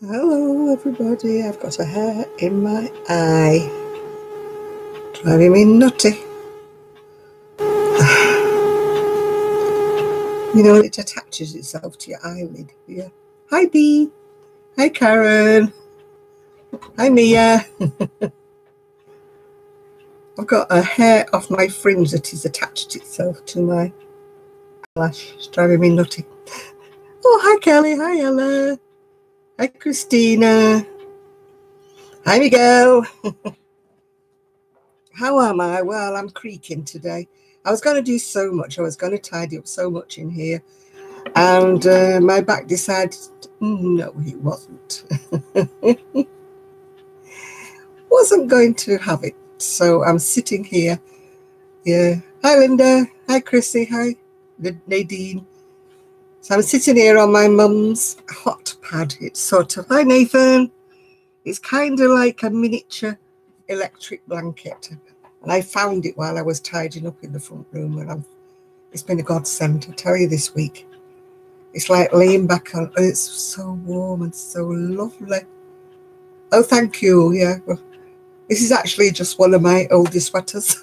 Hello everybody, I've got a hair in my eye, driving me nutty. You know, it attaches itself to your eyelid. Yeah. Hi Bee, hi Karen, hi Mia. I've got a hair off my fringe that has attached itself to my eyelash. It's driving me nutty. Oh, hi Kelly, hi Ella, hi Christina, hi Miguel. How am I? Well, I'm creaking today. I was going to do so much. I was going to tidy up so much in here. And my back decided, no, it wasn't. Wasn't going to have it. So I'm sitting here. Yeah. Hi, Linda. Hi, Chrissy. Hi, Nadine. So I'm sitting here on my mum's hot pad. It's sort of, hi, Nathan. It's kind of like a miniature electric blanket. And I found it while I was tidying up in the front room. And it's been a godsend, I tell you, this week. It's like laying back on, it's so warm and so lovely. Oh, thank you. Yeah. Well, this is actually just one of my oldest sweaters.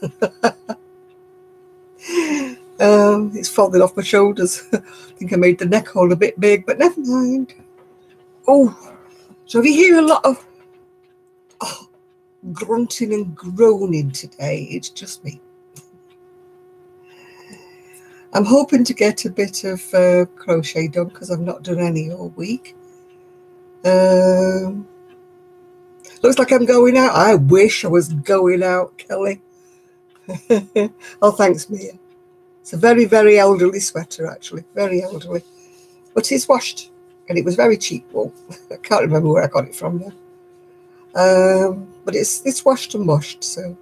It's falling off my shoulders. I think I made the neck hole a bit big, but never mind. Oh, so if you hear a lot of grunting and groaning today, it's just me. I'm hoping to get a bit of crochet done because I've not done any all week. Looks like I'm going out. I wish I was going out, Kelly. Oh, thanks, Mia. It's a very, very elderly sweater, actually. Very elderly. But it's washed, and it was very cheap wool. I can't remember where I got it from now. But it's washed and washed, so.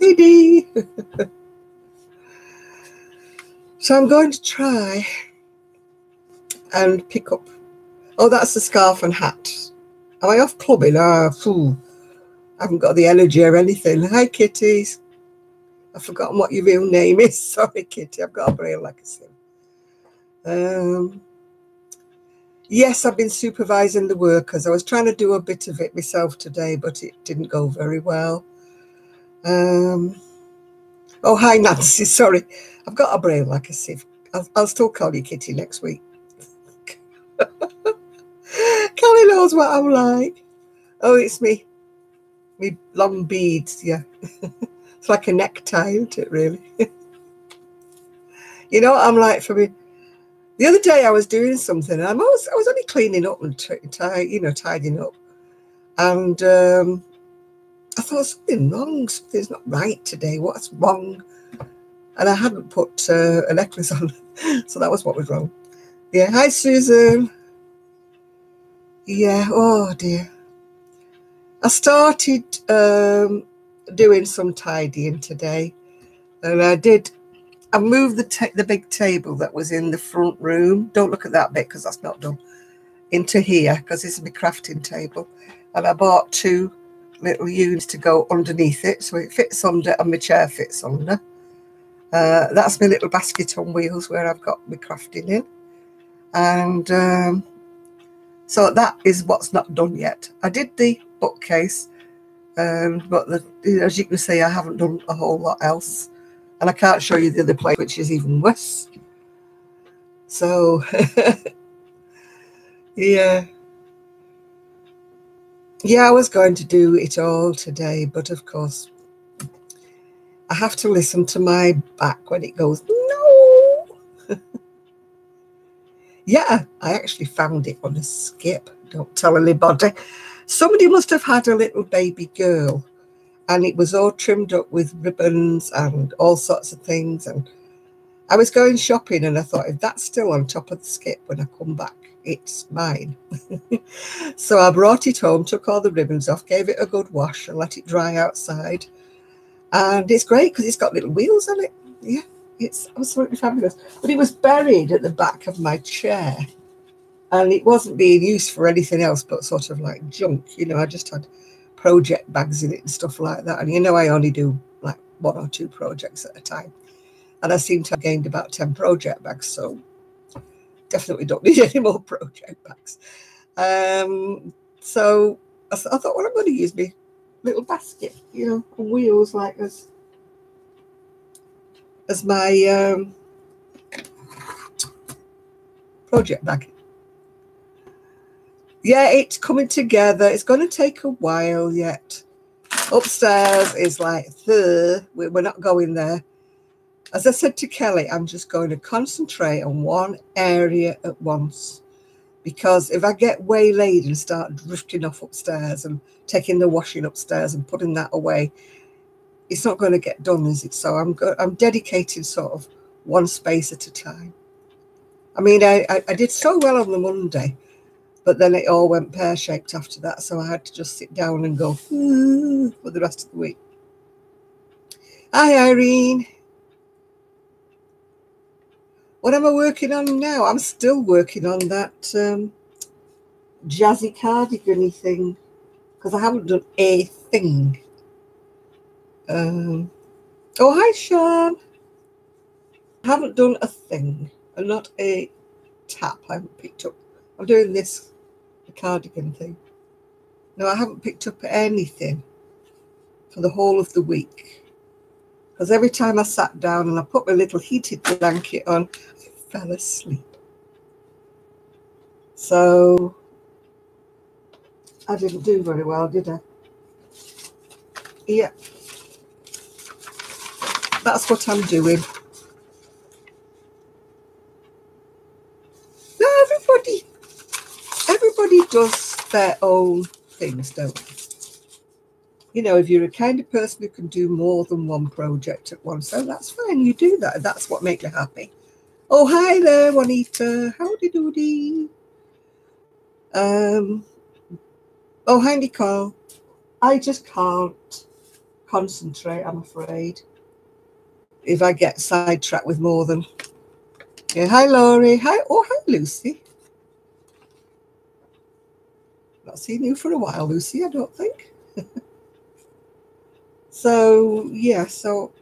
Hey, Dee. So I'm going to try and pick up. Oh, that's the scarf and hat. Am I off clubbing? Fool. I haven't got the energy or anything. Hi, kitties. I've forgotten what your real name is. Sorry, Kitty. I've got a brain like a sieve. Yes, I've been supervising the workers. I was trying to do a bit of it myself today, but it didn't go very well. Oh, hi, Nancy. Sorry. I've got a brain like a sieve. I'll still call you Kitty next week. Kelly knows what I'm like. Oh, it's me. Me long beads, yeah. It's like a necktie, isn't it, really? You know what I'm like for me? The other day I was doing something, and I was only cleaning up and tidying up. And I thought, something wrong, something's not right today. What's wrong? And I hadn't put a necklace on, so that was what was wrong. Yeah, hi, Susan. Yeah, oh dear. I started doing some tidying today, and I moved the big table that was in the front room. Don't look at that bit because that's not done. Into here because this is my crafting table, and I bought 2 little units to go underneath it, so it fits under and my chair fits under. That's my little basket on wheels where I've got my crafting in, and so that is what's not done yet. I did the bookcase, but as you can see, I haven't done a whole lot else. And I can't show you the other place, which is even worse. So, yeah. Yeah, I was going to do it all today, but of course, I have to listen to my back when it goes, no. Yeah, I actually found it on a skip. Don't tell anybody. Somebody must have had a little baby girl, and it was all trimmed up with ribbons and all sorts of things. And I was going shopping, and I thought, if that's still on top of the skip when I come back, it's mine. So I brought it home, took all the ribbons off, gave it a good wash, and let it dry outside. And it's great because it's got little wheels on it. Yeah, it's absolutely fabulous. But it was buried at the back of my chair, and it wasn't being used for anything else but sort of like junk. You know, I just had project bags in it and stuff like that. And you know, I only do like 1 or 2 projects at a time. And I seem to have gained about 10 project bags, so definitely don't need any more project bags. So I thought, well, I'm going to use my little basket, you know, on wheels, like as my project bag. Yeah, it's coming together. It's going to take a while yet. Upstairs is like, we're not going there. As I said to Kelly, I'm just going to concentrate on one area at once. Because if I get waylaid and start drifting off upstairs and taking the washing upstairs and putting that away, it's not going to get done, is it? So I'm dedicating sort of one space at a time. I mean, I did so well on the Monday, but then it all went pear-shaped after that. So I had to just sit down and go for the rest of the week. Hi, Irene. What am I working on now? I'm still working on that jazzy cardigan-y thing because I haven't done a thing. Oh, hi, Sean. I haven't done a thing and not a tap. I haven't picked up. I'm doing this, the cardigan thing. No, I haven't picked up anything for the whole of the week. Because every time I sat down and I put my little heated blanket on, I fell asleep. So I didn't do very well, did I? Yeah. That's what I'm doing. No, everybody does their own things, don't they? You know, if you're a kind of person who can do more than one project at once, so that's fine. You do that. That's what makes you happy. Oh, hi there, Juanita. Howdy doody. Oh, hi, Nicole. I just can't concentrate, I'm afraid, if I get sidetracked with more than... Yeah, hi, Laurie. Hi. Oh, hi, Lucy. Not seen you for a while, Lucy, I don't think. So, yeah, so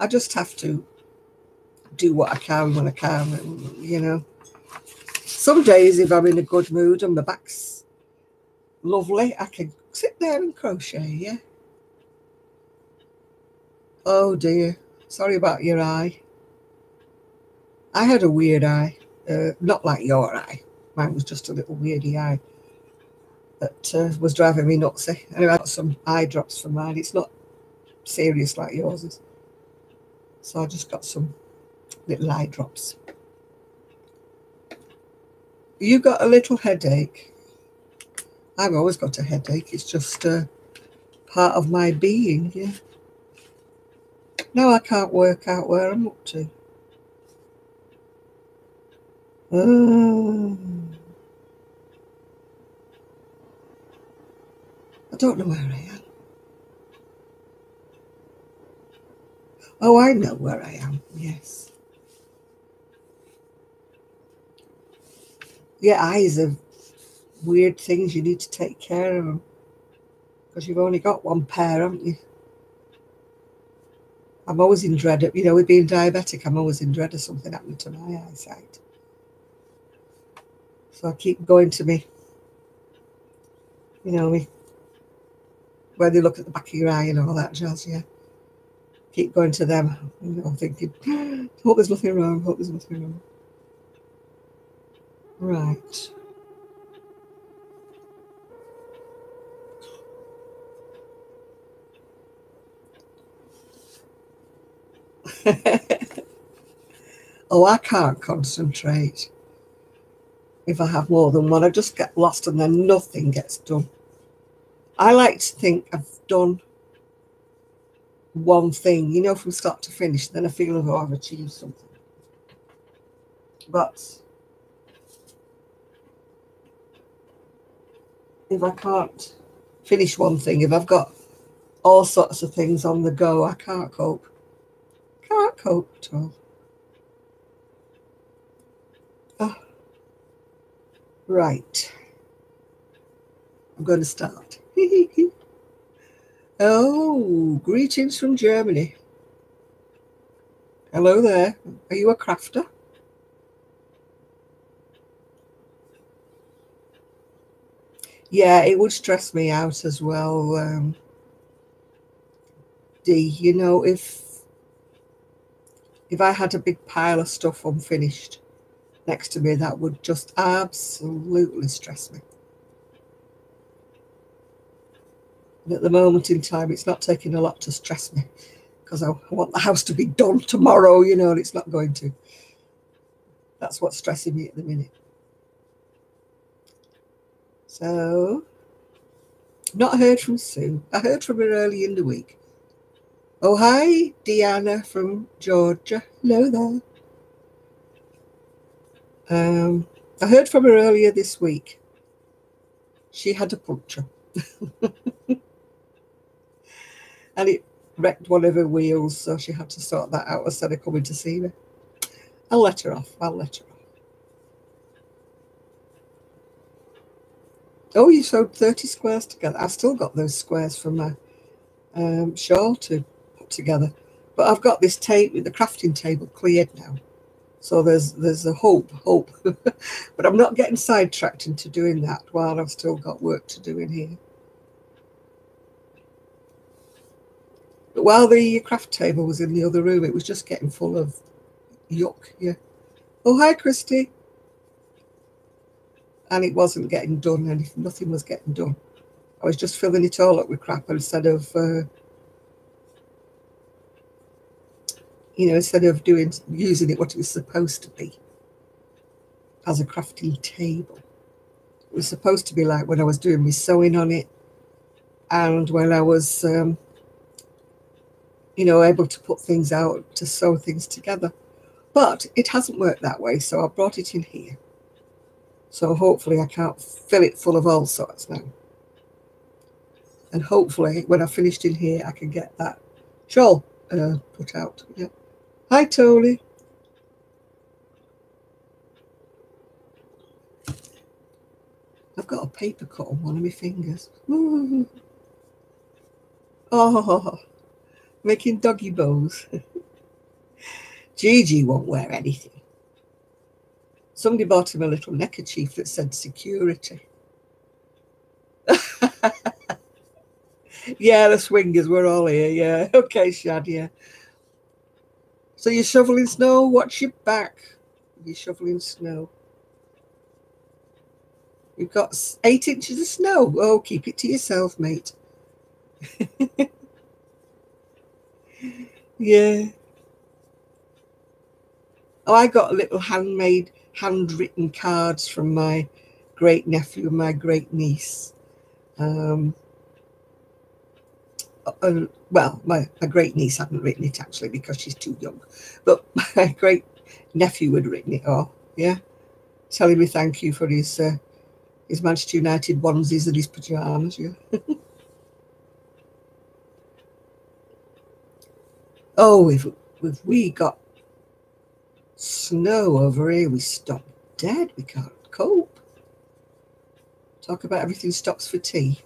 I just have to do what I can when I can, and, you know. Some days, if I'm in a good mood and my back's lovely, I can sit there and crochet, yeah. Oh, dear. Sorry about your eye. I had a weird eye. Not like your eye. Mine was just a little weirdy eye that was driving me nuts. Anyway, I got some eye drops for mine. It's not serious like yours is. So I just got some little eye drops. You got a little headache? I've always got a headache. It's just part of my being, yeah. No, I can't work out where I'm up to. I don't know where I am. Oh, I know where I am, yes. Yeah, eyes are weird things. You need to take care of them because you've only got one pair, haven't you? I'm always in dread of, you know, with being diabetic, I'm always in dread of something happening to my eyesight. So I keep going to me, you know, where they look at the back of your eye and all that jazz, yeah. Keep going to them, you know, thinking, hope there's nothing wrong, hope there's nothing wrong. Right. Oh, I can't concentrate if I have more than one. I just get lost and then nothing gets done. I like to think I've done one thing, you know, from start to finish, then I feel as though I've achieved something. But if I can't finish one thing, if I've got all sorts of things on the go, I can't cope. Can't cope at all. Oh. Right. I'm going to start. Oh, greetings from Germany. Hello there. Are you a crafter? Yeah, it would stress me out as well. You know, if I had a big pile of stuff unfinished next to me, that would just absolutely stress me. And at the moment in time, it's not taking a lot to stress me because I want the house to be done tomorrow, you know, and it's not going to. That's what's stressing me at the minute. So, not heard from Sue. I heard from her early in the week. Oh, hi, Deanna from Georgia. Hello there. I heard from her earlier this week. She had a puncture. And it wrecked one of her wheels, so she had to sort that out instead of coming to see me. I'll let her off. Oh, you sewed 30 squares together. I've still got those squares from my shawl to put together. But I've got this the crafting table cleared now. So there's a hope. But I'm not getting sidetracked into doing that while I've still got work to do in here. But while the craft table was in the other room, it was just getting full of yuck. Yeah. Oh, hi, Christy. And it wasn't getting done, and nothing was getting done. I was just filling it all up with crap instead of, instead of using it what it was supposed to be as a crafting table. It was supposed to be like when I was doing my sewing on it, and when I was, able to put things out to sew things together. But it hasn't worked that way, so I brought it in here. So hopefully I can't fill it full of all sorts now. And hopefully when I finished in here, I can get that shawl put out. Yeah. Hi, Tony. I've got a paper cut on one of my fingers. Ooh. Oh, making doggy bows. Gigi won't wear anything. Somebody bought him a little neckerchief that said security. Yeah, the swingers, we're all here. Yeah. Okay, Shad, yeah. So you're shoveling snow? Watch your back. You're shoveling snow. You've got 8 inches of snow. Oh, keep it to yourself, mate. Yeah. Oh, I got little handwritten cards from my great nephew and my great niece. Well, my great niece hadn't written it actually because she's too young, but my great nephew had written it all. Yeah, telling me thank you for his Manchester United onesies and his pajamas. Yeah. Oh, if we got snow over here, we stop dead. We can't cope. Talk about everything stops for tea.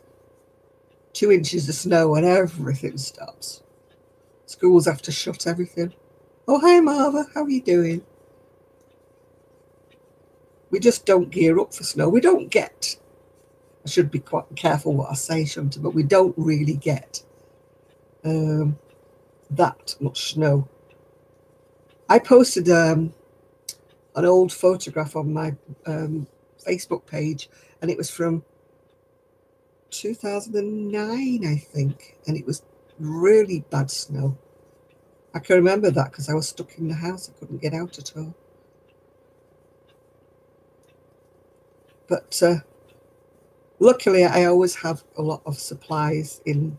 2 inches of snow and everything stops. Schools have to shut everything. Oh, hi, Marva. How are you doing? We just don't gear up for snow. We don't get, I should be quite careful what I say, shouldn't I? But we don't really get that much snow. I posted an old photograph on my Facebook page, and it was from 2009, I think, and it was really bad snow. I can remember that because I was stuck in the house. I couldn't get out at all. But luckily, I always have a lot of supplies in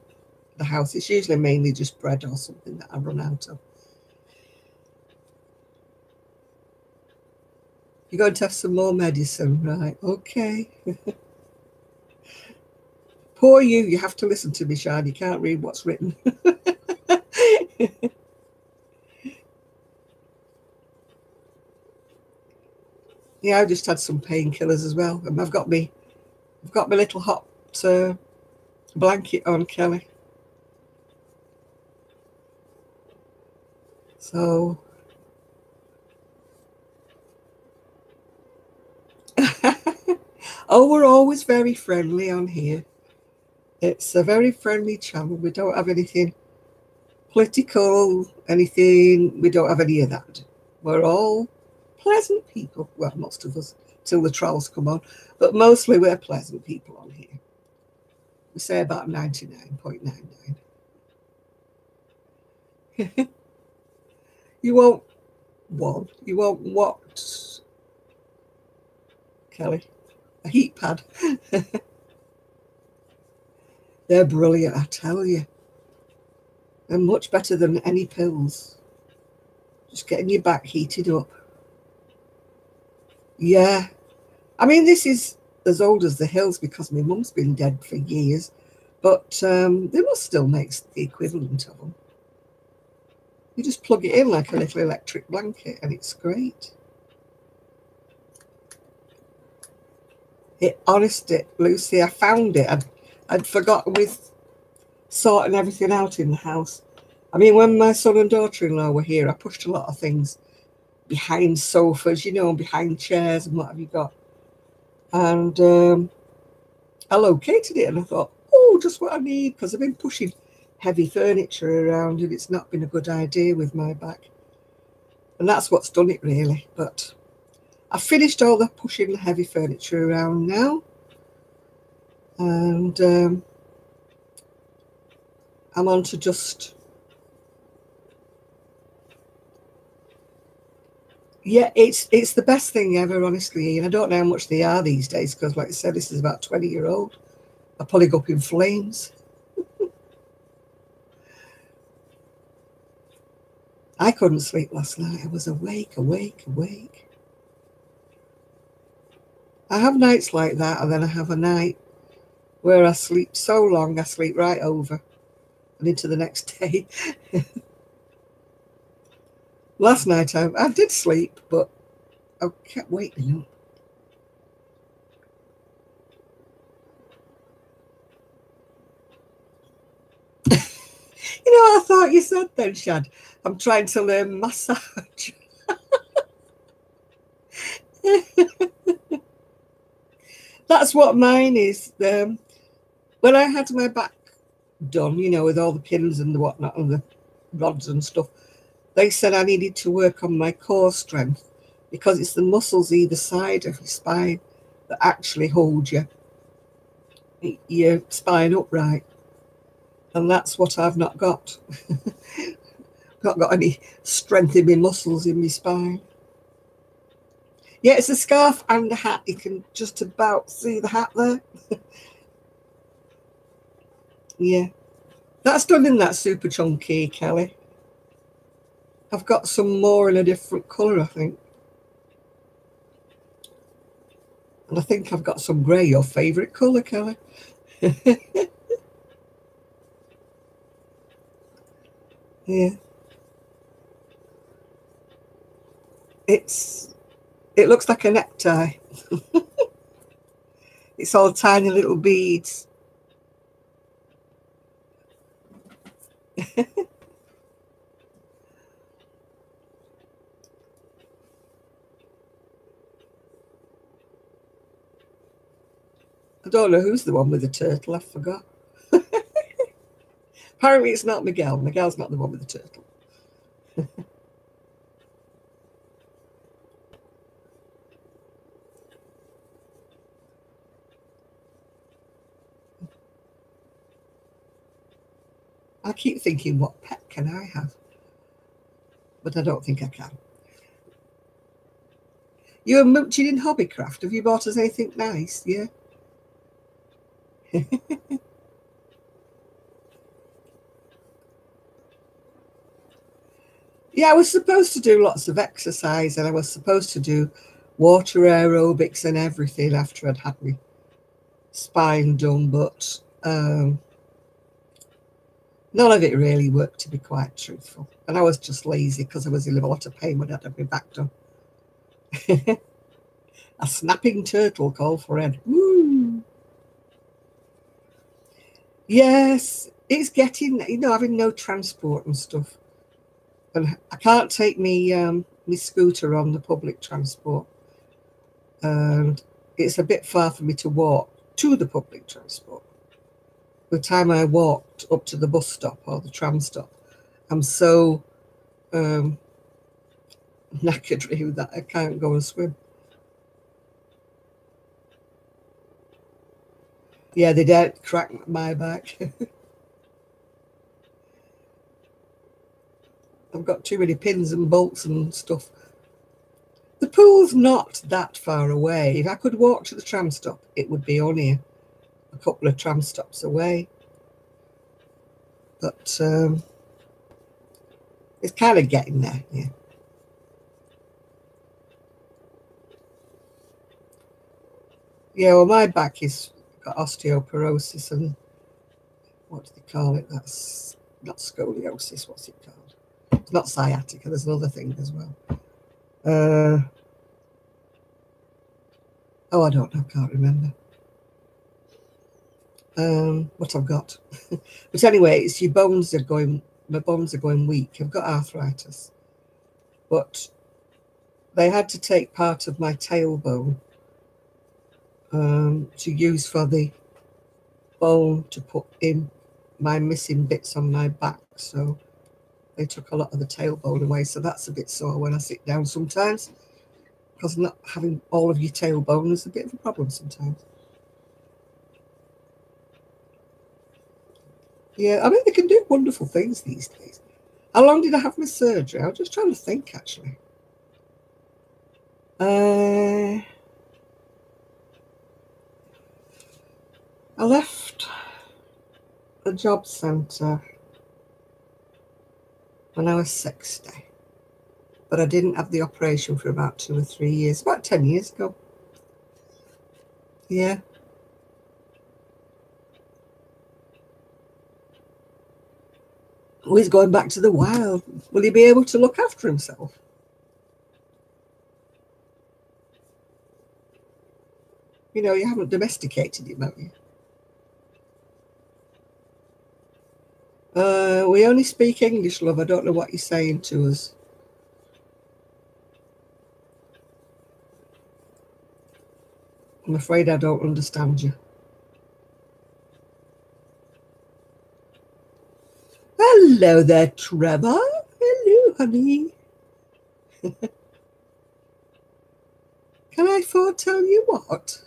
the house. It's usually mainly just bread or something that I run out of. You're going to have some more medicine, right? Okay. Poor you. You have to listen to me, Shad. You can't read what's written. Yeah, I just had some painkillers as well. And I've got my little hot blanket on, Kelly. So Oh, we're always very friendly on here. It's a very friendly channel. We don't have anything political, anything. We don't have any of that. We're all pleasant people. Well, most of us, till the trolls come on. But mostly we're pleasant people on here. We say about 99.99. You won't what, Kelly? A heat pad. They're brilliant, I tell you. They're much better than any pills. Just getting your back heated up. Yeah. I mean, this is as old as the hills because my mum's been dead for years. But they must still make the equivalent of them. You just plug it in like a little electric blanket and it's great. Honestly, Lucy, I found it. I'd forgotten with sorting everything out in the house. I mean, when my son and daughter-in-law were here, I pushed a lot of things behind sofas, you know, and behind chairs and what have you got. And I located it and I thought, oh, just what I need, because I've been pushing heavy furniture around and it's not been a good idea with my back. And that's what's done it, really. But I've finished all the pushing the heavy furniture around now. And I'm on to just... Yeah, it's the best thing ever, honestly. And I don't know how much they are these days because, like I said, this is about 20-year-old. I'll probably go up in flames. I couldn't sleep last night. I was awake. I have nights like that, and then I have a night where I sleep so long, I sleep right over and into the next day. Last night I did sleep, but I kept waking up. You know what I thought you said then, Shad? I'm trying to learn massage. That's what mine is. When I had my back done, you know, with all the pins and the whatnot and the rods and stuff, they said I needed to work on my core strength because it's the muscles either side of your spine that actually hold your spine upright. And that's what I've not got. Not got any strength in my muscles in my spine. Yeah, it's a scarf and a hat. You can just about see the hat there. Yeah. That's done in that super chunky, Kelly. I've got some more in a different colour, I think. And I think I've got some grey, your favourite colour, Kelly. Yeah. It looks like a necktie. It's all tiny little beads. I don't know who's the one with the turtle, I forgot. Apparently it's not Miguel. Miguel's not the one with the turtle. I keep thinking, what pet can I have? But I don't think I can. You're mooching in Hobbycraft. Have you bought us anything nice? Yeah. Yeah, I was supposed to do lots of exercise and I was supposed to do water aerobics and everything after I'd had my spine done, but none of it really worked, to be quite truthful. And I was just lazy because I was in a lot of pain when I'd had my back done. A snapping turtle called for Ed. Woo! Yes, it's getting, you know, having no transport and stuff. And I can't take me scooter on the public transport. And it's a bit far for me to walk to the public transport. By the time I walked up to the bus stop or the tram stop, I'm so knackered really that I can't go and swim. Yeah, they don't crack my back. I've got too many pins and bolts and stuff. The pool's not that far away. If I could walk to the tram stop, it would be only a couple of tram stops away. But it's kind of getting there, yeah. Yeah, well, my back has got osteoporosis and what do they call it? That's not scoliosis. What's it called? It's not sciatica. There's another thing as well. Oh, I don't know. I can't remember. What I've got. But anyway, it's your bones are going, my bones are going weak. I've got arthritis. But they had to take part of my tailbone to use for the bone to put in my missing bits on my back. So they took a lot of the tailbone away. So that's a bit sore when I sit down sometimes, because not having all of your tailbone is a bit of a problem sometimes. Yeah, I mean, they can do wonderful things these days. How long did I have my surgery? I was just trying to think, actually. I left the job centre when I was 60, but I didn't have the operation for about 2 or 3 years, about 10 years ago. Yeah. Oh, he's going back to the wild. Will he be able to look after himself? You know, you haven't domesticated him, have you? We only speak English, love. I don't know what you're saying to us. I'm afraid I don't understand you. Hello there, Trevor. Hello, honey. Can I foretell you what?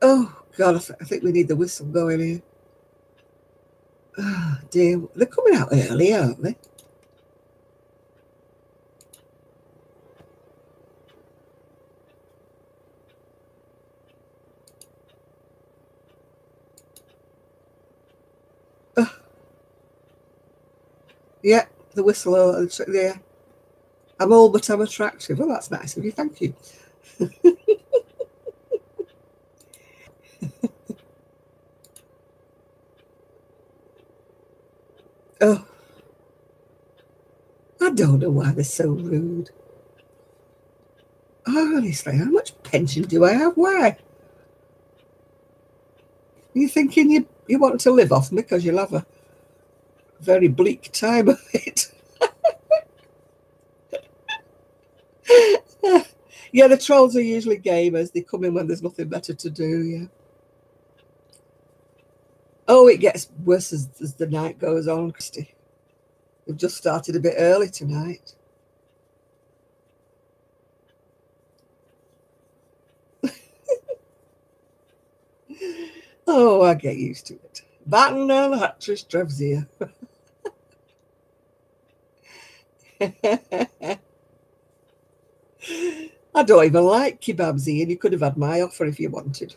Oh, God, I think we need the whistle going here. Oh, dear. They're coming out early, aren't they? Yeah, the whistle. Yeah. I'm old, but I'm attractive. Well, that's nice of you. Thank you. Oh, I don't know why they're so rude. Honestly, how much pension do I have? Why? Are you thinking you want to live off me because you'll have a very bleak time of it? Yeah, the trolls are usually gamers. They come in when there's nothing better to do, yeah. Oh, it gets worse as the night goes on, Christy. We've just started a bit early tonight. Oh, I get used to it. Batten and the actress Trev's here. I don't even like kebabs, Ian. You could have had my offer if you wanted.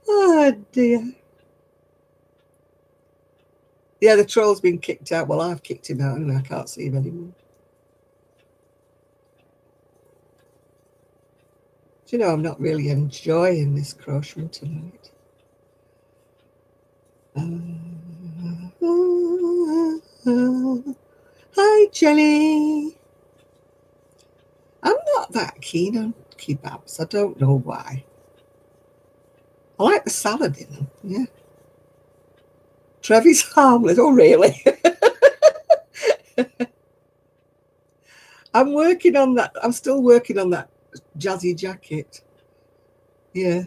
Oh, dear. Yeah, the troll's been kicked out. Well, I've kicked him out and I can't see him anymore. Do you know, I'm not really enjoying this crocheting tonight. Hi, Jenny. I'm not that keen on kebabs. I don't know why. I like the salad in them, yeah. Trevor's harmless. Oh, really? I'm working on that. I'm still working on that Jazzy jacket. Yeah.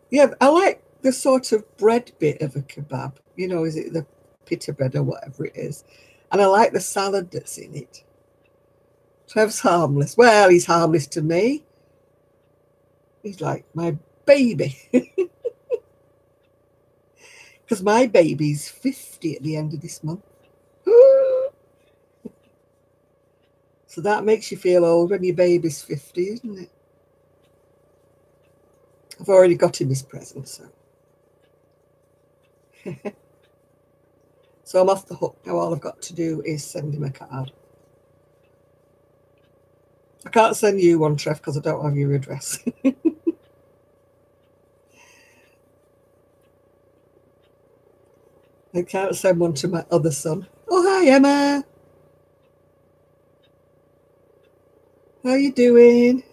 Yeah, I like the sort of bread bit of a kebab. You know, is it the pita bread or whatever it is? And I like the salad that's in it. Trev's harmless. Well, he's harmless to me. He's like my baby. Because my baby's 50 at the end of this month. So that makes you feel old when your baby's 50, isn't it? I've already got him his present, so. So I'm off the hook. Now all I've got to do is send him a card. I can't send you one, Trev, because I don't have your address. I can't send one to my other son. Oh, hi, Emma. How you doing?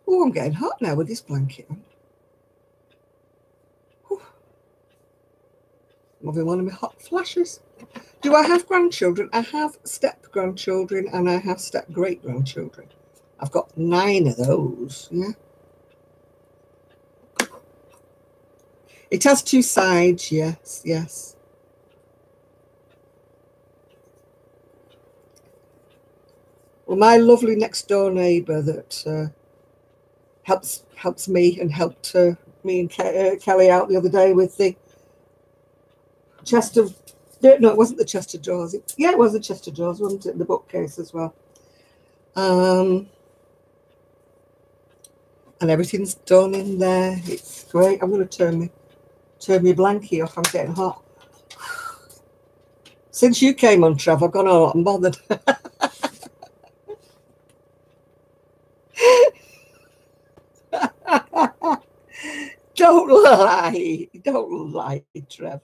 Oh, I'm getting hot now with this blanket on. Whew. I'm having one of my hot flashes. Do I have grandchildren? I have step-grandchildren and I have step-great-grandchildren. I've got 9 of those, yeah. It has 2 sides, yes, yes. Well, my lovely next-door neighbour that helps me and helped me and Kelly out the other day with the chest of... No, it wasn't the chest of drawers. Yeah, it was the chest of drawers, wasn't it? The bookcase as well. And everything's done in there. It's great. I'm going to turn my blankie off. I'm getting hot. Since you came on, Trev, I've gone all hot and bothered. Don't lie, Trev.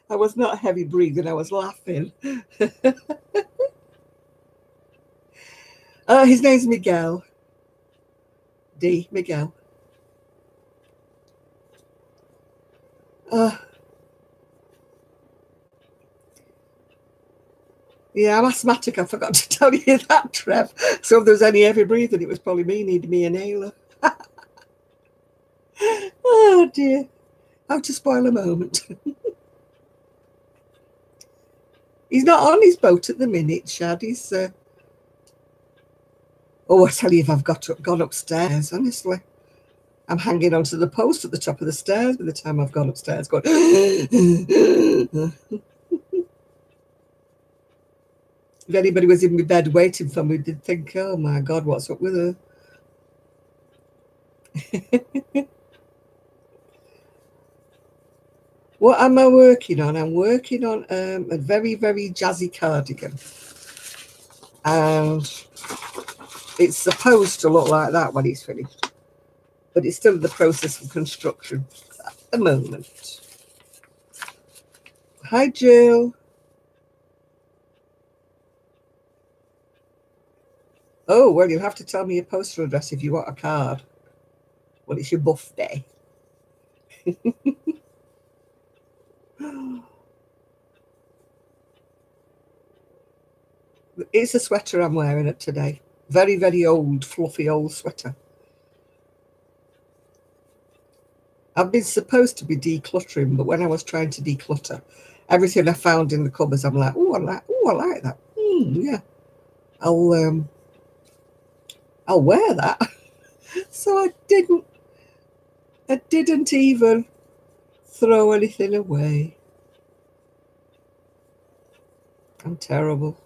I was not heavy breathing, I was laughing. His name's Miguel. Miguel. Yeah, I'm asthmatic. I forgot to tell you that, Trev. So if there was any heavy breathing, it was probably me needing me an inhaler. Oh, dear. How to spoil a moment. He's not on his boat at the minute, Shad. He's... Oh, I tell you, if I've gone upstairs, honestly. I'm hanging onto the post at the top of the stairs by the time I've gone upstairs going... If anybody was in my bed waiting for me, they'd think, oh, my God, what's up with her? What am I working on? I'm working on a very, very jazzy cardigan. And it's supposed to look like that when it's finished. But it's still in the process of construction at the moment. Hi, Jill. Oh, well, you'll have to tell me your postal address if you want a card. Well, it's your birthday. It's a sweater I'm wearing it today. Very, very old, fluffy old sweater. I've been supposed to be decluttering, but when I was trying to declutter, everything I found in the cupboards, I'm like, oh, I like that. Yeah, I'll wear that. So I didn't even throw anything away. I'm terrible.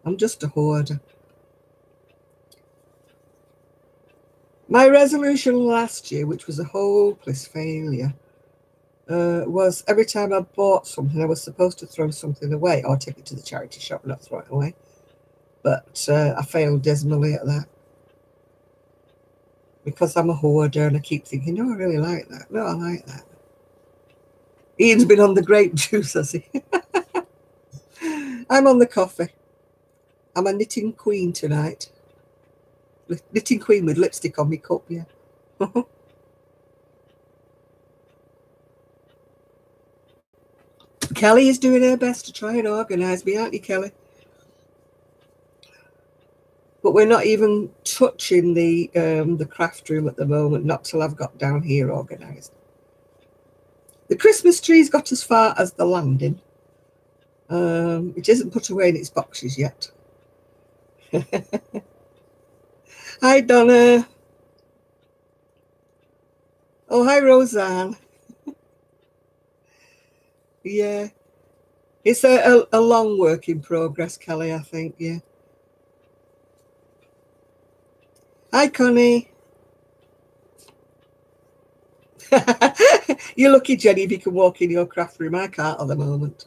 I'm just a hoarder. My resolution last year, which was a hopeless failure, was every time I bought something, I was supposed to throw something away or take it to the charity shop and not throw it away. But I failed dismally at that. Because I'm a hoarder and I keep thinking, no, I really like that. No, I like that. Ian's been on the grape juice, has he? I'm on the coffee. I'm a knitting queen tonight. Knitting queen with lipstick on my cup, yeah. Kelly is doing her best to try and organise me, aren't you, Kelly? But we're not even touching the craft room at the moment, not till I've got down here organised. The Christmas tree's got as far as the landing. It isn't put away in its boxes yet. Hi, Donna. Oh, hi, Roseanne. Yeah. It's a long work in progress, Kelly, I think, yeah. Hi, Connie. You're lucky, Jenny, if you can walk in your craft room. I can't at the moment.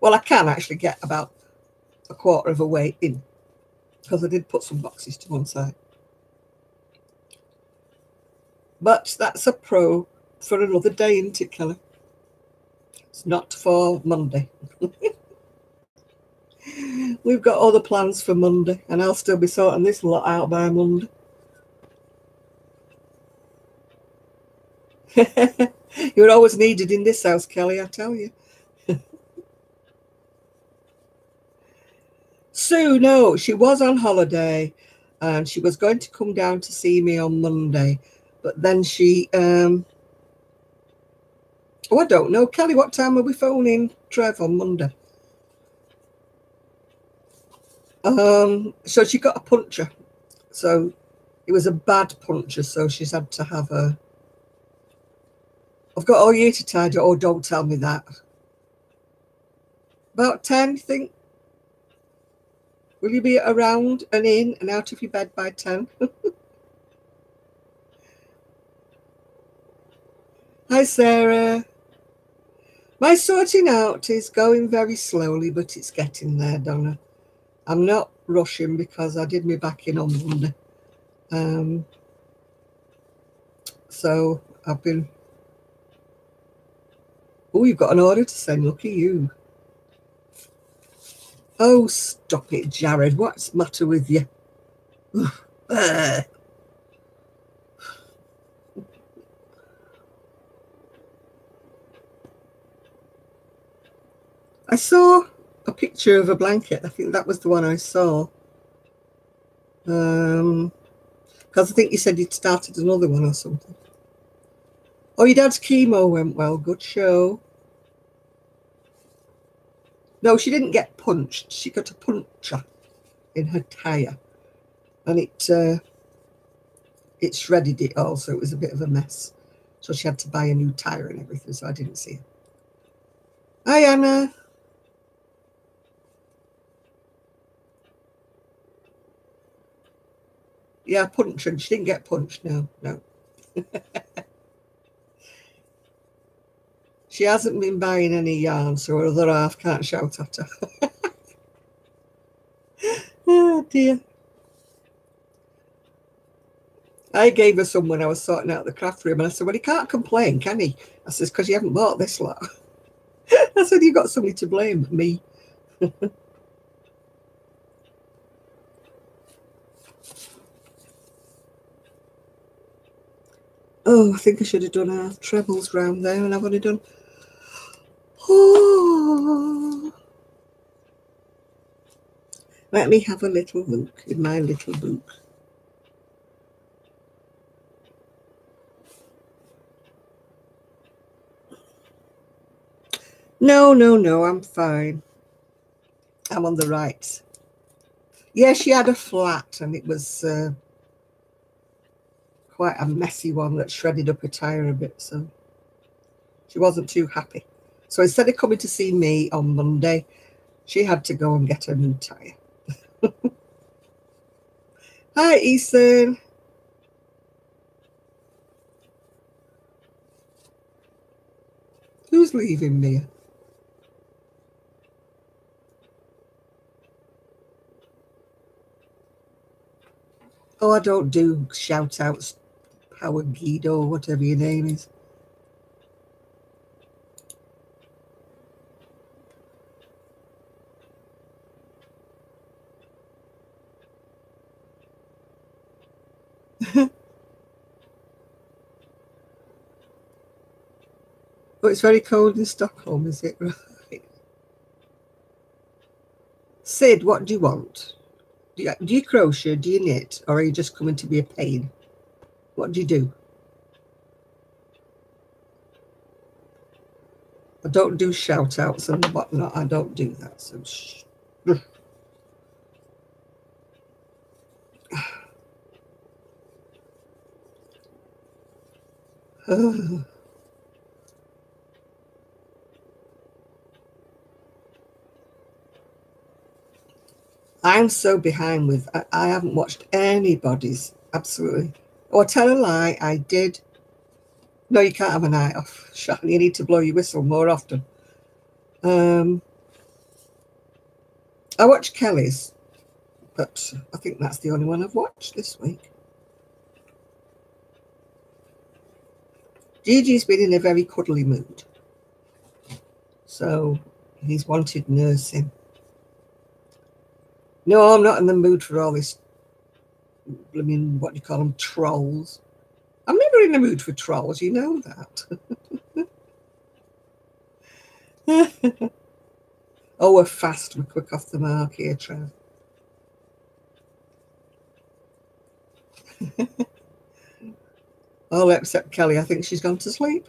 Well, I can actually get about a quarter of a way in because I did put some boxes to one side. But that's a pro for another day, isn't it, Kelly? It's not for Monday. We've got other plans for Monday, and I'll still be sorting this lot out by Monday. You're always needed in this house, Kelly, I tell you. Sue, no, she was on holiday and she was going to come down to see me on Monday, but then she oh, I don't know, Kelly, what time are we phoning Trev on Monday? So she got a puncture, so it was a bad puncture, so she's had to have a I've got all year to tidy. Oh, don't tell me that. About 10, think? Will you be around and in and out of your bed by 10? Hi, Sarah. My sorting out is going very slowly, but it's getting there, Donna. I'm not rushing because I did me back in on Monday. So I've been... Oh, you've got an order to send. Lucky you. Oh, stop it, Jared. What's the matter with you? I saw a picture of a blanket. I think that was the one I saw. Because I think you said you'd started another one or something. Oh, your dad's chemo went well. Good show. No, she didn't get punched. She got a puncture in her tyre. And it shredded it all, so it was a bit of a mess. So she had to buy a new tyre and everything, so I didn't see her. Hi, Anna. Yeah, punctured. She didn't get punched, no. She hasn't been buying any yarn, so her other half can't shout at her. Oh, dear. I gave her some when I was sorting out the craft room, and I said, well, he can't complain, can he? I said, because you haven't bought this lot. I said, you've got somebody to blame, me. Oh, I think I should have done our trebles round there, and I've only done... Oh. Let me have a little look in my little book. No, I'm fine. I'm on the right. Yeah, she had a flat, and it was quite a messy one that shredded up her tyre a bit, so she wasn't too happy. So instead of coming to see me on Monday, she had to go and get a new tyre. Hi, Ethan. Who's leaving me? Oh, I don't do shout-outs, Power Guido, whatever your name is. But it's very cold in Stockholm, is it? Right. Sid, what do you want? Do you crochet, do you knit, or are you just coming to be a pain? What do you do? I don't do shout outs and whatnot. I don't do that. So I'm so behind with, I haven't watched anybody's, absolutely. Or tell a lie, I did. No, you can't have a night off, Sean. You need to blow your whistle more often. I watched Kelly's, but I think that's the only one I've watched this week. Gigi's been in a very cuddly mood. So he's wanted nursing. No, I'm not in the mood for all this, I mean, what do you call them, trolls. I'm never in the mood for trolls, you know that. Oh, we're fast, we're quick off the mark here, Trev. All except Kelly, I think she's gone to sleep.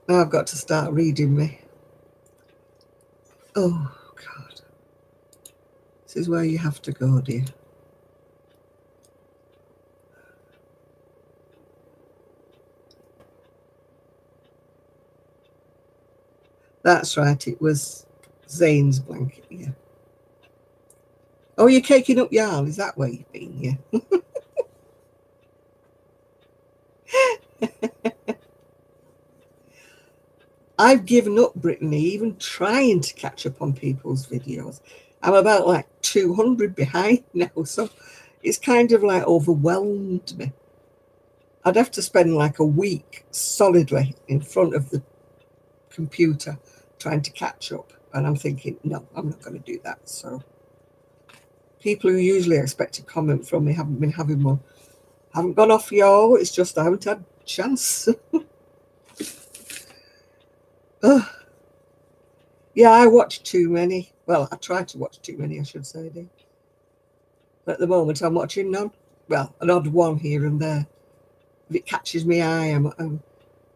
Now I've got to start reading me. Oh, God. This is where you have to go, dear. That's right, it was Zane's blanket, yeah. Oh, you're caking up yarn, is that where you've been, yeah? I've given up, Brittany, even trying to catch up on people's videos. I'm about like 200 behind now, so it's kind of like overwhelmed me. I'd have to spend like a week solidly in front of the computer trying to catch up, and I'm thinking, no, I'm not going to do that. So people who usually expect a comment from me haven't been having one. I haven't gone off y'all, it's just I haven't had a chance. Yeah, I watch too many. Well, I try to watch too many, I should say. But at the moment, I'm watching none. Well, an odd one here and there. If it catches my eye, but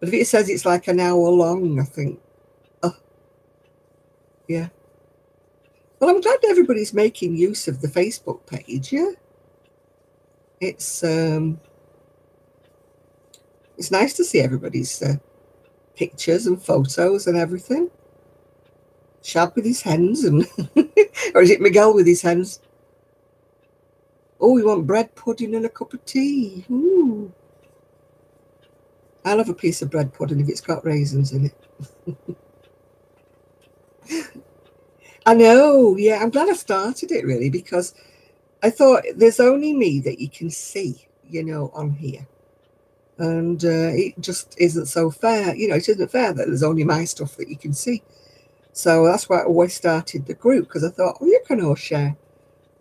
if it says it's like an hour long, I think, oh, yeah. Well, I'm glad everybody's making use of the Facebook page, yeah. It's nice to see everybody's pictures and photos and everything. Shab with his hens, and or is it Miguel with his hens? Oh, we want bread pudding and a cup of tea. Ooh. I love a piece of bread pudding if it's got raisins in it. I know, yeah. I'm glad I started it, really, because I thought there's only me that you can see, you know, on here. And it just isn't so fair. You know, it isn't fair that there's only my stuff that you can see. So that's why I always started the group, because I thought, oh, you can all share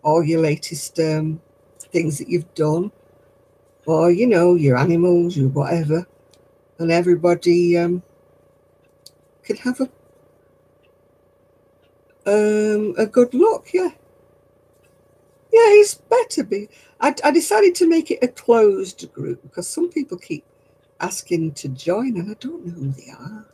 all your latest things that you've done, or, you know, your animals, your whatever. And everybody can have a good look, yeah. Yeah, it's better be. I decided to make it a closed group because some people keep asking to join and I don't know who they are.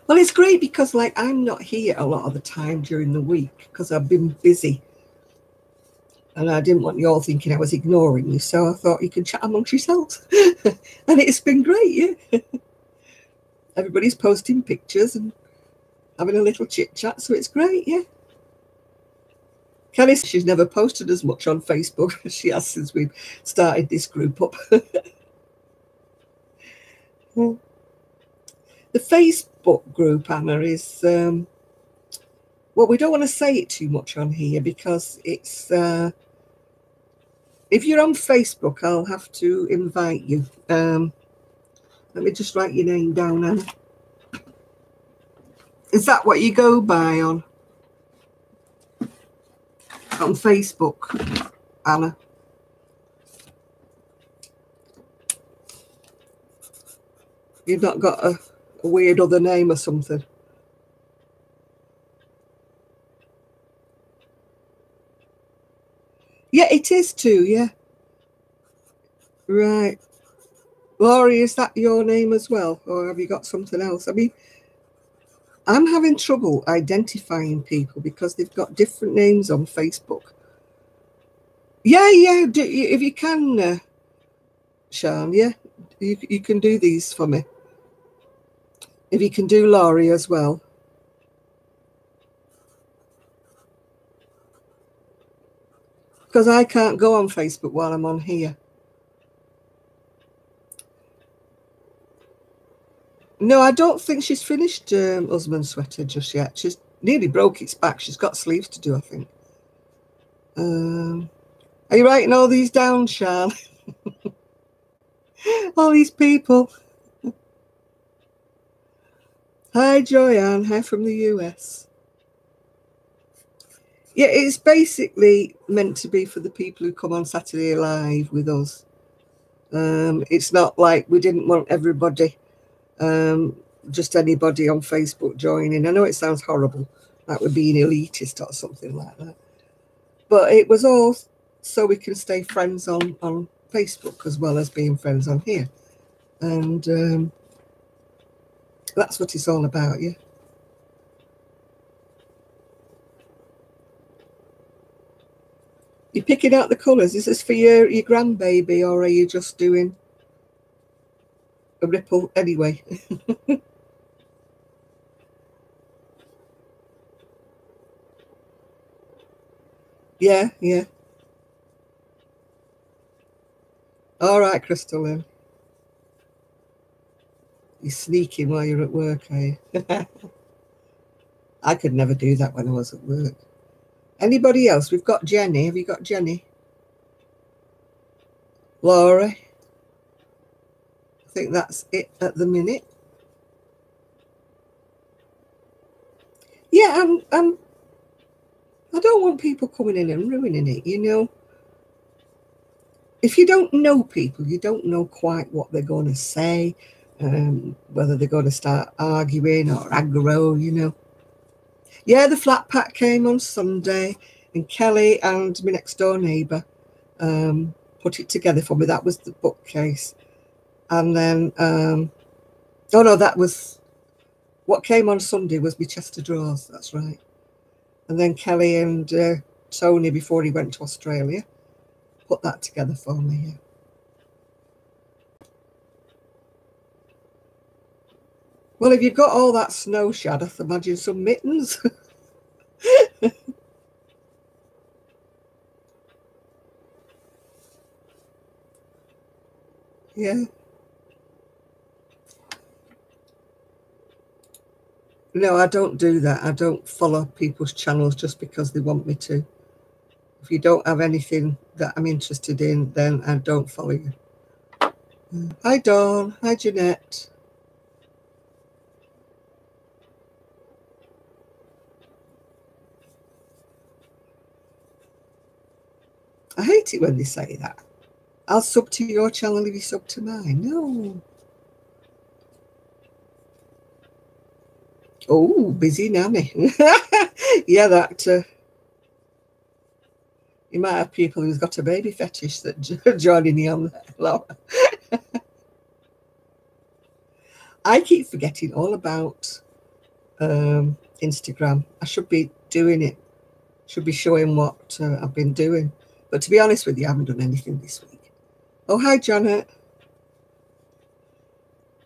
Well, it's great because, like, I'm not here a lot of the time during the week because I've been busy. And I didn't want you all thinking I was ignoring you, so I thought you could chat amongst yourselves. And it's been great, yeah. Everybody's posting pictures and having a little chit-chat, so it's great, yeah. Kelly, she's never posted as much on Facebook as she has since we've started this group up. The Facebook group, Anna, is... well, we don't want to say it too much on here because it's... if you're on Facebook, I'll have to invite you. Let me just write your name down, Anna. Is that what you go by on Facebook, Anna? You've not got a weird other name or something? Yeah, it is too, yeah. Right. Laurie, is that your name as well? Or have you got something else? I mean, I'm having trouble identifying people because they've got different names on Facebook. Yeah, if you can, Sean, yeah, you can do these for me. If you can do Laurie as well. Because I can't go on Facebook while I'm on here. No, I don't think she's finished Husband Sweater just yet. She's nearly broke its back. She's got sleeves to do, I think. Are you writing all these down, Sean? All these people. Hi, Joyanne. Hi from the US. Yeah, it's basically meant to be for the people who come on Saturday Live with us. It's not like we didn't want everybody, just anybody on Facebook joining. I know it sounds horrible, like we're being elitist or something like that. But it was all so we can stay friends on Facebook as well as being friends on here. And that's what it's all about, yeah. You're picking out the colours. Is this for your grandbaby, or are you just doing a ripple anyway? Yeah. All right, Crystal, then. You're sneaking while you're at work, are you? I could never do that when I was at work. Anybody else? We've got Jenny. Have you got Jenny? Laura? I think that's it at the minute. Yeah, I don't want people coming in and ruining it, you know. If you don't know people, you don't know quite what they're going to say, whether they're going to start arguing or aggro, you know. Yeah, the flat pack came on Sunday, and Kelly and my next door neighbour put it together for me. That was the bookcase. And then, oh no, that was, what came on Sunday was my chest of drawers, that's right. And then Kelly and Tony, before he went to Australia, put that together for me, yeah. Well, if you've got all that snow, Shad, I imagine some mittens. Yeah. No, I don't do that. I don't follow people's channels just because they want me to. If you don't have anything that I'm interested in, then I don't follow you. Hi, Dawn. Hi, Jeanette. I hate it when they say that. I'll sub to your channel if you sub to mine. No. Oh, busy nanny. Yeah, that... you might have people who's got a baby fetish that joining you on there, Laura. I keep forgetting all about Instagram. I should be doing it. Should be showing what I've been doing. But to be honest with you, I haven't done anything this week. Oh, hi, Janet.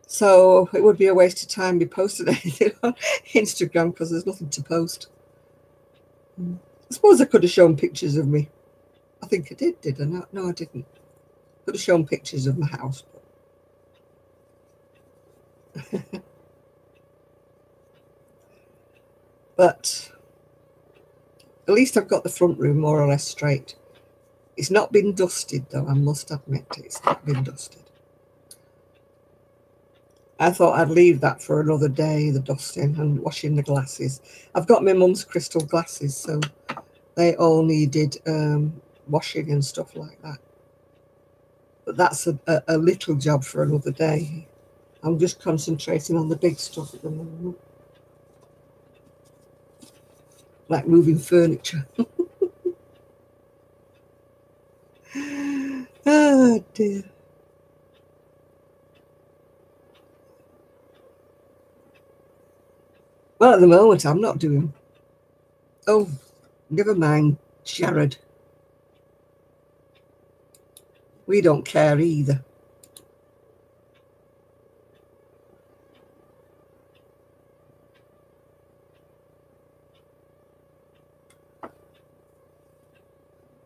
So it would be a waste of time to posting anything on Instagram because there's nothing to post. I suppose I could have shown pictures of me. I think I did I not? No, I didn't. Could have shown pictures of my house. But at least I've got the front room more or less straight. It's not been dusted, though, I must admit. It's not been dusted. I thought I'd leave that for another day, the dusting and washing the glasses. I've got my mum's crystal glasses, so they all needed washing and stuff like that. But that's a little job for another day. I'm just concentrating on the big stuff at the moment. Like moving furniture. Oh dear. Well, at the moment, I'm not doing. Oh, never mind, Jared. We don't care either.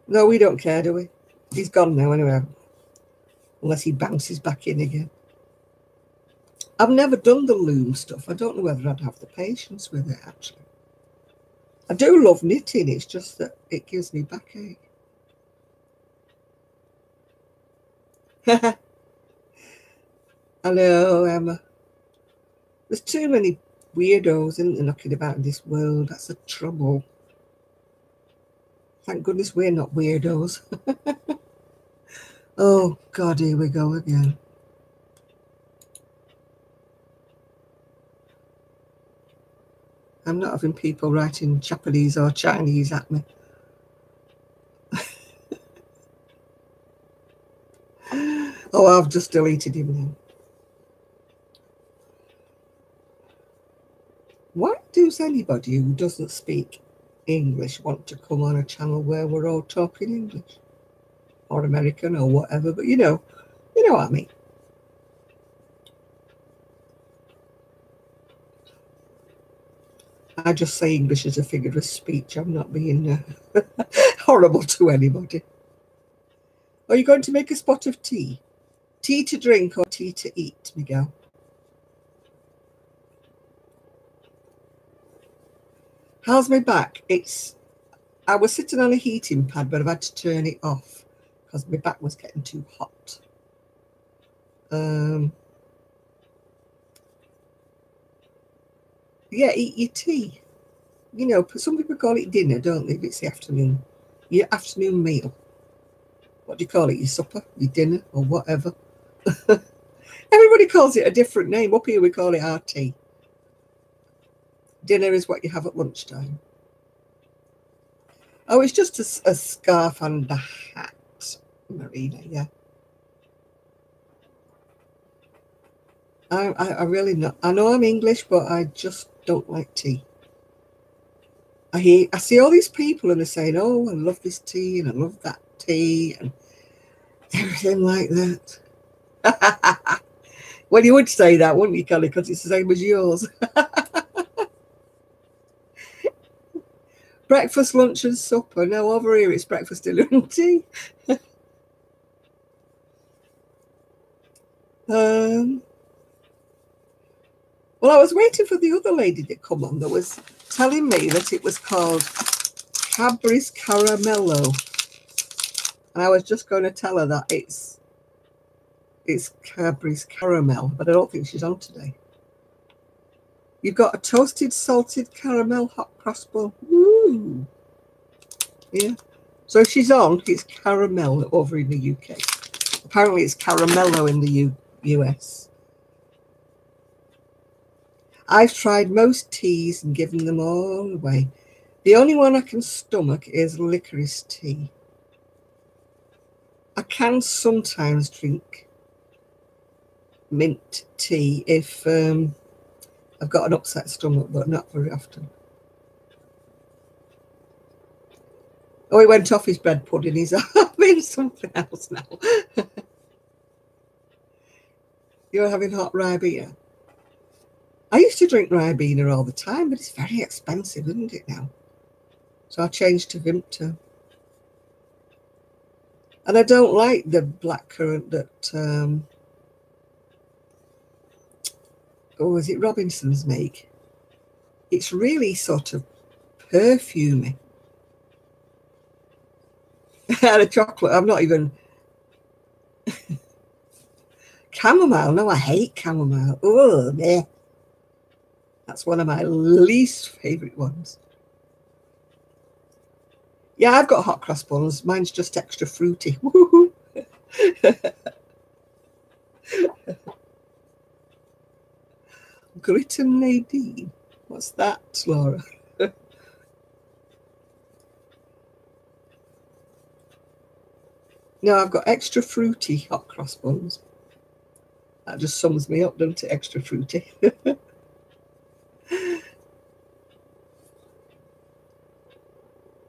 No, we don't care, do we? He's gone now anyway. Unless he bounces back in again. I've never done the loom stuff. I don't know whether I'd have the patience with it, actually. I do love knitting. It's just that it gives me backache. Hello, Emma. There's too many weirdos, isn't there, knocking about in this world? That's the trouble. Thank goodness we're not weirdos. Oh, God, here we go again. I'm not having people writing Japanese or Chinese at me. Oh, I've just deleted him now. Why does anybody who doesn't speak English want to come on a channel where we're all talking English? Or American or whatever, but you know what I mean. I just say English as a figure of speech. I'm not being horrible to anybody. Are you going to make a spot of tea? Tea to drink or tea to eat, Miguel? How's my back? I was sitting on a heating pad, but I've had to turn it off because my back was getting too hot. Yeah, eat your tea. You know, some people call it dinner, don't they? If it's the afternoon, your afternoon meal. What do you call it? Your supper, your dinner, or whatever. Everybody calls it a different name. Up here we call it our tea. Dinner is what you have at lunchtime. Oh, it's just a scarf and a hat, Marina, yeah. I really not. I know I'm English, but I just don't like tea. I see all these people and they're saying, oh, I love this tea and I love that tea and everything like that. Well, you would say that, wouldn't you, Kelly? Because it's the same as yours. Breakfast, lunch and supper. No, over here it's breakfast, dinner and tea. Well, I was waiting for the other lady to come on that was telling me that it was called Cadbury's Caramello. And I was just going to tell her that it's Cadbury's Caramel, but I don't think she's on today. You've got a toasted salted caramel hot cross bun. Woo! Yeah. So if she's on, it's caramel over in the UK. Apparently it's caramello in the US. I've tried most teas and given them all away. The only one I can stomach is licorice tea. I can sometimes drink mint tea if I've got an upset stomach, but not very often. Oh, he went off his bread pudding. He's having something else now. You're having hot Ribena. I used to drink Ribena all the time, but it's very expensive, isn't it now? So I changed to Vimto. And I don't like the blackcurrant that, oh, is it Robinson's make? It's really sort of perfumey. And a chocolate, I'm not even... Chamomile. No, I hate chamomile. Oh, yeah. That's one of my least favourite ones. Yeah, I've got hot cross buns. Mine's just extra fruity. Woo-hoo. Grit and Nadine. What's that, Laura? No, I've got extra fruity hot cross buns. That just sums me up, doesn't it? Extra fruity.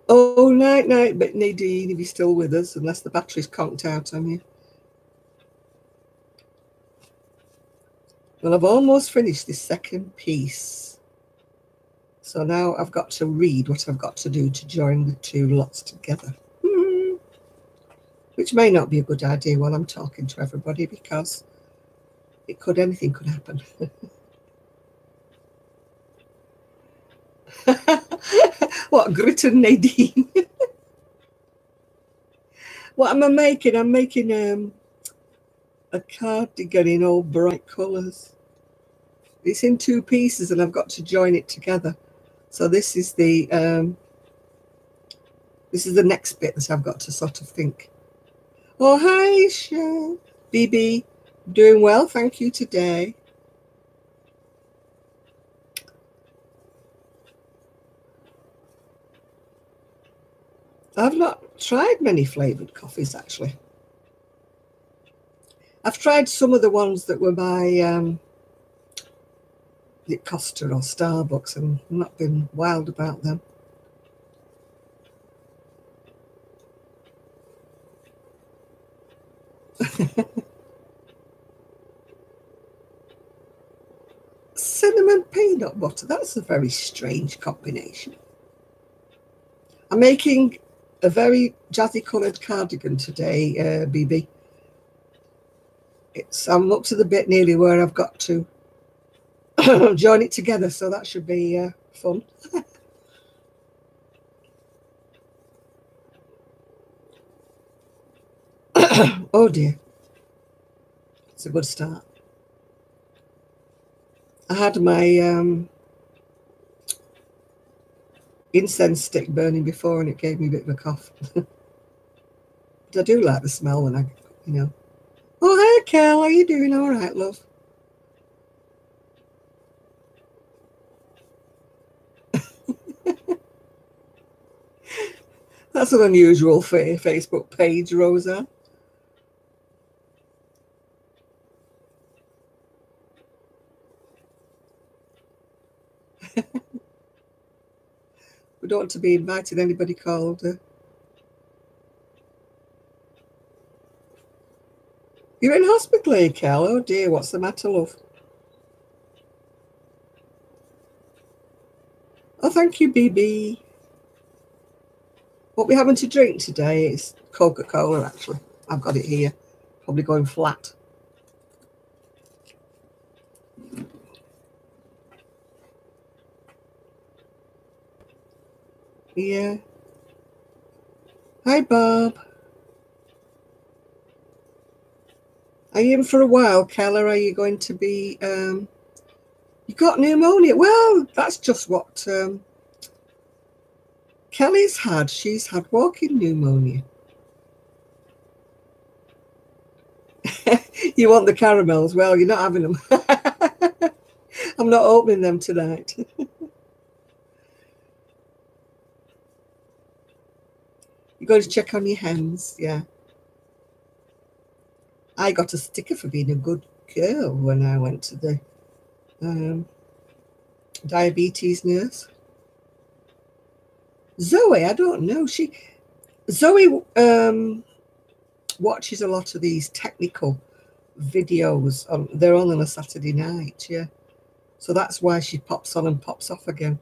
Oh, night, but Nadine, if you're still with us, unless the battery's conked out on you. Well, I've almost finished this second piece. So now I've got to read what I've got to do to join the two lots together. Which may not be a good idea while I'm talking to everybody, because anything could happen. What, Grit and Nadine? What am I making? I'm making a cardigan in all bright colours. It's in two pieces and I've got to join it together. So this is the next bit that I've got to sort of think. Oh, hi, Sean. BB, doing well, thank you today. I've not tried many flavoured coffees, actually. I've tried some of the ones that were by Costa or Starbucks, and I've not been wild about them. Cinnamon peanut butter, that's a very strange combination. I'm making a very jazzy coloured cardigan today, BB. I'm up to the bit nearly where I've got to join it together, so that should be fun. Oh dear, it's a good start. I had my incense stick burning before and it gave me a bit of a cough. But I do like the smell when Oh, hey, Kel, how are you doing? All right, love. That's an unusual Facebook page, Rosa. We don't want to be inviting anybody called. You're in hospital, eh, Kel? Oh dear, what's the matter, love? Oh, thank you, BB. What we're having to drink today is Coca-Cola, actually. I've got it here. Probably going flat. Yeah. Hi, Bob. Are you in for a while, Keller? Are you going to be... You got pneumonia? Well, that's just what Kelly's had. She's had walking pneumonia. You want the caramels? Well, you're not having them. I'm not opening them tonight. You're going to check on your hands, yeah. I got a sticker for being a good girl when I went to the diabetes nurse. Zoe, I don't know. Zoe watches a lot of these technical videos. They're on a Saturday night, yeah. So that's why she pops on and pops off again.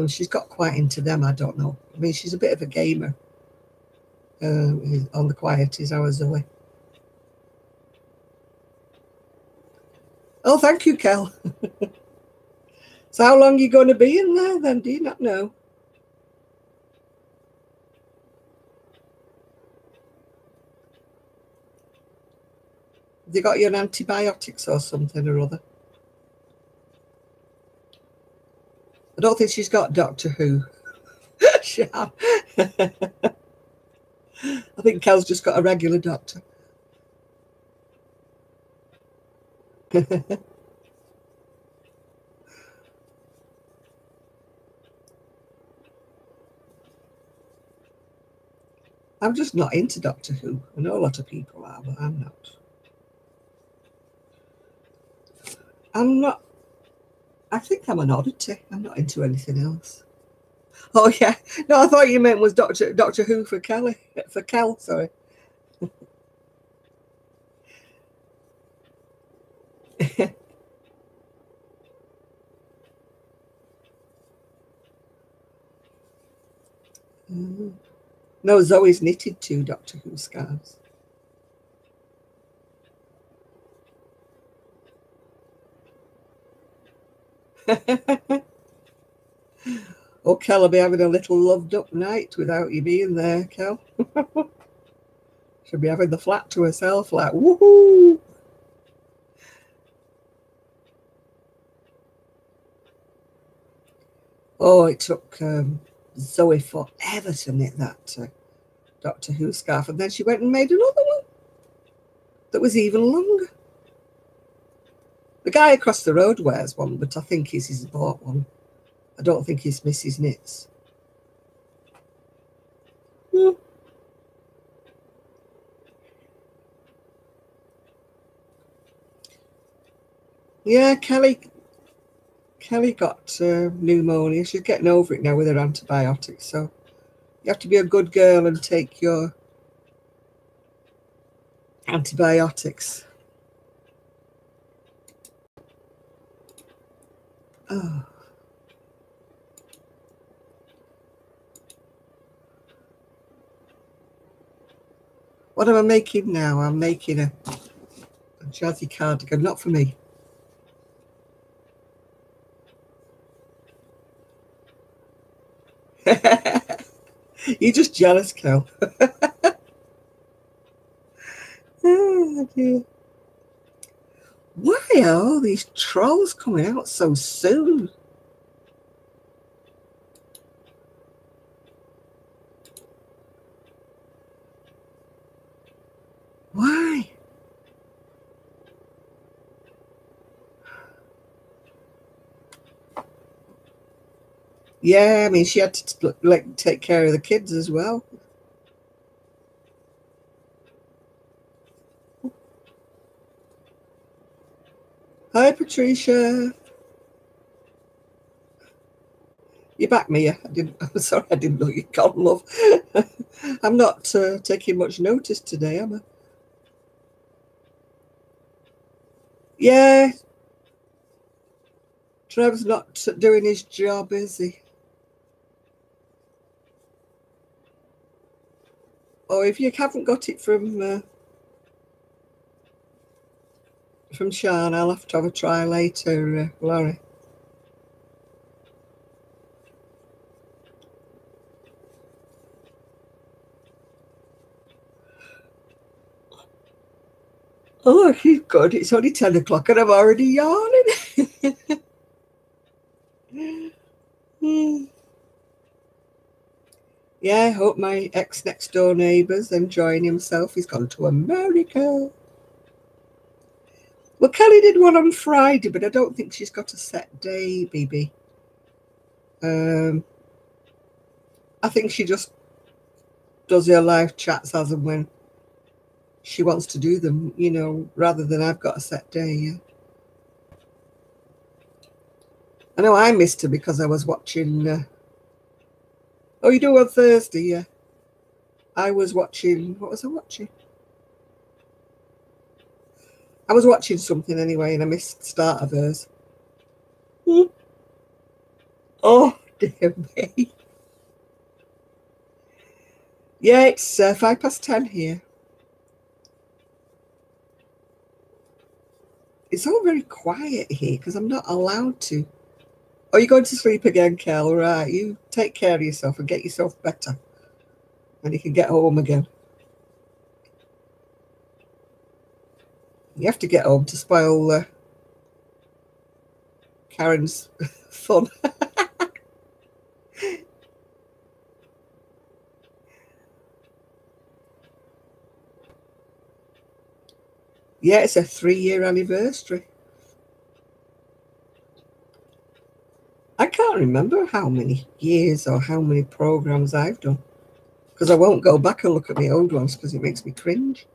She's got quite into them, I don't know. I mean, she's a bit of a gamer. On the quiet is our Zoe. Oh, thank you, Kel. So how long are you going to be in there then? Do you not know? They got you on antibiotics or something or other? I don't think she's got Doctor Who. I think Kel's just got a regular doctor. I'm just not into Doctor Who. I know a lot of people are, but I'm not. I'm not. I think I'm an oddity. I'm not into anything else. Oh yeah. No, I thought you meant was Doctor Who for Kelly. For Kel, sorry. No, Zoe's knitted 2 Doctor Who scarves. Oh, Kel will be having a little loved up night without you being there, Kel. She'll be having the flat to herself, like, woohoo! Oh, it took Zoe forever to knit that Doctor Who scarf, and then she went and made another one that was even longer. The guy across the road wears one, but I think he's bought one. I don't think he's Mrs. Knits. Yeah, Kelly got pneumonia. She's getting over it now with her antibiotics. So you have to be a good girl and take your antibiotics. Oh. What am I making now? I'm making a Jazzy cardigan, not for me. You're just jealous, Kel. Oh, dear. Why are all these trolls coming out so soon? Why? Yeah, I mean, she had to like take care of the kids as well. Hi, Patricia. You back, Mia? I'm sorry, I didn't know you'd gone, love. I'm not taking much notice today, am I? Yeah. Trev's not doing his job, is he? Oh, if you haven't got it from Sean, I'll have to have a try later, Laurie. Oh, he's good. It's only 10 o'clock and I'm already yawning. Yeah, I hope my ex-next door neighbour's enjoying himself. He's gone to America. Well, Kelly did one on Friday, but I don't think she's got a set day, BB. I think she just does her live chats as and when she wants to do them, you know, rather than I've got a set day, yeah. I know I missed her because I was watching... Oh, you do on Thursday, yeah. I was watching... What was I watching? I was watching something anyway, and I missed the start of hers. Oh, dear me. Yeah, it's 10:05 here. It's all very quiet here because I'm not allowed to. Oh, you're going to sleep again, Kel? Right, you take care of yourself and get yourself better. And you can get home again. You have to get home to spoil Karen's fun. Yeah, it's a 3-year anniversary. I can't remember how many years or how many programs I've done, because I won't go back and look at my old ones because it makes me cringe.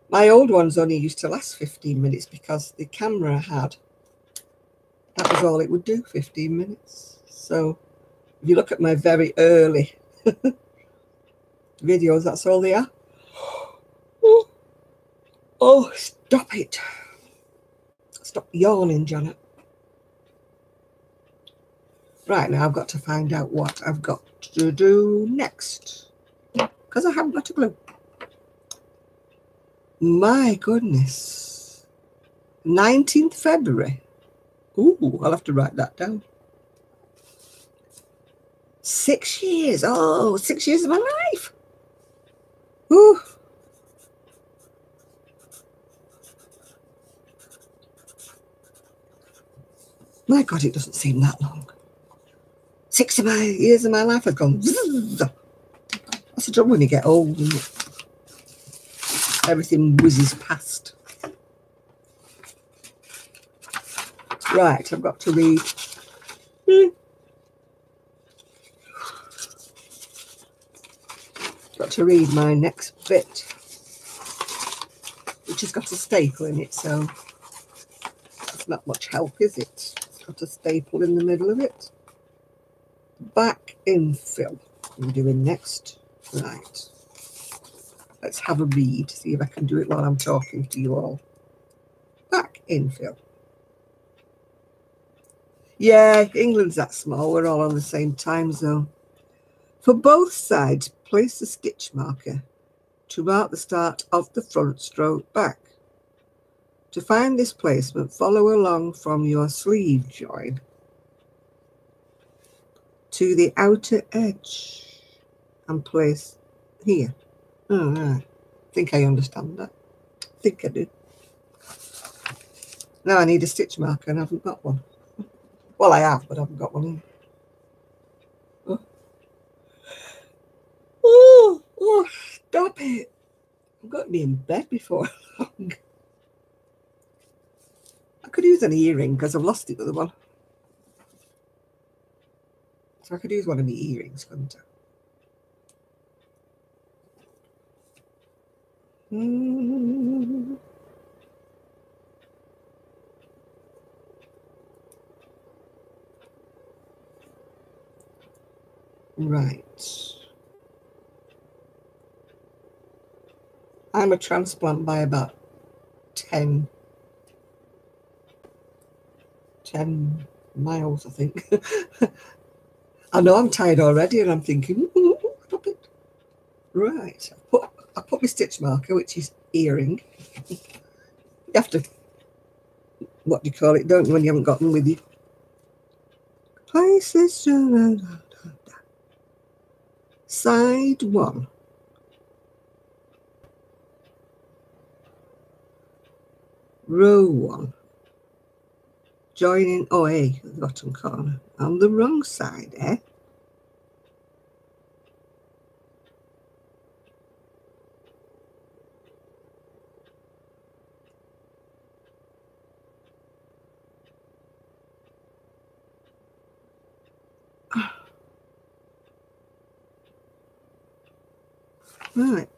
My old ones only used to last 15 minutes because the camera I had, that was all it would do, 15 minutes. So if you look at my very early videos, that's all they are. Oh, stop it. Stop yawning, Janet. Right, now I've got to find out what I've got to do next, because I haven't got a clue. My goodness. 19th February. Ooh, I'll have to write that down. 6 years. Oh, 6 years of my life. Ooh. My God, it doesn't seem that long. 6 of my years of my life have gone. That's the trouble when you get old, isn't it? Everything whizzes past. Right, I've got to read. Got to read my next bit, which has got a staple in it, so it's not much help, is it? It's got a staple in the middle of it. Back infill. We're doing next. Right. Let's have a read, see if I can do it while I'm talking to you all. Back infill. Yeah, England's that small. We're all on the same time zone. For both sides, place a stitch marker to mark the start of the front stroke back. To find this placement, follow along from your sleeve join to the outer edge and place here. Oh, right. I think I understand that. I think I do. Now I need a stitch marker and I haven't got one. Well, I have, but I haven't got one here. Oh, stop it. I've got to be in bed before long. I could use an earring because I've lost it with the one. So I could use one of my earrings, couldn't I? Right. I'm a transplant by about 10 miles, I think. I know I'm tired already and I'm thinking, stop it. Right. I put my stitch marker, which is earring. You have to, what do you call it, don't you, when you haven't got them with you? Places. Side 1. Row 1. Joining OA at the bottom corner. On the wrong side, eh? Right.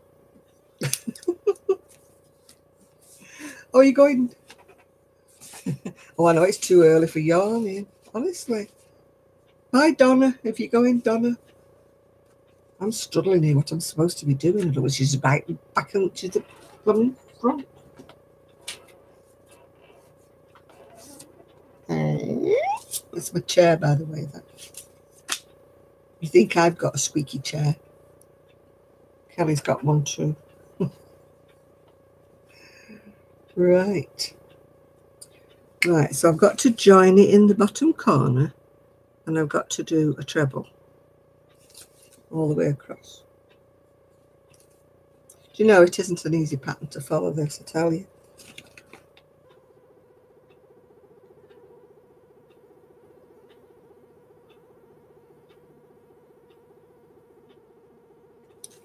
Oh, you're going? Oh, I know it's too early for yawning, honestly. Hi, Donna, if you're going, Donna. I'm struggling here what I'm supposed to be doing, otherwise she's back into the front. It's my chair, by the way. That you think I've got a squeaky chair? Kelly's got one too. Right. Right, so I've got to join it in the bottom corner and I've got to do a treble all the way across. Do you know, it isn't an easy pattern to follow this, I tell you.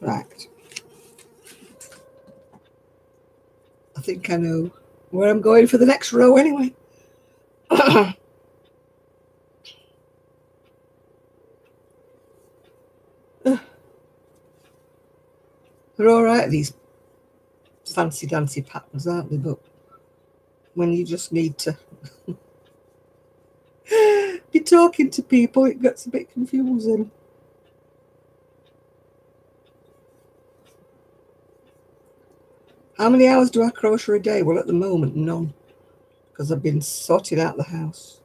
Right. I think I know where I'm going for the next row anyway. They're all right, these fancy dancy patterns, aren't they? But when you just need to be talking to people, it gets a bit confusing. How many hours do I crochet a day? Well, at the moment, none, because I've been sorting out the house.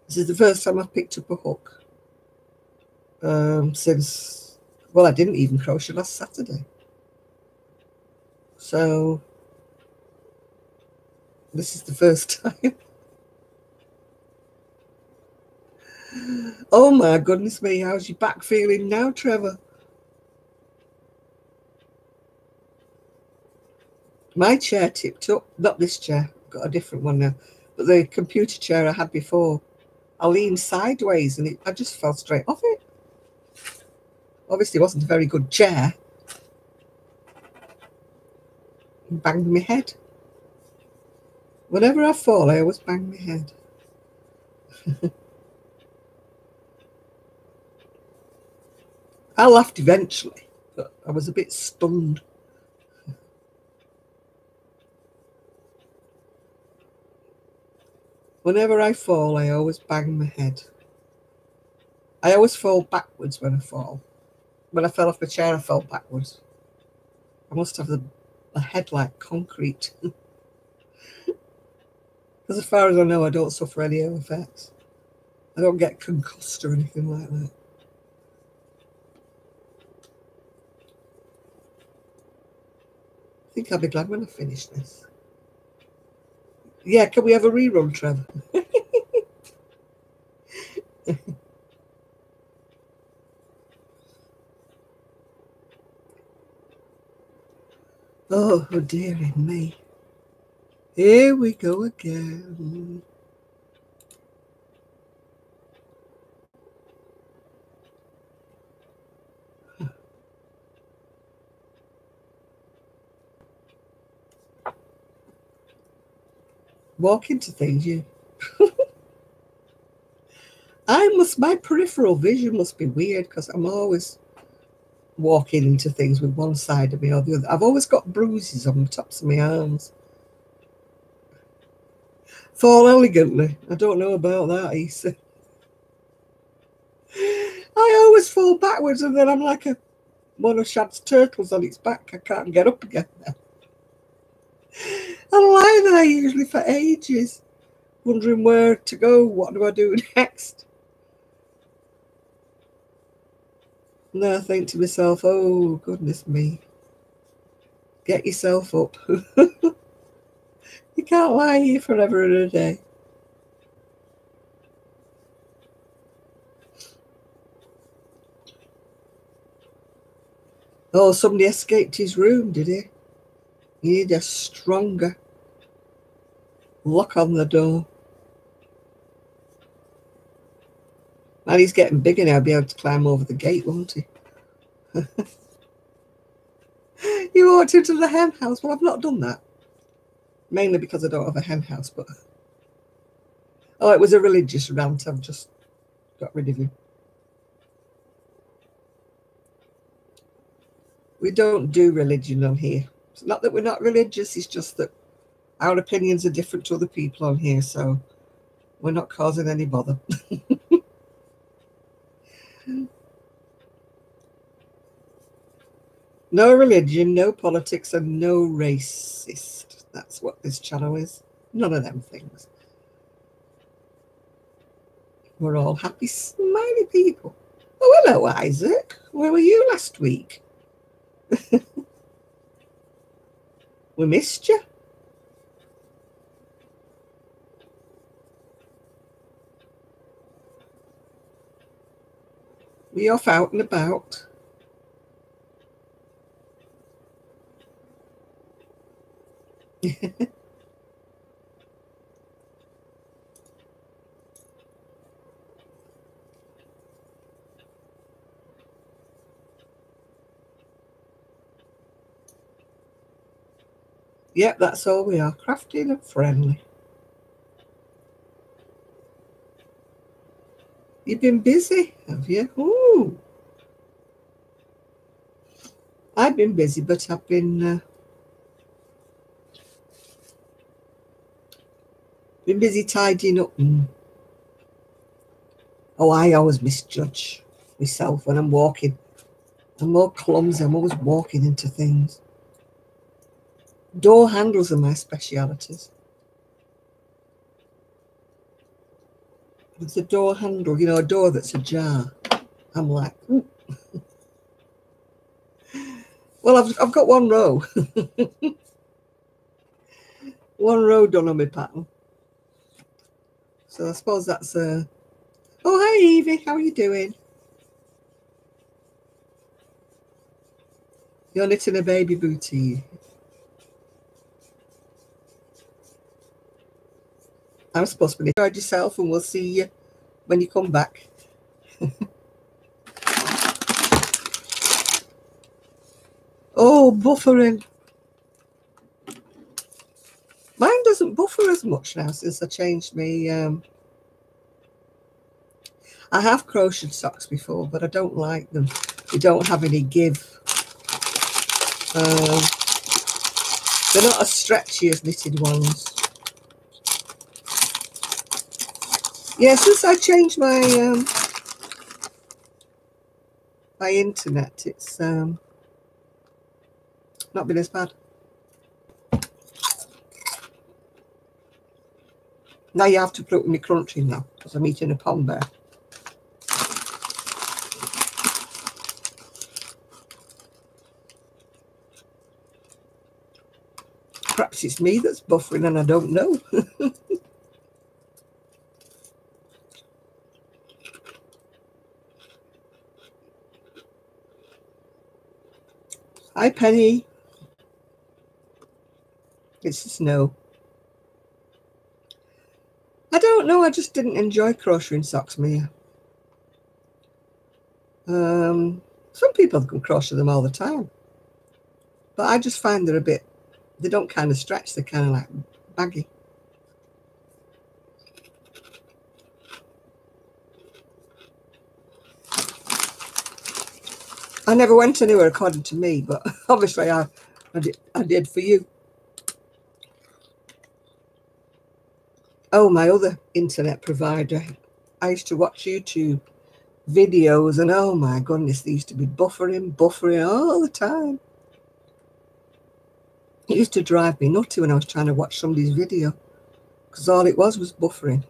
This is the first time I've picked up a hook since, well, I didn't even crochet last Saturday. So this is the first time. Oh my goodness me, how's your back feeling now, Trevor? My chair tipped up, not this chair, I've got a different one now, but the computer chair I had before, I leaned sideways and I just fell straight off it. Obviously it wasn't a very good chair. And banged my head. Whenever I fall, I always bang my head. I laughed eventually, but I was a bit stunned. Whenever I fall, I always bang my head. I always fall backwards when I fall. When I fell off the chair, I fell backwards. I must have a head like concrete. Because as far as I know, I don't suffer any ill effects. I don't get concussed or anything like that. I think I'll be glad when I finish this. Yeah, can we have a rerun, Trevor? Oh, dearie me. Here we go again. Walk into things, you. My peripheral vision must be weird because I'm always walking into things with one side of me or the other. I've always got bruises on the tops of my arms. Fall elegantly. I don't know about that, he said. I always fall backwards and then I'm like one of Shad's turtles on its back. I can't get up again now. I lie there usually for ages, wondering where to go. What do I do next? And then I think to myself, oh, goodness me. Get yourself up. You can't lie here forever and a day. Oh, somebody escaped his room, did he? You need a stronger lock on the door. And he's getting bigger now, be able to climb over the gate, won't he? You walked into the hen house. Well, I've not done that. Mainly because I don't have a hen house, but... Oh, it was a religious rant. I've just got rid of him. We don't do religion on here. It's not that we're not religious, it's just that our opinions are different to other people on here, so we're not causing any bother. No religion, no politics, and no racist. That's what this channel is. None of them things. We're all happy, smiley people. Oh, hello, Isaac. Where were you last week? We missed you. Were you off out and about? Yep, that's all we are. Crafty and friendly. You've been busy, have you? Ooh. I've been busy, but I've been busy tidying up. Oh, I always misjudge myself when I'm walking. I'm more clumsy. I'm always walking into things. Door handles are my specialities. It's a door handle, you know, a door that's ajar. I'm like, ooh. Well, I've got one row. One row done on my pattern. So I suppose that's oh, hi Evie, how are you doing? You're knitting a baby bootie. I'm supposed to be enjoyed yourself, and we'll see you when you come back. Oh, buffering. Mine doesn't buffer as much now since I changed my I have crocheted socks before, but I don't like them. They don't have any give. They're not as stretchy as knitted ones. Yeah, since I changed my my internet, it's not been as bad. Now you have to put me crunchy now because I'm eating a pom bear. Perhaps it's me that's buffering and I don't know. Hi, Penny. It's the snow. I don't know. I just didn't enjoy crocheting socks, Mia. Some people can crochet them all the time. But I just find they're a bit, they don't kind of stretch. They're kind of like baggy. I never went anywhere according to me, but obviously I did for you. Oh, my other internet provider. I used to watch YouTube videos and oh my goodness, they used to be buffering all the time. It used to drive me nutty when I was trying to watch somebody's video because all it was buffering.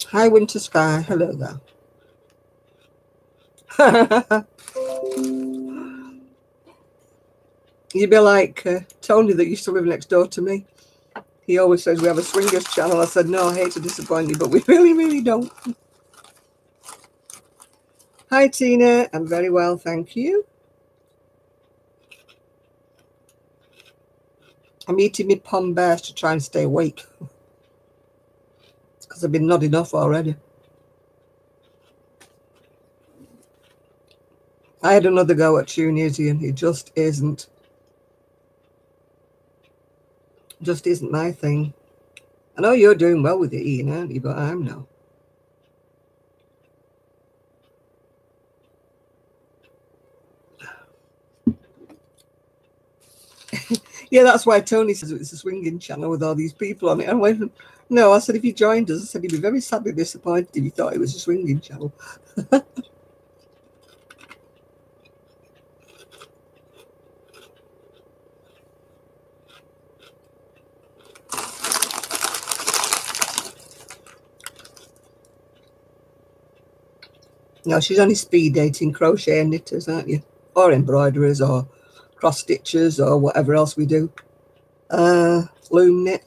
Hi, Winter Sky. Hello there. You'd be like Tony that used to live next door to me. He always says we have a swingers channel. I said, no, I hate to disappoint you, but we really, really don't. Hi, Tina. I'm very well, thank you. I'm eating my pom bears to try and stay awake because I've been nodding off already. I had another go at Tunisian. It just isn't my thing. I know you're doing well with it, Ian, aren't you? But I'm not. Yeah, that's why Tony says it's a swinging channel with all these people on it. I went, no, I said, if you joined us, I said, he'd be very sadly disappointed if he thought it was a swinging channel. No, she's only speed dating crochet and knitters, aren't you? Or embroiderers or cross stitches or whatever else we do. Loom knit.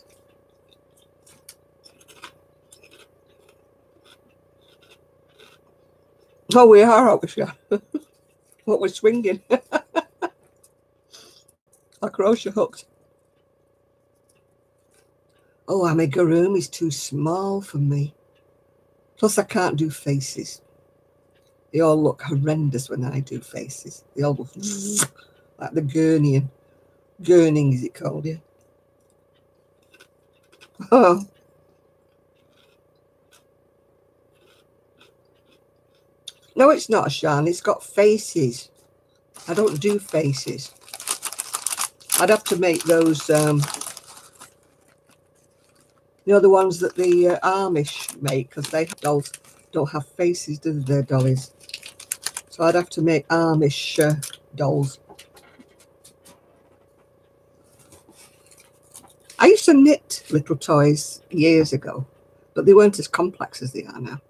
Oh, we are, obviously. What we're swinging. Our crochet hooked. Oh, amigurumi's too small for me. Plus, I can't do faces. They all look horrendous when I do faces. They all go like the gurning. Gurning, is it called? Yeah. Oh. No, it's not, Shan. It's got faces. I don't do faces. I'd have to make those, you know, the ones that the Amish make, because they dolls don't have faces, do they, their dollies? So I'd have to make Amish dolls. I used to knit little toys years ago, but they weren't as complex as they are now.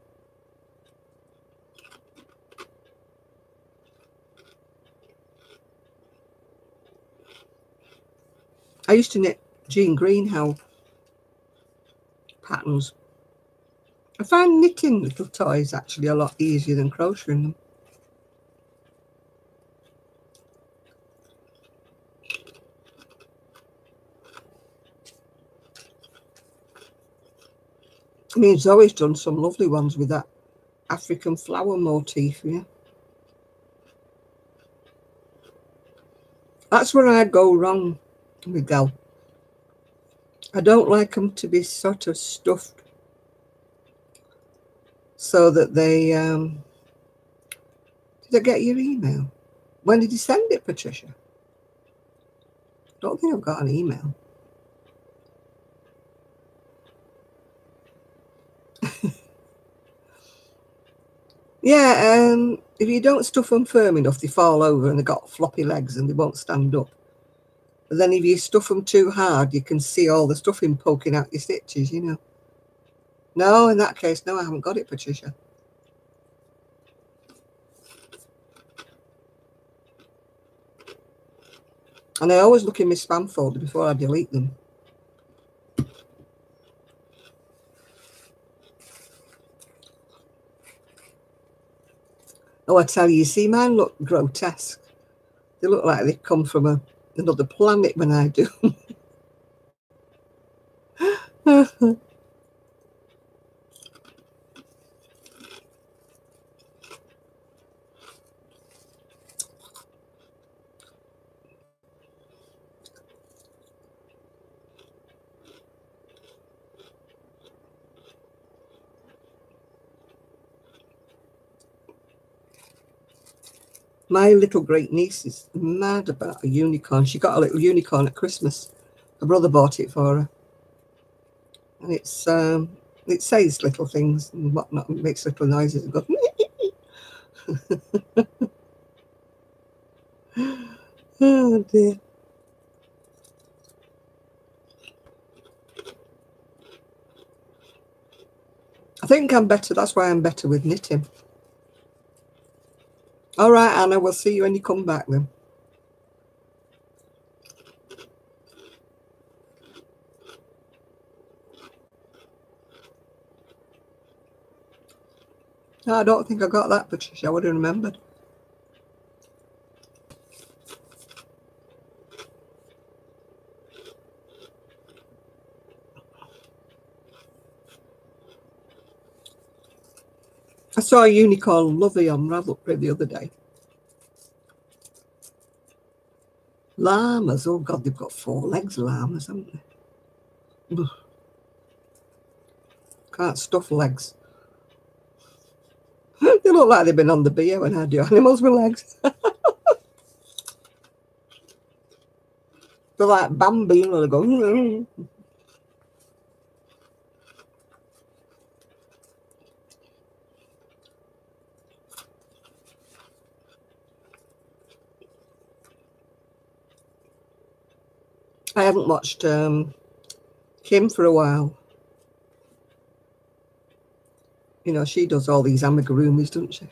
I used to knit Jean Greenhow patterns. I find knitting little toys actually a lot easier than crocheting them. I mean, Zoe's done some lovely ones with that African flower motif, yeah. That's where I go wrong, Miguel. I don't like them to be sort of stuffed so that they... did I get your email? When did you send it, Patricia? I don't think I've got an email. Yeah, if you don't stuff them firm enough, they fall over and they've got floppy legs and they won't stand up. But then if you stuff them too hard, you can see all the stuffing poking out your stitches, you know. No, in that case, no, I haven't got it, Patricia. And I always look in my spam folder before I delete them. Oh, I tell you, see, mine look grotesque. They look like they come from another planet when I do. My little great niece is mad about a unicorn. She got a little unicorn at Christmas. Her brother bought it for her. And it says little things and whatnot and makes little noises and goes, oh dear. I think I'm better. That's why I'm better with knitting. All right, Anna, we'll see you when you come back then. No, I don't think I got that, Patricia. I would have remembered. I saw a unicorn lovey on Ravelry the other day. Llamas. Oh, God, they've got 4 legs, llamas, haven't they? Ugh. Can't stuff legs. They look like they've been on the beer when I do animals with legs. They're like Bambi, you know, they go... I haven't watched Kim for a while. You know, she does all these amigurumis, doesn't she?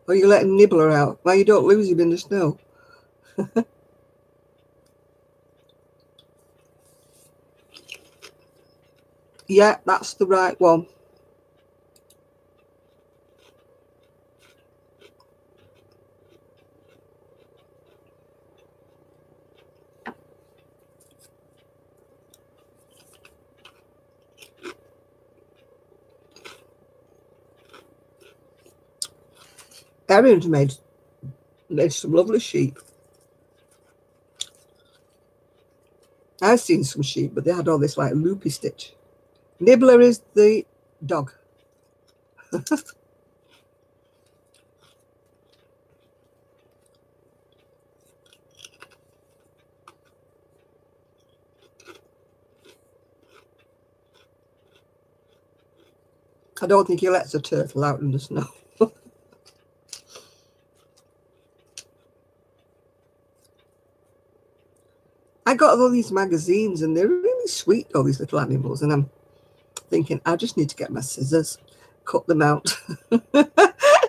Oh, you let him nibble her out. Well, you don't lose him in the snow. Yeah, that's the right one. Erin's made some lovely sheep. I've seen some sheep, but they had all this like loopy stitch. Nibbler is the dog. I don't think he lets a turtle out in the snow. I got all these magazines and they're really sweet, all these little animals. And I'm thinking, I just need to get my scissors, cut them out,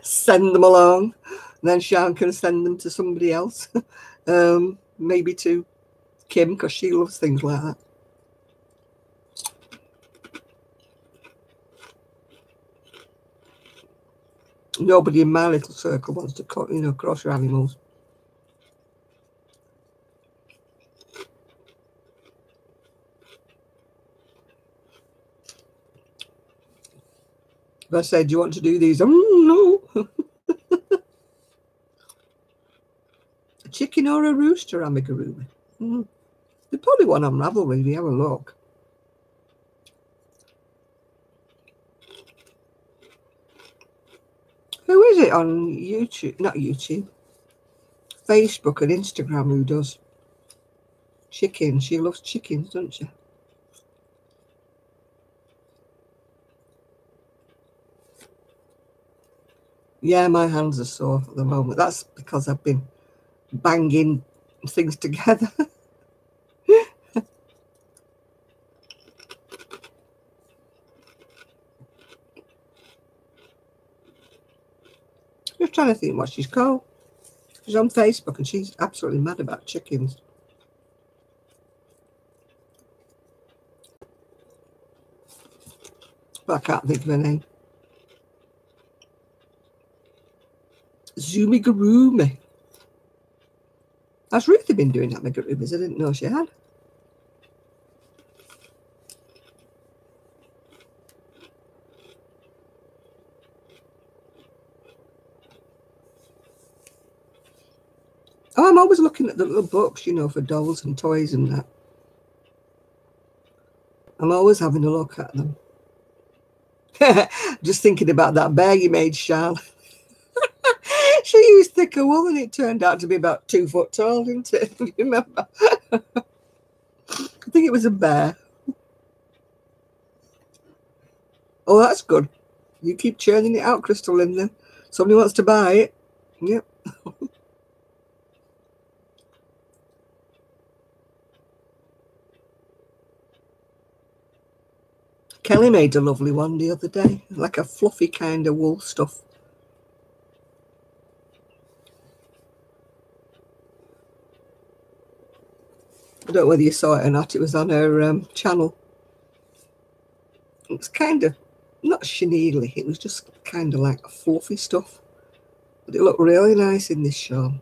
send them along. And then Sean can send them to somebody else. Maybe to Kim, because she loves things like that. Nobody in my little circle wants to cut, cross your animals. If I said, do you want to do these? No. A chicken or a rooster, amigurumi? They probably one on Ravelry. If you have a look. Who is it on YouTube? Not YouTube. Facebook and Instagram who does chicken. She loves chickens, doesn't she? Yeah, my hands are sore at the moment. That's because I've been banging things together. Just trying to think what she's called. She's on Facebook and she's absolutely mad about chickens. But I can't think of her name. Zumigurumi. Has Ruthie been doing amigurumis? I didn't know she had. Oh, I'm always looking at the little books, for dolls and toys and that. I'm always having a look at them. Just thinking about that bear you made, Charlotte. She used thicker wool and it turned out to be about 2 foot tall, didn't it? You remember? I think it was a bear. Oh, that's good. You keep churning it out, Crystal Linden. Somebody wants to buy it. Yep. Kelly made a lovely one the other day, like a fluffy kind of wool stuff. I don't know whether you saw it or not. It was on her channel. It was kind of, not chenille, it was just kind of like fluffy stuff. But it looked really nice in this shawl.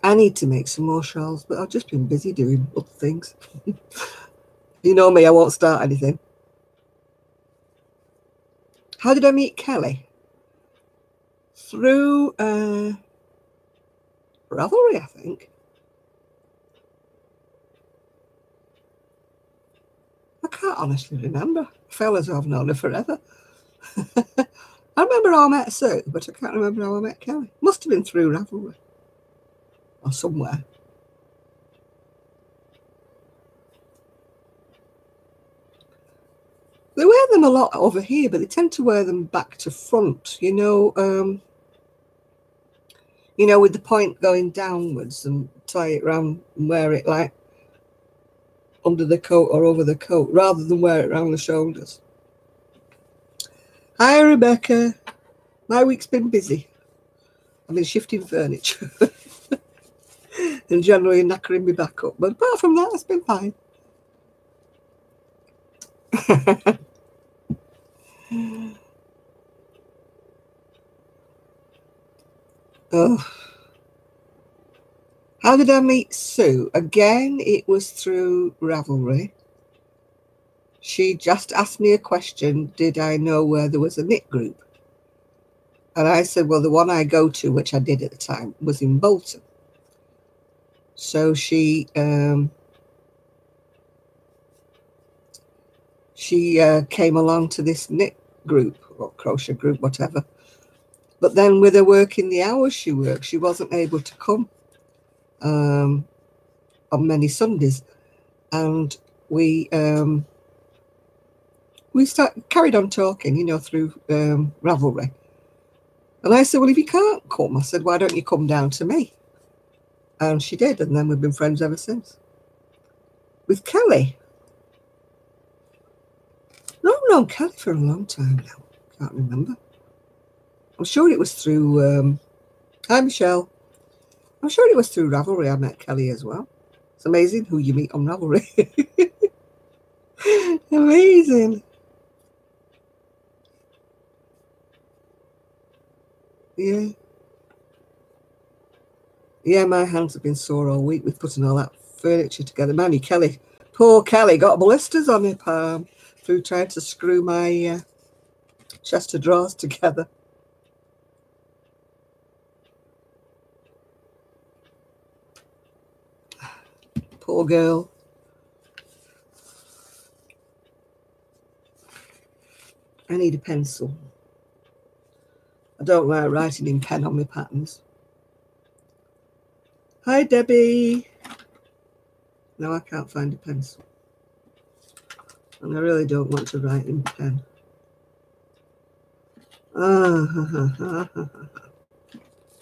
I need to make some more shawls, but I've just been busy doing other things. You know me, I won't start anything. How did I meet Kelly? Through Ravelry, I think. I can't honestly remember. Fellas, I've known her forever. I remember how I met Sue, but I can't remember how I met Kelly. Must have been through Ravelry. Or somewhere. They wear them a lot over here, but they tend to wear them back to front, with the point going downwards, and tie it around and wear it like under the coat or over the coat, rather than wear it around the shoulders. Hi, Rebecca. My week's been busy. I've been shifting furniture and generally knackering me back up. But apart from that, it's been fine. Oh. How did I meet Sue? Again, it was through Ravelry. She just asked me a question. Did I know where there was a knit group? And I said, well, the one I go to, which I did at the time, was in Bolton. So she came along to this knit group or crochet group, whatever. But then with her working the hours she worked, she wasn't able to come on many Sundays. And we carried on talking, you know, through Ravelry. And I said, well, if you can't come, I said, why don't you come down to me? And she did, and then we've been friends ever since. With Kelly. No, I've known Kelly for a long time now. Can't remember. I'm sure it was through... hi, Michelle. I'm sure it was through Ravelry I met Kelly as well. It's amazing who you meet on Ravelry. Amazing. Yeah. Yeah, my hands have been sore all week with putting all that furniture together. Manny Kelly, poor Kelly, got blisters on her palm through trying to screw my chest of drawers together. Poor girl. I need a pencil. I don't like writing in pen on my patterns. Hi, Debbie. No, I can't find a pencil. And I really don't want to write in pen.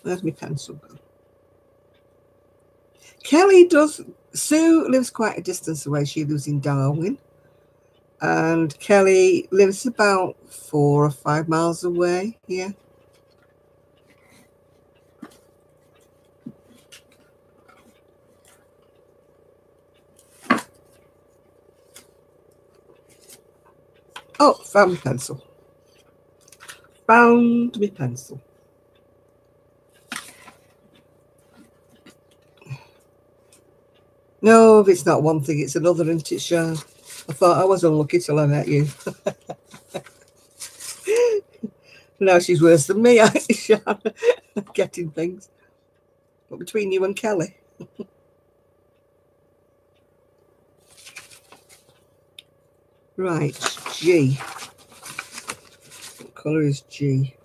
Where's my pencil gone? Kelly does... Sue lives quite a distance away. She lives in Darwin. And Kelly lives about 4 or 5 miles away here. Oh, found my pencil. Found my pencil. No, if it's not one thing, it's another, isn't it, Sean? I thought I was unlucky till I met you. Now she's worse than me, Sean, getting things. But between you and Kelly. Right, G. What colour is G?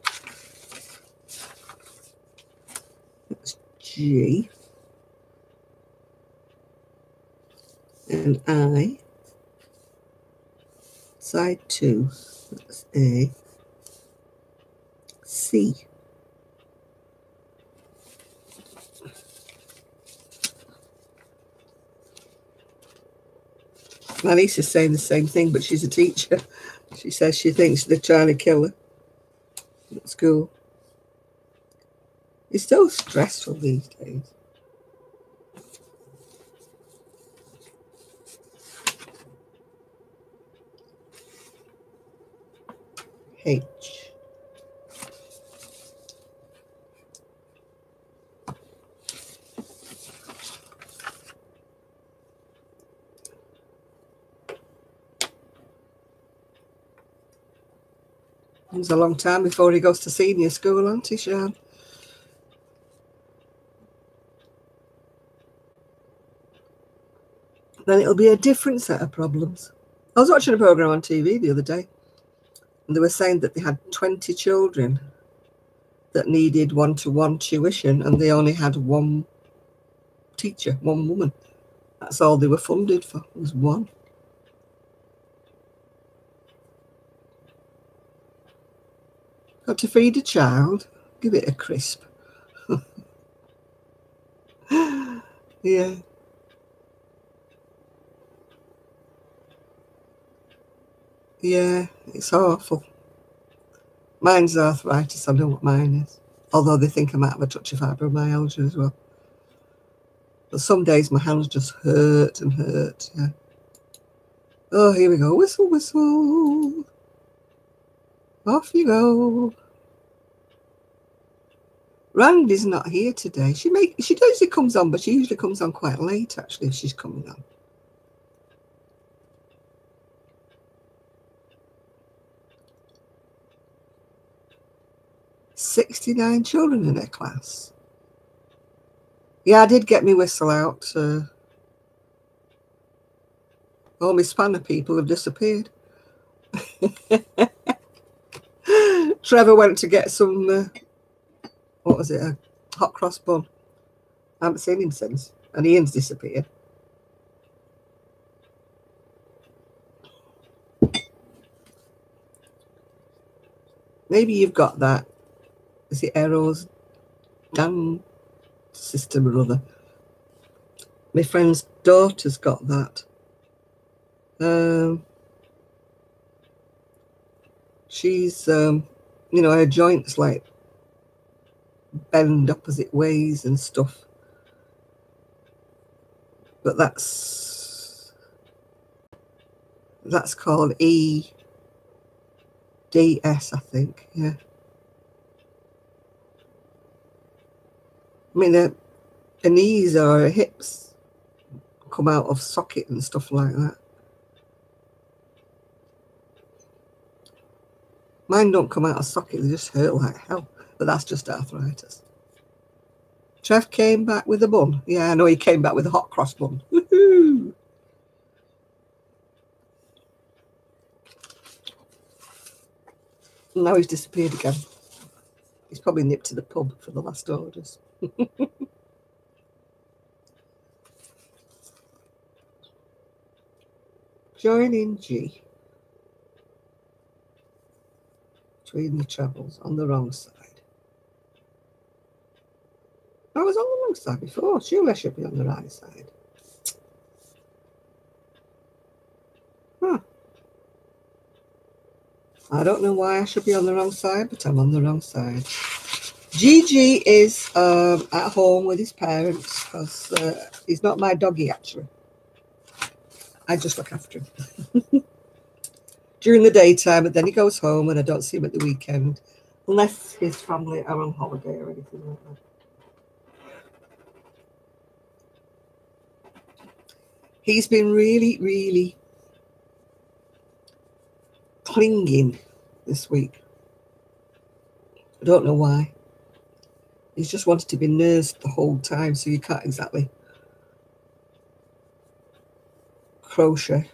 That's G. And I. Side 2. That's A. C. My niece is saying the same thing, but she's a teacher. She says she thinks they're trying to kill her at school. It's so stressful these days. H. It's a long time before he goes to senior school, aren't he, Sean? Then it'll be a different set of problems. I was watching a program on TV the other day, and they were saying that they had 20 children that needed one-to-one tuition, and they only had one teacher, one woman. That's all they were funded for, was one. Got to feed a child, give it a crisp. Yeah. Yeah, it's awful. Mine's arthritis, I know what mine is. Although they think I might have a touch of fibromyalgia as well. But some days my hands just hurt and hurt, yeah. Oh, here we go. Whistle, whistle. Off you go. Randy's not here today. She usually comes on, but she usually comes on quite late, actually, if she's coming on. 69 children in her class. Yeah, I did get my whistle out. All my spanner people have disappeared. Trevor went to get some, what was it, a hot cross bun. I haven't seen him since. And Ian's disappeared. Maybe you've got that. Is it Arrow's Dan system or other? My friend's daughter's got that. She's, you know, her joints like bend opposite ways and stuff. But that's called EDS, I think. Yeah. I mean, her knees or her hips come out of socket and stuff like that. Mine don't come out of socket, they just hurt like hell. But that's just arthritis. Trev came back with a bun. Yeah, I know he came back with a hot cross bun. Woohoo! Now he's disappeared again. He's probably nipped to the pub for the last orders. Join in G. Between the trebles on the wrong side. I was on the wrong side before. Surely I should be on the right side. Huh. I don't know why I should be on the wrong side, but I'm on the wrong side. Gigi is at home with his parents because he's not my doggy, actually. I just look after him during the daytime, but then he goes home and I don't see him at the weekend, unless his family are on holiday or anything like that. He's been really, really clinging this week. I don't know why. He's just wanted to be nursed the whole time, so you can't exactly crochet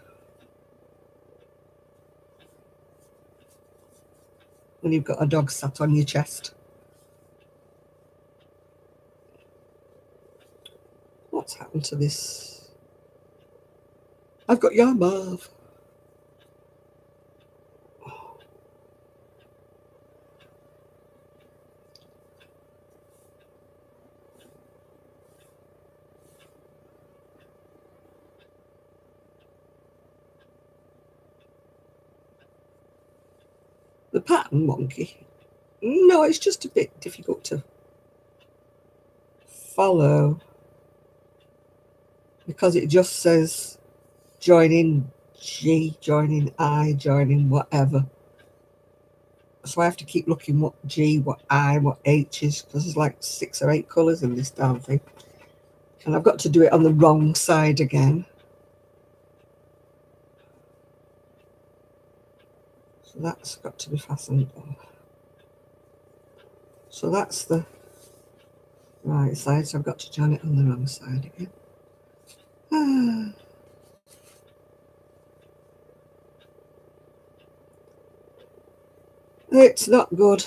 when you've got a dog sat on your chest. What's happened to this? I've got yarn, Marv. The pattern monkey. No, it's just a bit difficult to follow because it just says join in G, join in I, join in whatever. So I have to keep looking what G, what I, what H is, because there's like 6 or 8 colours in this damn thing. And I've got to do it on the wrong side again. So that's got to be fastened on. So that's the right side, so I've got to join it on the wrong side again. It's not good.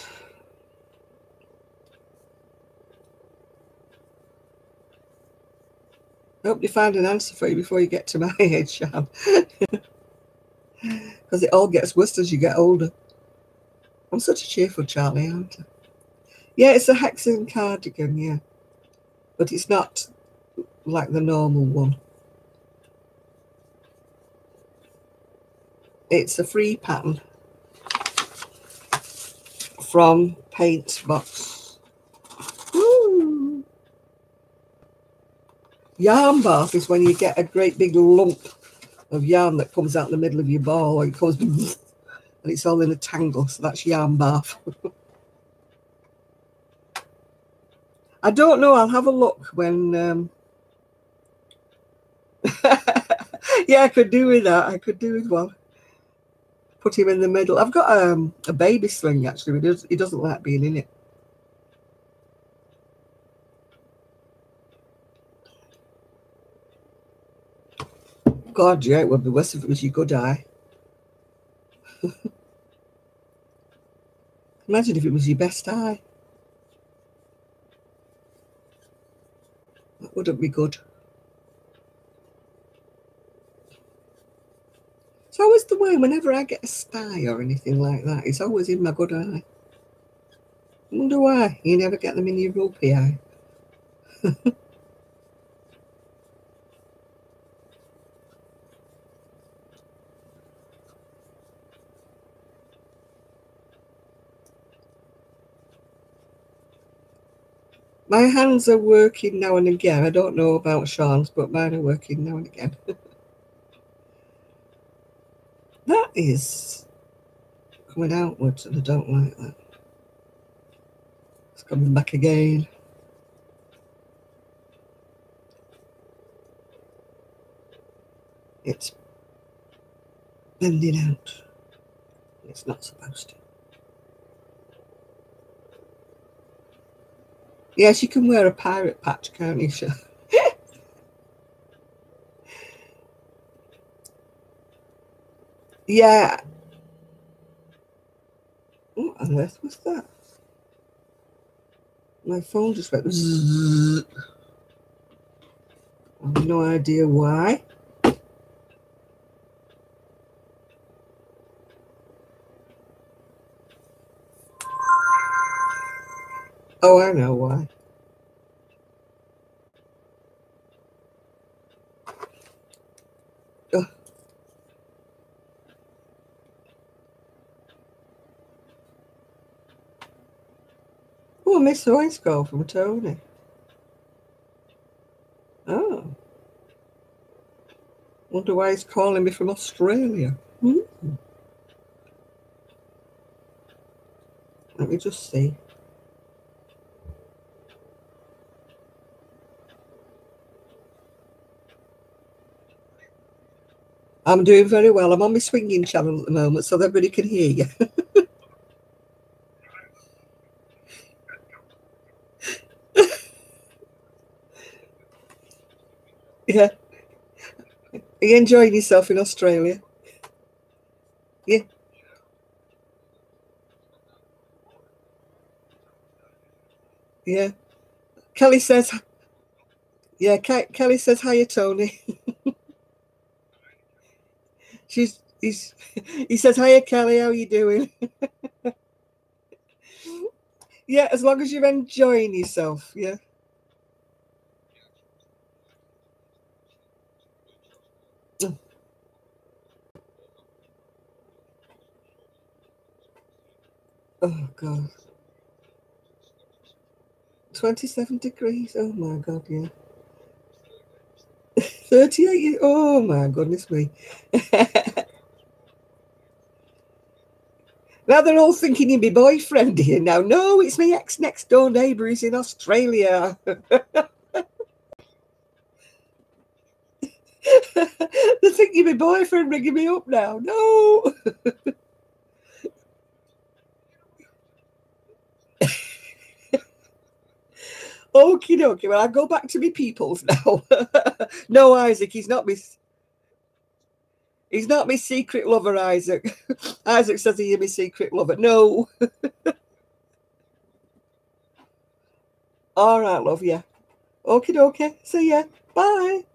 I hope you find an answer for you before you get to my age, Shan. Because it all gets worse as you get older. I'm such a cheerful Charlie, aren't I? Yeah, it's a hexagon cardigan, yeah. But it's not like the normal one. It's a free pattern from Paint Box. Woo. Yarn bath is when you get a great big lump of yarn that comes out in the middle of your ball, or it comes and it's all in a tangle. So that's yarn bath. I don't know. I'll have a look when. Yeah, I could do with that. I could do with one. Put him in the middle. I've got a baby sling actually. He doesn't like being in it. God, yeah, it would be worse if it was your good eye. Imagine if it was your best eye. That wouldn't be good. It's always the way whenever I get a sty or anything like that, it's always in my good eye. I wonder why you never get them in your rupee eye. My hands are working now and again. I don't know about Sean's, but mine are working now and again. That is coming outwards, and I don't like that. It's coming back again. It's bending out. It's not supposed to. Yes, you can wear a pirate patch, can't you, Sean? Yeah. What on earth was that? My phone just went zzz. I have no idea why. Oh, I know why. Oh, oh, Miss Voice Call from Tony. Oh. Wonder why he's calling me from Australia. Let me just see. I'm doing very well. I'm on my swinging channel at the moment, so everybody can hear you. Yeah. Are you enjoying yourself in Australia? Yeah. Yeah. Kelly says, yeah, Kelly says, hiya, Tony. He says, hiya, Kelly, how are you doing? Yeah, as long as you're enjoying yourself, yeah. Oh, God. 27 degrees. Oh, my God, yeah. 38. Oh, my goodness me. Now they're all thinking you're my boyfriend here now. No, it's my ex-next door neighbour. He's in Australia. They think you're my boyfriend ringing me up now. No. Okie dokie. Well, I'll go back to my peoples now. No, Isaac, he's not my secret lover, Isaac. Isaac says he's my secret lover. No. All right, love, yeah. Okie dokie. See ya. Bye.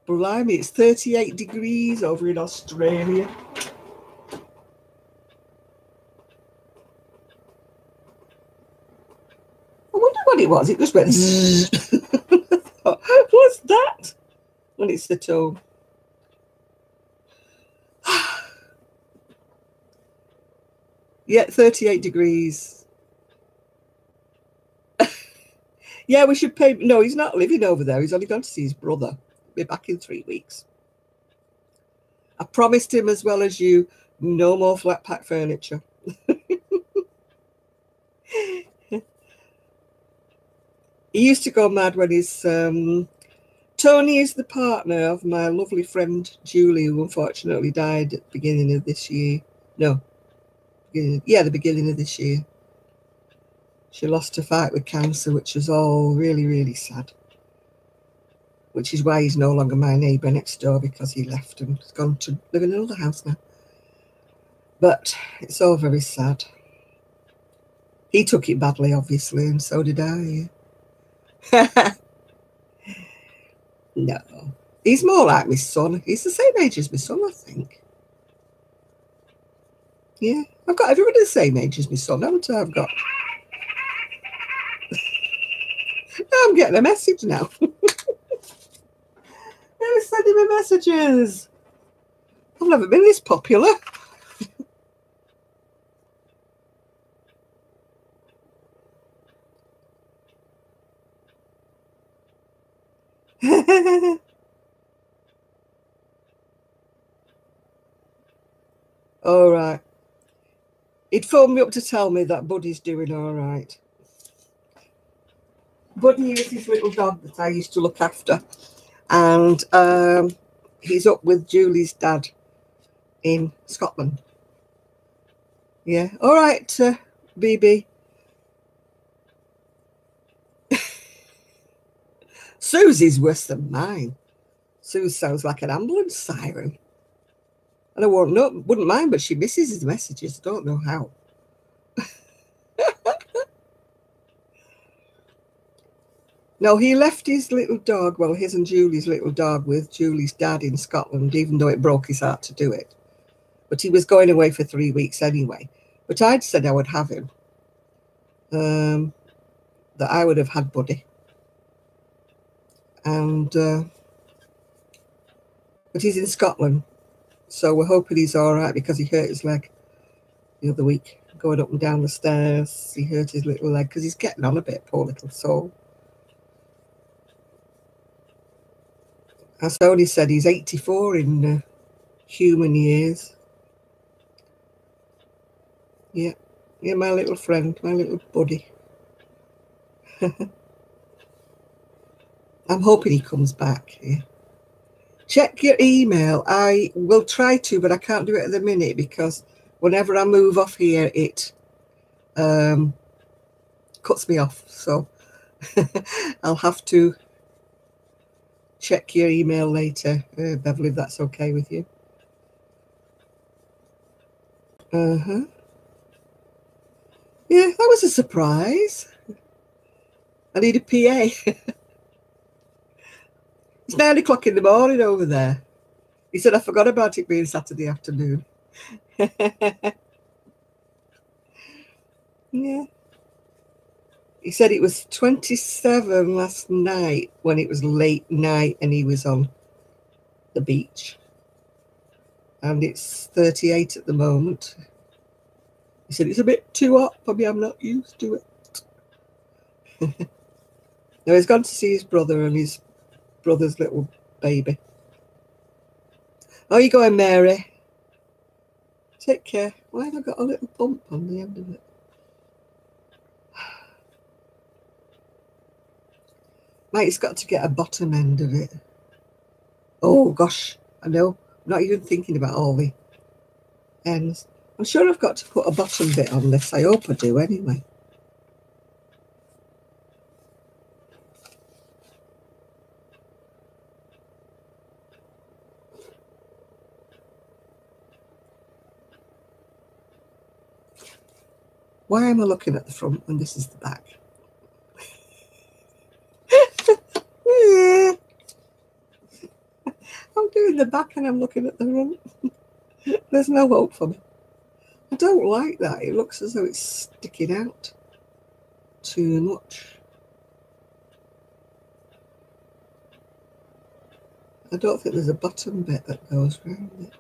Blimey, it's 38 degrees over in Australia. I wonder what it was. It just went zzz. What's that? And it's the tone. Yeah, 38 degrees. Yeah, we should pay. No, he's not living over there. He's only gone to see his brother. He'll be back in 3 weeks. I promised him, as well as you, no more flat pack furniture. He used to go mad when his Tony is the partner of my lovely friend Julie, who unfortunately died at the beginning of this year. No, the beginning of this year. She lost a fight with cancer, which was all really, really sad. which is why he's no longer my neighbour next door, because he left and has gone to live in another house now. But it's all very sad. He took it badly, obviously, and so did I. No. He's more like my son. He's the same age as my son, I think. Yeah. I've got everybody the same age as my son, haven't I? I've got... I'm getting a message now. They're sending me messages. I've never been this popular. All right. He'd phoned me up to tell me that Buddy's doing all right. Buddy is his little dog that I used to look after. And he's up with Julie's dad in Scotland. Yeah. All right, BB. Susie's worse than mine. Sue sounds like an ambulance siren. And I wouldn't mind, but she misses his messages. I don't know how. No, he left his little dog, well, his and Julie's little dog, with Julie's dad in Scotland, even though it broke his heart to do it. But he was going away for 3 weeks anyway. But I'd said I would have him. That I would have had Buddy. And but he's in Scotland, so we're hoping he's all right, because he hurt his leg the other week going up and down the stairs. He hurt his little leg because he's getting on a bit, poor little soul. As Tony said, he's 84 in human years. Yeah, yeah, my little friend, my little buddy. I'm hoping he comes back. Yeah. Check your email. I will try to, but I can't do it at the minute, because whenever I move off here, it cuts me off. So I'll have to check your email later, Beverly, if that's okay with you. Yeah, that was a surprise. I need a PA. It's 9 o'clock in the morning over there. He said, I forgot about it being Saturday afternoon. Yeah. He said it was 27 last night when it was late night and he was on the beach. And it's 38 at the moment. He said, it's a bit too hot for me. I'm not used to it. Now he's gone to see his brother and his brother's little baby. How are you going, Mary? Take care. Why have I got a little bump on the end of it? Mike's got to get a bottom end of it. Oh, gosh. I know. I'm not even thinking about all the ends. I'm sure I've got to put a bottom bit on this. I hope I do anyway. Why am I looking at the front when this is the back? Yeah. I'm doing the back and I'm looking at the front. There's no hope for me. I don't like that. It looks as though it's sticking out too much. I don't think there's a bottom bit that goes around it.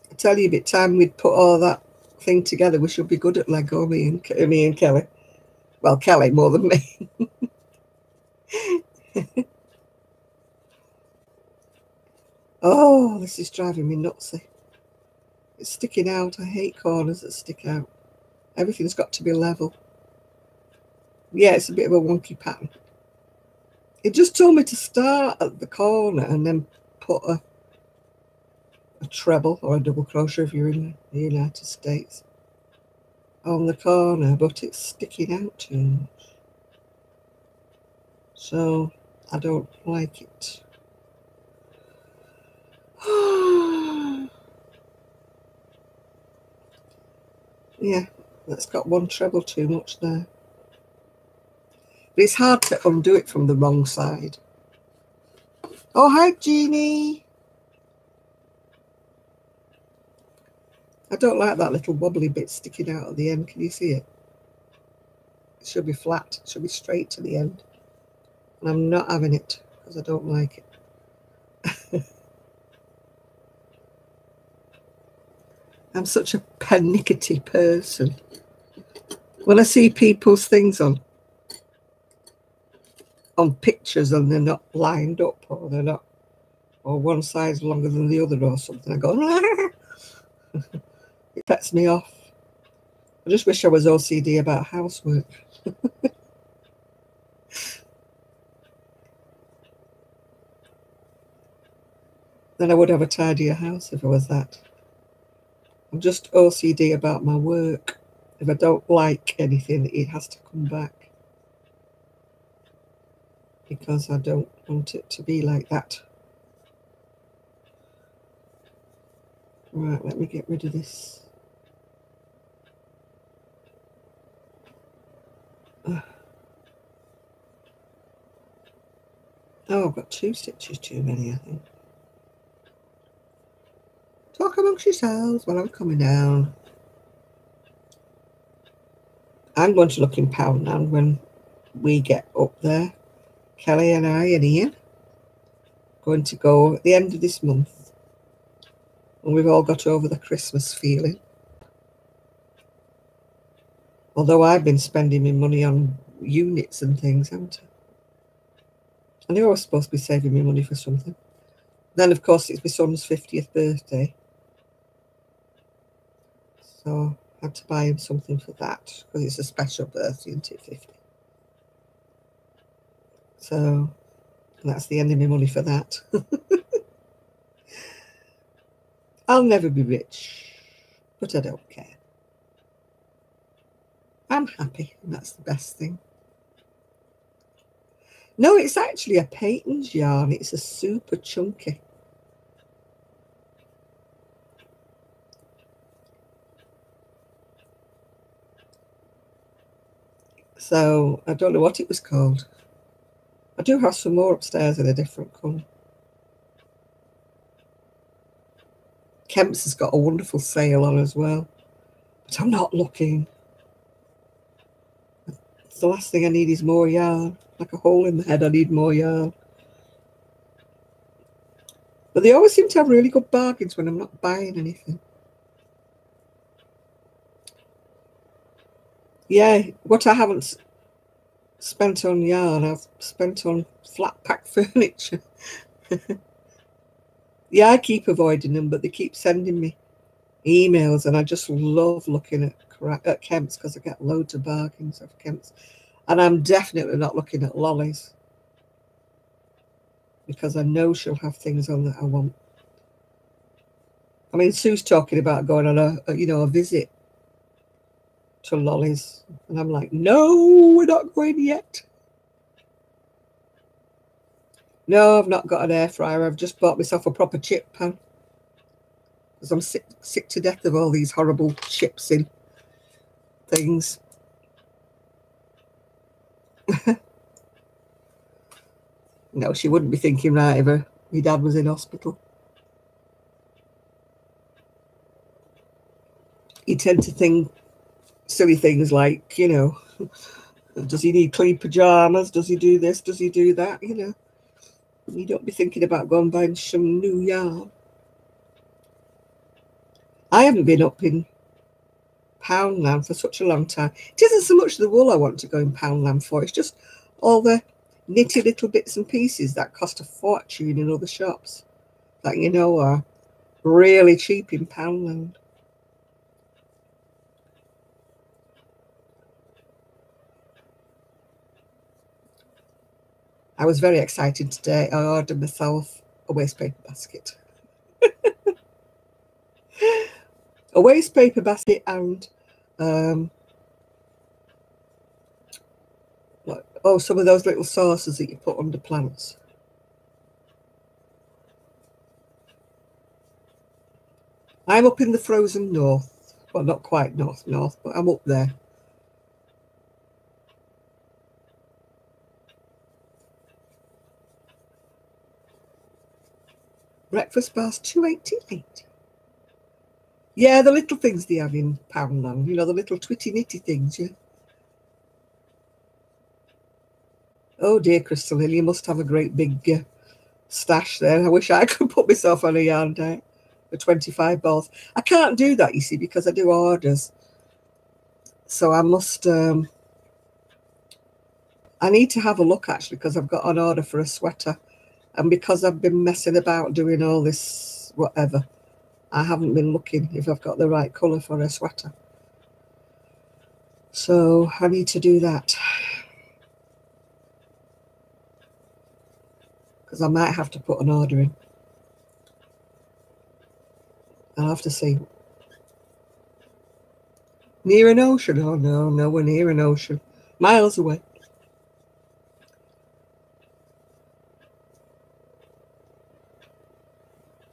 I tell you, by the time we'd put all that thing together, we should be good at Lego, me and Kelly. Well, Kelly more than me. Oh, this is driving me nutsy. It's sticking out. I hate corners that stick out. Everything's got to be level. Yeah, it's a bit of a wonky pattern. It just told me to start at the corner and then put a a treble or a double crochet if you're in the United States on the corner, but it's sticking out too much, so I don't like it. Yeah, that's got one treble too much there. But it's hard to undo it from the wrong side. Oh, hi, Jeannie. I don't like that little wobbly bit sticking out at the end. Can you see it? It should be flat. It should be straight to the end. And I'm not having it because I don't like it. I'm such a pernickety person. When I see people's things on pictures and they're not lined up, or they're not, or one side's longer than the other or something, I go, it sets me off. I just wish I was OCD about housework. Then I would have a tidier house if I was that. I'm just OCD about my work. If I don't like anything, it has to come back, because I don't want it to be like that. Right, let me get rid of this. Oh, I've got 2 stitches too many, I think. Talk amongst yourselves while I'm coming down. I'm going to look in Poundland when we get up there. Kelly and I and Ian going to go at the end of this month, and we've all got over the Christmas feeling. Although I've been spending my money on units and things, haven't I? I knew I was supposed to be saving my money for something. Then, of course, it's my son's 50th birthday. So I had to buy him something for that, because it's a special birthday, isn't it, 50? So that's the end of my money for that. I'll never be rich, but I don't care. I'm happy, and that's the best thing. No, it's actually a Peyton's yarn. It's a super chunky. So I don't know what it was called. I do have some more upstairs in a different colour. Kemp's has got a wonderful sale on as well, but I'm not looking. The last thing I need is more yarn. Like a hole in the head, I need more yarn. But they always seem to have really good bargains when I'm not buying anything. Yeah, what I haven't spent on yarn, I've spent on flat pack furniture. Yeah, I keep avoiding them, but they keep sending me emails, and I just love looking at Kemp's because I get loads of bargains of Kemp's. And I'm definitely not looking at Lolly's, because I know she'll have things on that I want. I mean, Sue's talking about going on a visit to Lolly's, and I'm like, no, we're not going yet. No, I've not got an air fryer. I've just bought myself a proper chip pan, because I'm sick to death of all these horrible chips in things. No, she wouldn't be thinking right if her dad was in hospital. You tend to think silly things like, does he need clean pajamas? Does he do this? Does he do that? You don't be thinking about going buying some new yarn. I haven't been up in Poundland for such a long time. It isn't so much the wool I want to go in Poundland for. It's just all the nitty little bits and pieces that cost a fortune in other shops that are really cheap in Poundland. I was very excited today. I ordered myself a waste paper basket. a waste paper basket and some of those little saucers that you put under plants. I'm up in the frozen north. Well, not quite north, but I'm up there. Breakfast bars, $2.88. Yeah, the little things they have in Poundland, you know, the little twitty-nitty things, yeah. Oh dear, Crystal Hill, you must have a great big stash there. I wish I could put myself on a yarn diet for 25 balls. I can't do that, you see, because I do orders. So I must, I need to have a look, actually, because I've got an order for a sweater. And because I've been messing about doing all this whatever, I haven't been looking if I've got the right colour for a sweater. So I need to do that. Because I might have to put an order in. I'll have to see. Near an ocean? Oh, no, nowhere near an ocean. Miles away.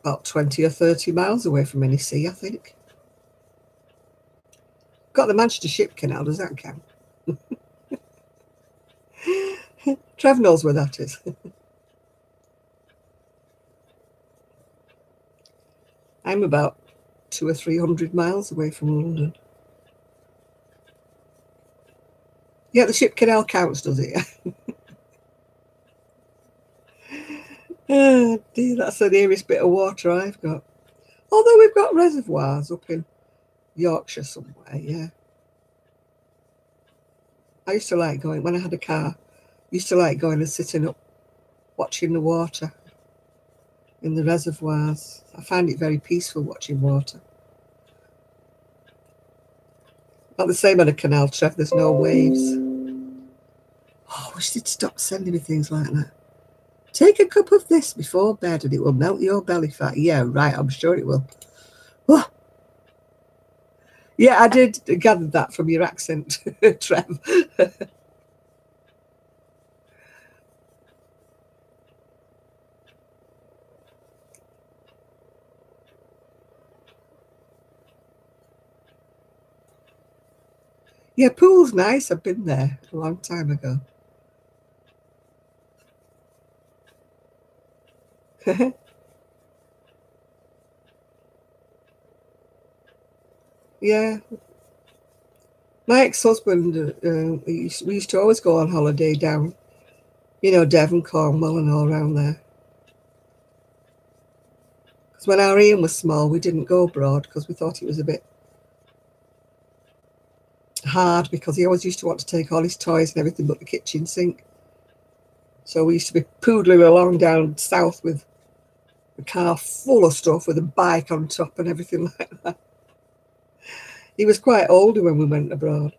About 20 or 30 miles away from any sea, I think. Got the Manchester Ship Canal, does that count? Trev knows where that is. I'm about 200 or 300 miles away from London. Yeah, the Ship Canal counts, does it? Oh dear, that's the nearest bit of water I've got. Although we've got reservoirs up in Yorkshire somewhere, yeah. I used to like going, when I had a car, used to like going and sitting up, watching the water in the reservoirs. I find it very peaceful watching water. Not the same on a canal, Trev, there's no waves. Oh, I wish they'd stop sending me things like that. Take a cup of this before bed and it will melt your belly fat. Yeah, right, I'm sure it will. Oh. Yeah, I did gather that from your accent, Trev. Yeah, pool's nice. I've been there a long time ago. Yeah. My ex-husband, we used to always go on holiday down, you know, Devon, Cornwall and all around there. Because when our Ian was small, we didn't go abroad because we thought it was a bit hard because he always used to want to take all his toys and everything but the kitchen sink. So we used to be poodling along down south with a car full of stuff with a bike on top and everything like that. He was quite older when we went abroad.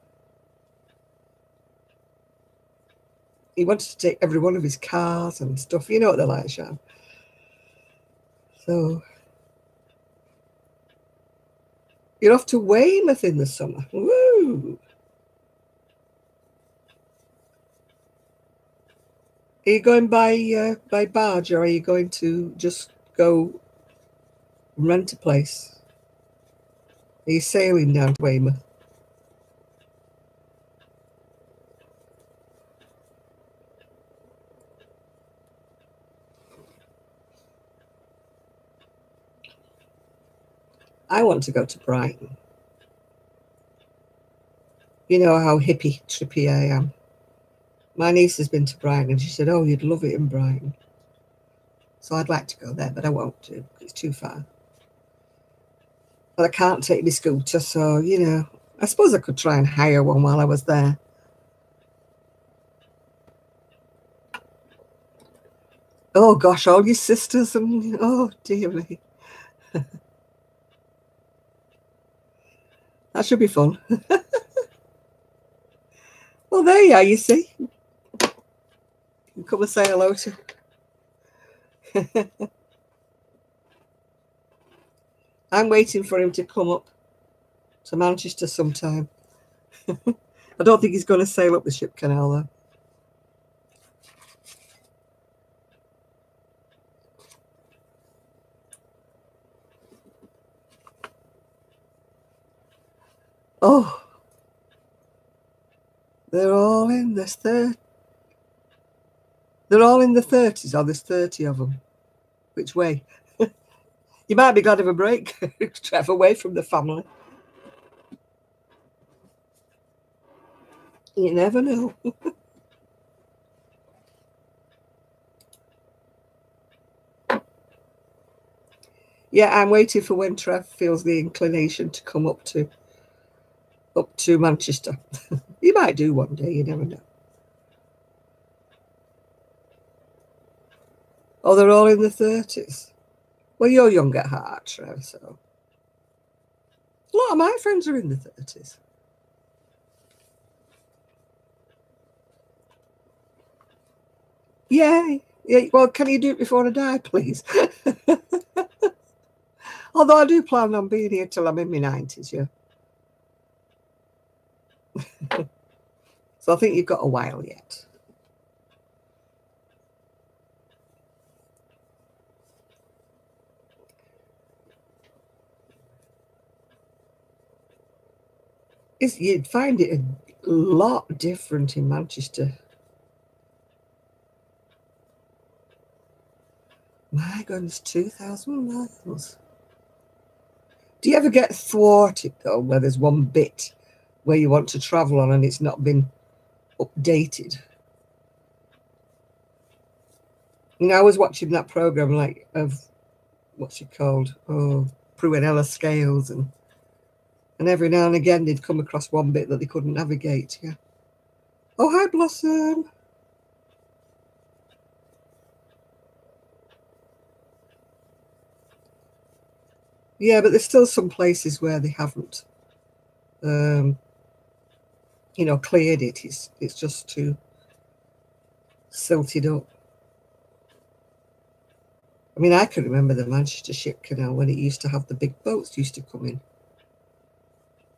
He wanted to take every one of his cars and stuff. You know what they're like, Shan. So you're off to Weymouth in the summer. Woo! Are you going by barge, or are you going to just go rent a place? Are you sailing down to Weymouth? I want to go to Brighton. You know how hippie trippy I am. My niece has been to Brighton and she said, oh, you'd love it in Brighton. So I'd like to go there, but I won't do. It's too far. But I can't take my scooter, so, you know, I suppose I could try and hire one while I was there. Oh, gosh, all your sisters and, oh, dear me. That should be fun. Well, there you are, you see. You can come and say hello to. I'm waiting for him to come up to Manchester sometime. I don't think he's going to sail up the ship canal, though. Oh, they're all in this third. They're all in the 30s, or there's 30 of them. Which way? You might be glad of a break, drive away from the family. You never know. Yeah, I'm waiting for when Trev feels the inclination to come up to Manchester. He might do one day, you never know. Oh, they're all in the 30s. Well, you're young at heart, Trev, so. A lot of my friends are in the 30s. Yeah. Well, can you do it before I die, please? Although I do plan on being here till I'm in my 90s, yeah. So I think you've got a while yet. You'd find it a lot different in Manchester. My goodness, 2,000 miles. Do you ever get thwarted, though, where there's one bit where you want to travel on and it's not been updated? And I was watching that program, like, of, what's it called? Oh, Prunella Scales. And every now and again they'd come across one bit that they couldn't navigate, yeah. Oh, hi, Blossom. Yeah, but there's still some places where they haven't, cleared it. It's just too silted up. I mean, I can remember the Manchester Ship Canal when it used to have the big boats used to come in.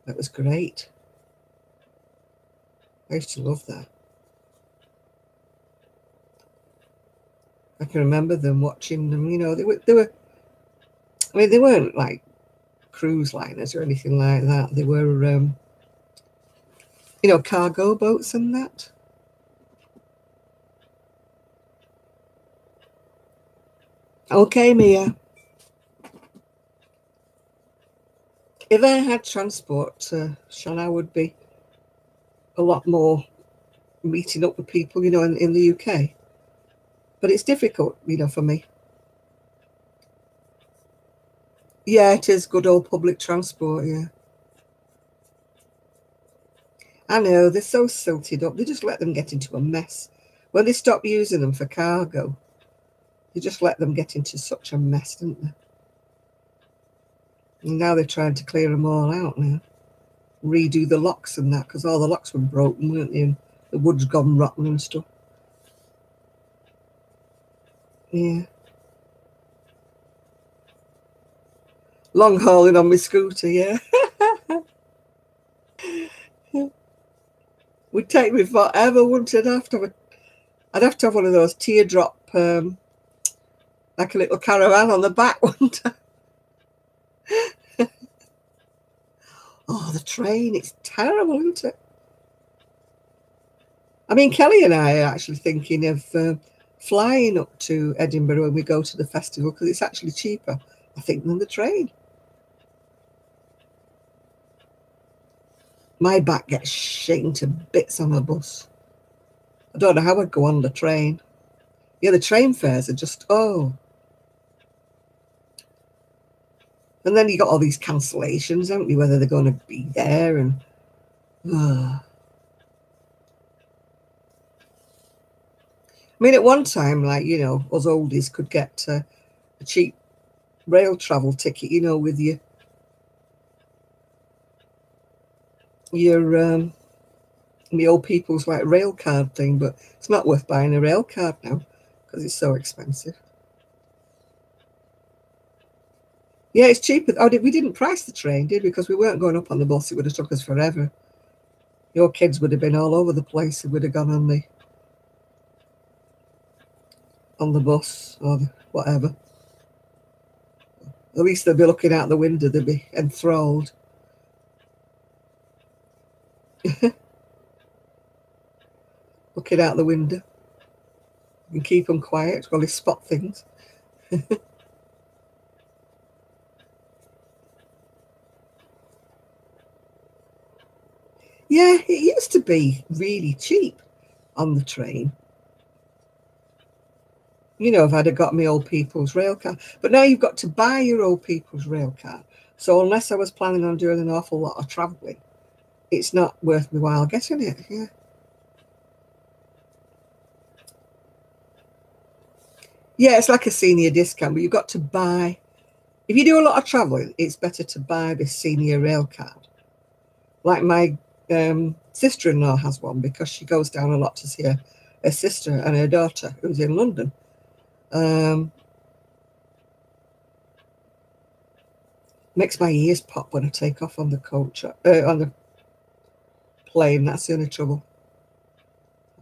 That was great. I used to love that. I can remember them watching them. They were. I mean, they weren't like cruise liners or anything like that. They were, cargo boats and that. Okay, Mia. If I had transport, I would be a lot more meeting up with people, in the UK. But it's difficult, for me. Yeah, it is good old public transport, yeah. I know, they're so silted up. They just let them get into a mess. When they stop using them for cargo, they just let them get into such a mess, don't they? And now they're trying to clear them all out now. Redo the locks and that, because all the locks were broken, weren't they? And the wood's gone rotten and stuff. Yeah. Long hauling on my scooter, yeah. Would take me forever, wouldn't it? I'd have to have one of those teardrop, like a little caravan on the back, wouldn't I? Oh, the train, it's terrible, isn't it? I mean, Kelly and I are actually thinking of flying up to Edinburgh when we go to the festival, because it's actually cheaper, I think, than the train. My back gets shaken to bits on a bus. I don't know how I'd go on the train. Yeah, the train fares are just, oh. And then you got all these cancellations, haven't you, whether they're going to be there and... I mean, at one time, like, us oldies could get a cheap rail travel ticket, with your the old people's like rail card thing, but it's not worth buying a rail card now because it's so expensive. Yeah, it's cheaper. Oh, we didn't price the train, did we? Because we weren't going up on the bus. It would have took us forever. Your kids would have been all over the place. It would have gone on the bus or whatever. At least they'd be looking out the window. They'd be enthralled. Looking out the window. And keep them quiet while they spot things. Yeah, it used to be really cheap on the train. You know, if I'd have got my old people's rail card. But now you've got to buy your old people's rail card. So unless I was planning on doing an awful lot of travelling, it's not worth my while getting it. Yeah. Yeah, it's like a senior discount, but you've got to buy. If you do a lot of travelling, it's better to buy this senior rail card. Like my sister-in-law has one because she goes down a lot to see her sister and her daughter who's in London. Makes my ears pop when I take off on the coach, on the plane. That's the only trouble.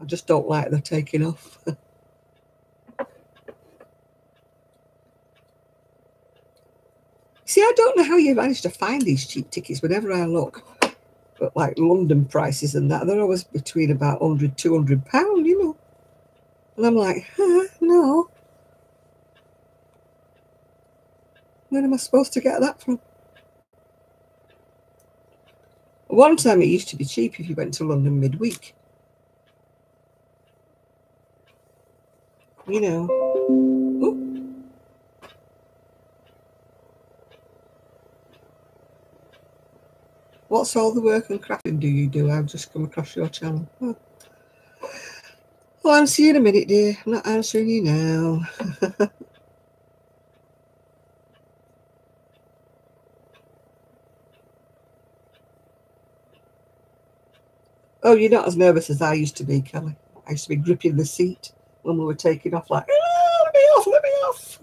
I just don't like the taking off. See, I don't know how you manage to find these cheap tickets whenever I look. But like London prices and that, they're always between about £100, £200, you know. And I'm like, no. Where am I supposed to get that from? One time it used to be cheap if you went to London midweek. You know. Ooh. What's all the work and crafting do you do? I've just come across your channel. Oh. I'll answer you in a minute, dear. I'm not answering you now. Oh, you're not as nervous as I used to be, Kelly. I used to be gripping the seat when we were taking off, like, oh, let me off, let me off.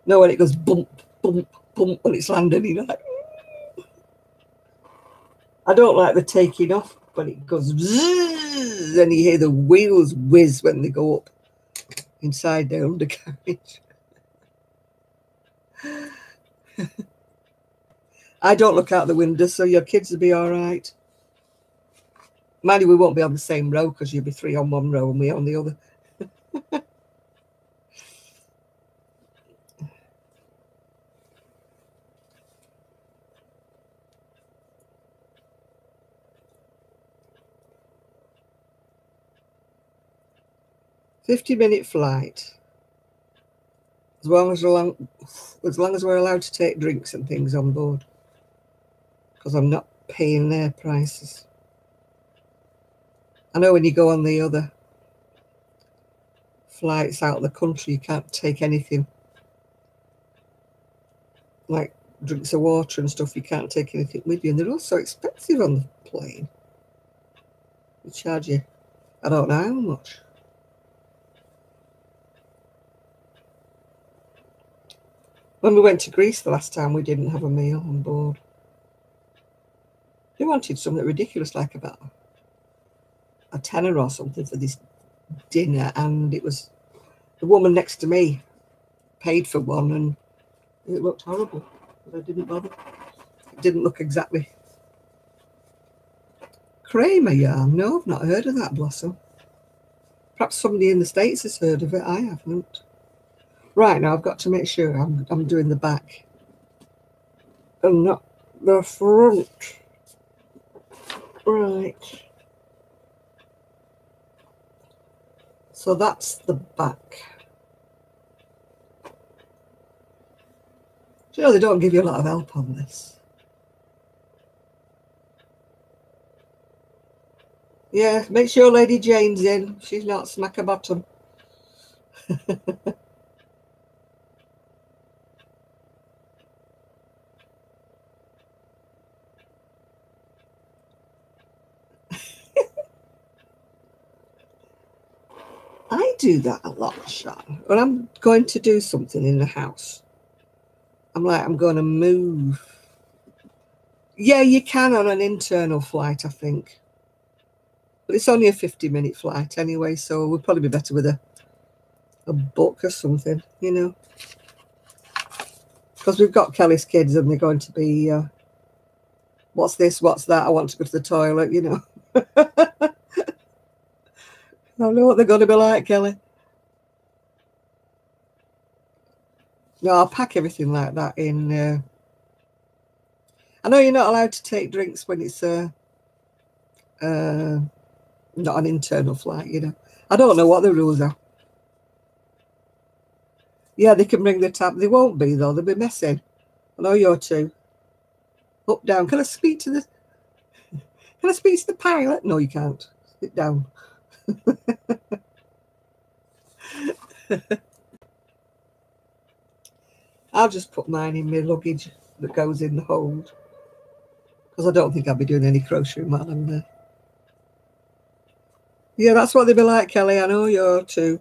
No, when it goes bump, bump, bump when it's landing, you're like, I don't like the taking off when it goes zzz, and you hear the wheels whiz when they go up inside the undercarriage. I don't look out the window, so your kids will be all right. Mind you, we won't be on the same row because you'll be 3 on one row and me on the other. 50-minute flight. As long as we're allowed to take drinks and things on board, because I'm not paying their prices. I know when you go on the other flights out of the country, you can't take anything like drinks of water and stuff. You can't take anything with you, and they're also expensive on the plane. They charge you, I don't know how much. When we went to Greece the last time, we didn't have a meal on board. They wanted something ridiculous, like about a tenner or something for this dinner, and it was the woman next to me paid for one, and it looked horrible, but I didn't bother. It didn't look exactly Kramer yarn. No, I've not heard of that, Blossom. Perhaps somebody in the States has heard of it. I haven't. Right, now I've got to make sure I'm doing the back and not the front. Right. So that's the back. You know, they don't give you a lot of help on this. Yeah, make sure Lady Jane's in. She's not smack a bottom. I do that a lot, Sean. When I'm going to do something in the house, I'm like, I'm going to move. Yeah, you can on an internal flight, I think. But it's only a 50-minute flight anyway, so we'll probably be better with a book or something, you know. Because we've got Kelly's kids and they're going to be, what's this, what's that, I want to go to the toilet, you know. I know what they're going to be like, Kelly. No, I'll pack everything like that in. I know you're not allowed to take drinks when it's not an internal flight, you know. I don't know what the rules are. Yeah, they can bring the tab. They won't be, though. They'll be messing. I know you're too. Up, down. Can I speak to the pilot? No, you can't. Sit down. I'll just put mine in my luggage that goes in the hold. Because I don't think I'll be doing any crocheting while I'm there. Yeah, that's what they'll be like, Kelly. I know you're too.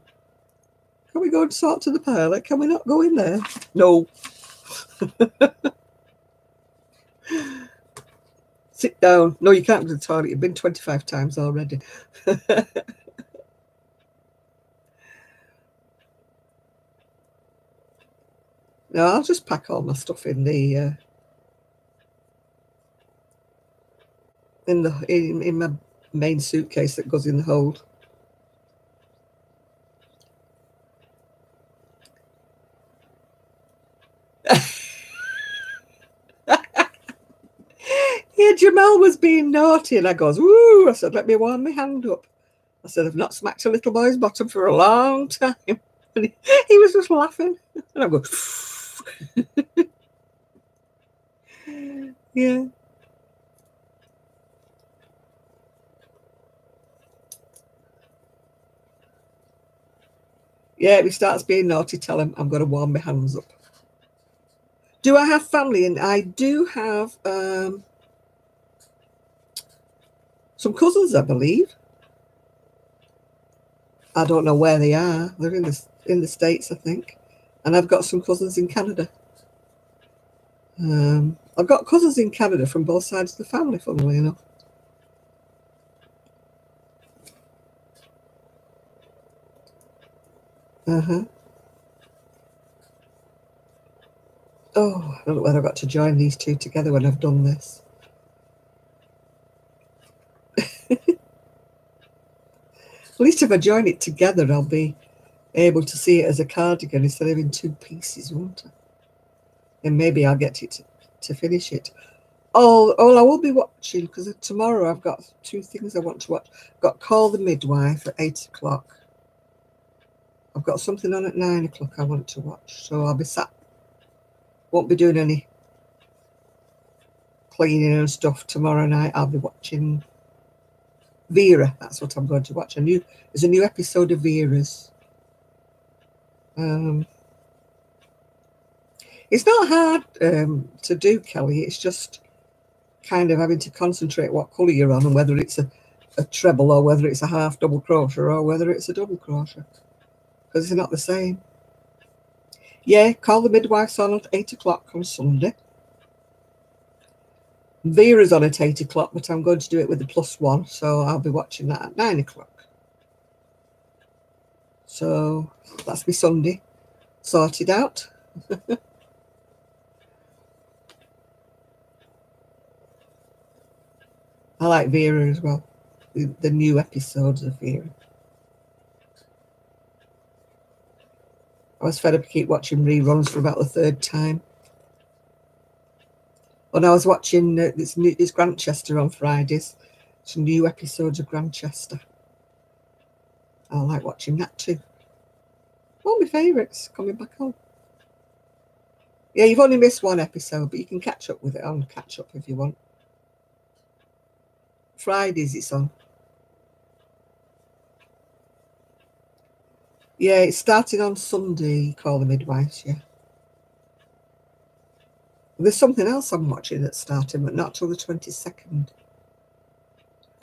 Can we go and talk to the pilot? Can we not go in there? No. Sit down. No, you can't go to the toilet. You've been 25 times already. No, I'll just pack all my stuff in the in my main suitcase that goes in the hold. Yeah, Jamal was being naughty, and I goes, "Woo!" I said, "Let me warm my hand up." I said, "I've not smacked a little boy's bottom for a long time," and he was just laughing, and I go, "Yeah." Yeah, if he starts being naughty, tell him I'm going to warm my hands up. Do I have family? And I do have some cousins, I believe. I don't know where they are. They're in the States, I think. And I've got some cousins in Canada. I've got cousins in Canada from both sides of the family, funnily enough. Oh, I don't know whether I've got to join these two together when I've done this. At least if I join it together, I'll be able to see it as a cardigan instead of in two pieces, won't I? And maybe I'll get it to finish it. Oh, I will be watching, because tomorrow I've got two things I want to watch. I've got Call the Midwife at 8 o'clock. I've got something on at 9 o'clock I want to watch. So I'll be sat. Won't be doing any cleaning and stuff tomorrow night. I'll be watching Vera. That's what I'm going to watch. There's a new episode of Vera's. It's not hard to do, Kelly. It's just kind of having to concentrate what colour you're on and whether it's a treble or whether it's a half double crochet or whether it's a double crochet, because it's not the same. Yeah, Call the Midwife's on at 8 o'clock on Sunday. Vera's on at 8 o'clock, but I'm going to do it with the +1, so I'll be watching that at 9 o'clock. So that's me Sunday sorted out. I like Vera as well, the new episodes of Vera. I was fed up to keep watching reruns for about the third time. When I was watching this Grantchester on Fridays, some new episodes of Grantchester. I like watching that too. All my favourites coming back on. Yeah, you've only missed one episode, but you can catch up with it on Catch Up if you want. Fridays it's on. Yeah, it's starting on Sunday, Call the Midwives, yeah. There's something else I'm watching that's starting, but not till the 22nd.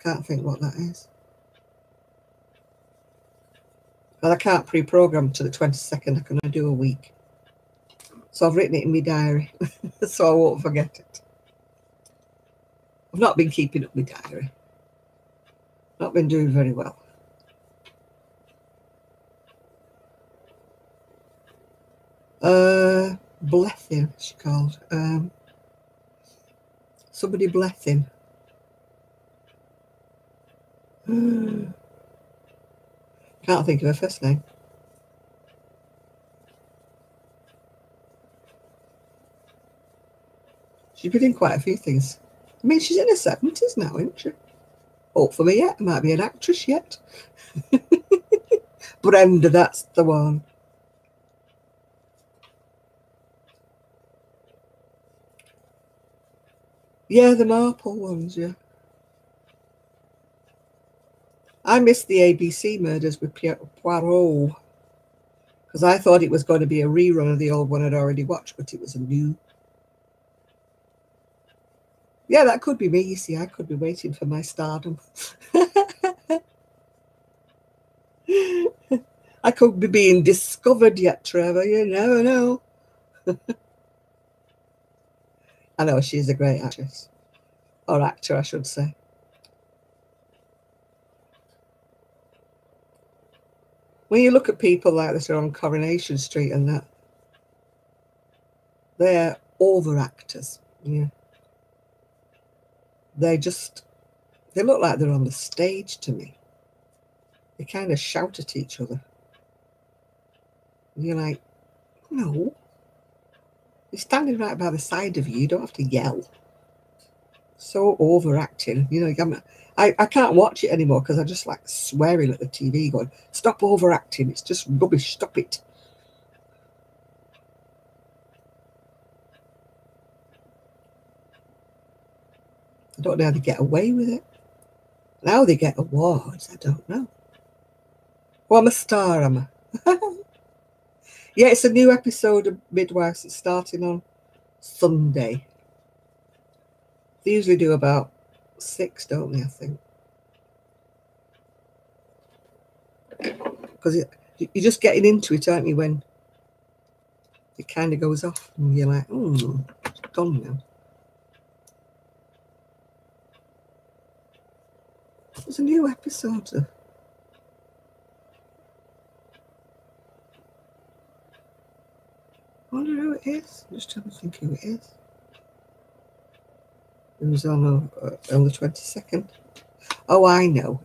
Can't think what that is. But I can't pre-program to the 22nd. I can only do a week. So I've written it in my diary, so I won't forget it. I've not been keeping up my diary. Not been doing very well. Blessing, she called. Somebody blessing. Can't think of her first name. She's been in quite a few things. I mean, she's in her 70s now, isn't she? Hopefully yet. Might be an actress yet. Brenda, that's the one. Yeah, the Marple ones, yeah. I missed the ABC murders with Poirot because I thought it was going to be a rerun of the old one I'd already watched, but it was a new. Yeah, that could be me. You see, I could be waiting for my stardom. I could be being discovered yet, Trevor. You never know. I know she's a great actress. Or actor, I should say. When you look at people like this on Coronation Street and that, they're over actors. Yeah. They look like they're on the stage to me. They kind of shout at each other. And you're like, no. You're standing right by the side of you. You don't have to yell. So overacting. You know, I can't watch it anymore because I just like swearing at the TV going, stop overacting. It's just rubbish. Stop it. I don't know how they get away with it. Now they get awards. I don't know. Well, I'm a star, am I? Yeah, it's a new episode of Midwives. It's starting on Sunday. They usually do about 6, don't they, I think? Because you're just getting into it, aren't you, when it kind of goes off and you're like, it's gone now. There's a new episode of... I wonder who it is. I'm just trying to think who it is. It was on the 22nd. Oh, I know.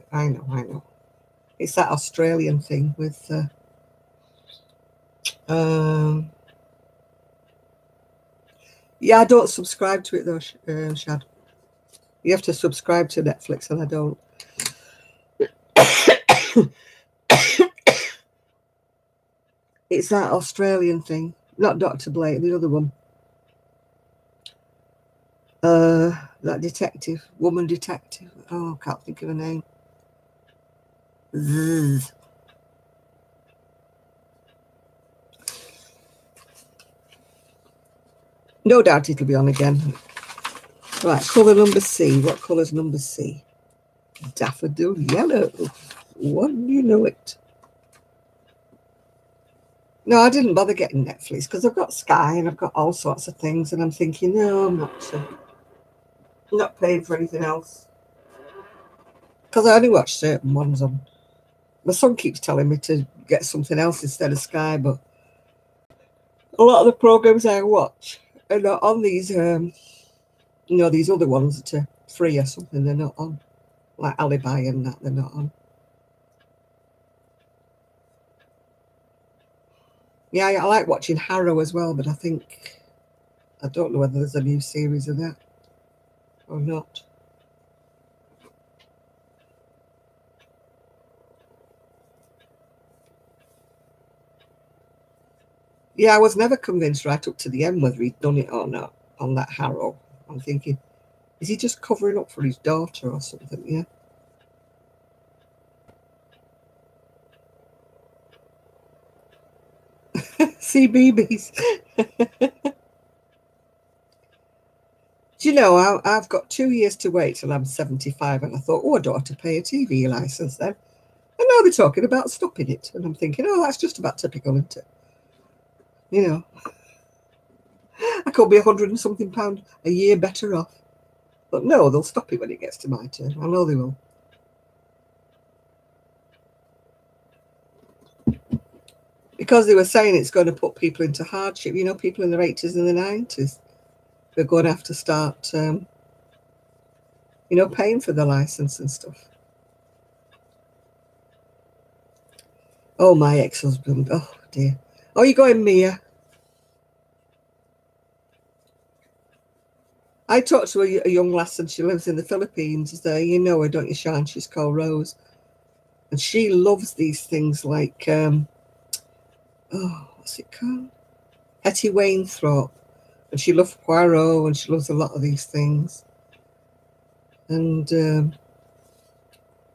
It's that Australian thing with... yeah, I don't subscribe to it though, Shad. You have to subscribe to Netflix and I don't. It's that Australian thing. Not Dr. Blake, the other one. That detective, woman detective. Oh, I can't think of her name. Zzz. No doubt it'll be on again. Right, colour number C. What colour's number C? Daffodil yellow. Wouldn't you know it? No, I didn't bother getting Netflix because I've got Sky and I've got all sorts of things, and I'm thinking, no, I'm not paying for anything else. Because I only watch certain ones on. My son keeps telling me to get something else instead of Sky, but a lot of the programs I watch are not on these, these other ones that are free or something. They're not on, like Alibi and that. They're not on. Yeah, I like watching Harrow as well, but I don't know whether there's a new series of that or not. Yeah, I was never convinced right up to the end whether he'd done it or not on that Harrow. I'm thinking, is he just covering up for his daughter or something? Yeah. CBeebies. Do you know, I've got 2 years to wait till I'm 75, and I thought, I don't have to pay a TV license then. And now they're talking about stopping it. And I'm thinking, oh, that's just about typical, isn't it? You know, I could be £100 and something a year better off. But no, they'll stop it when it gets to my turn. I know they will. Because they were saying it's going to put people into hardship. You know, people in their 80s and the 90s. They're going to have to start, you know, paying for the license and stuff. Oh, my ex-husband. Oh, dear. Oh, you going, Mia? I talked to a young lass and she lives in the Philippines. You know her, don't you, Sean? She's called Rose. And she loves these things like, oh, what's it called? Hetty Wainthrope. And she loves Poirot and she loves a lot of these things. And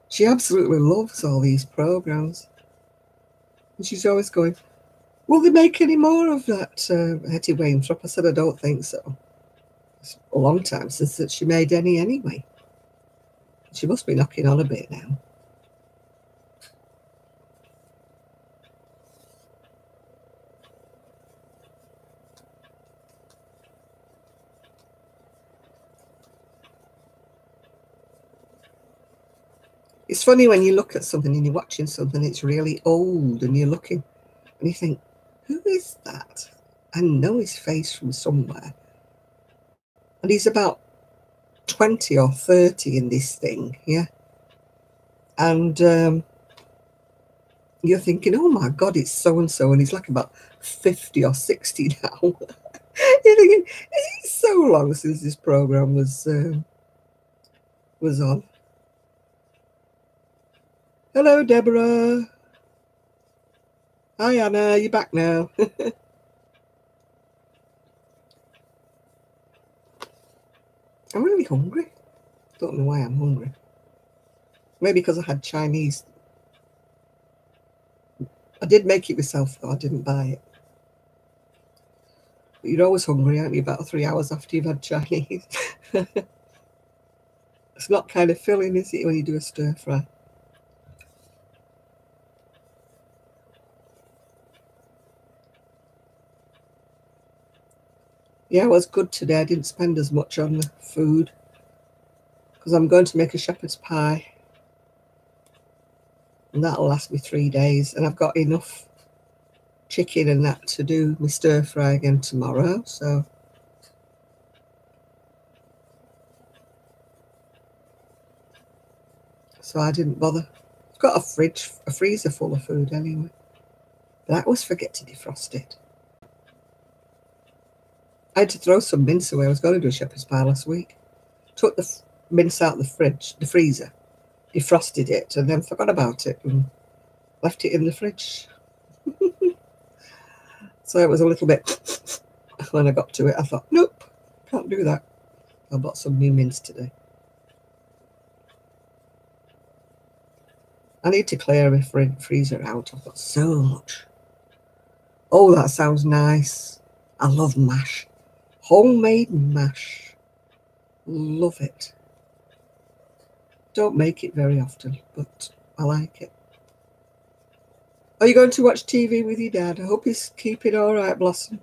she absolutely loves all these programs. And she's always going, will they make any more of that Hetty Wainthrope? I said, I don't think so. It's a long time since that she made any anyway. She must be knocking on a bit now. It's funny when you look at something and you're watching something, it's really old and you're looking and you think, who is that? I know his face from somewhere. And he's about 20 or 30 in this thing, yeah? And you're thinking, oh my God, it's so-and-so, and he's like about 50 or 60 now. You're thinking, it's so long since this program was on. Hello, Deborah. Hi, Anna. You're back now. I'm really hungry. Don't know why I'm hungry. Maybe because I had Chinese. I did make it myself, though. I didn't buy it. But you're always hungry, aren't you? About 3 hours after you've had Chinese. It's not kind of filling, is it, when you do a stir fry? Yeah, it was good today. I didn't spend as much on the food because I'm going to make a shepherd's pie. And that'll last me 3 days. And I've got enough chicken and that to do my stir fry again tomorrow. So I didn't bother. I've got a freezer full of food anyway. But I always forget to defrost it. I had to throw some mince away. I was going to do a shepherd's pie last week. Took the mince out of the freezer, defrosted it, and then forgot about it and left it in the fridge. So it was a little bit, when I got to it, I thought, nope, can't do that. I bought some new mince today. I need to clear my freezer out. I've got so much. Oh, that sounds nice. I love mash. Homemade mash. Love it. Don't make it very often, but I like it. Are you going to watch TV with your dad? I hope he's keeping all right, Blossom.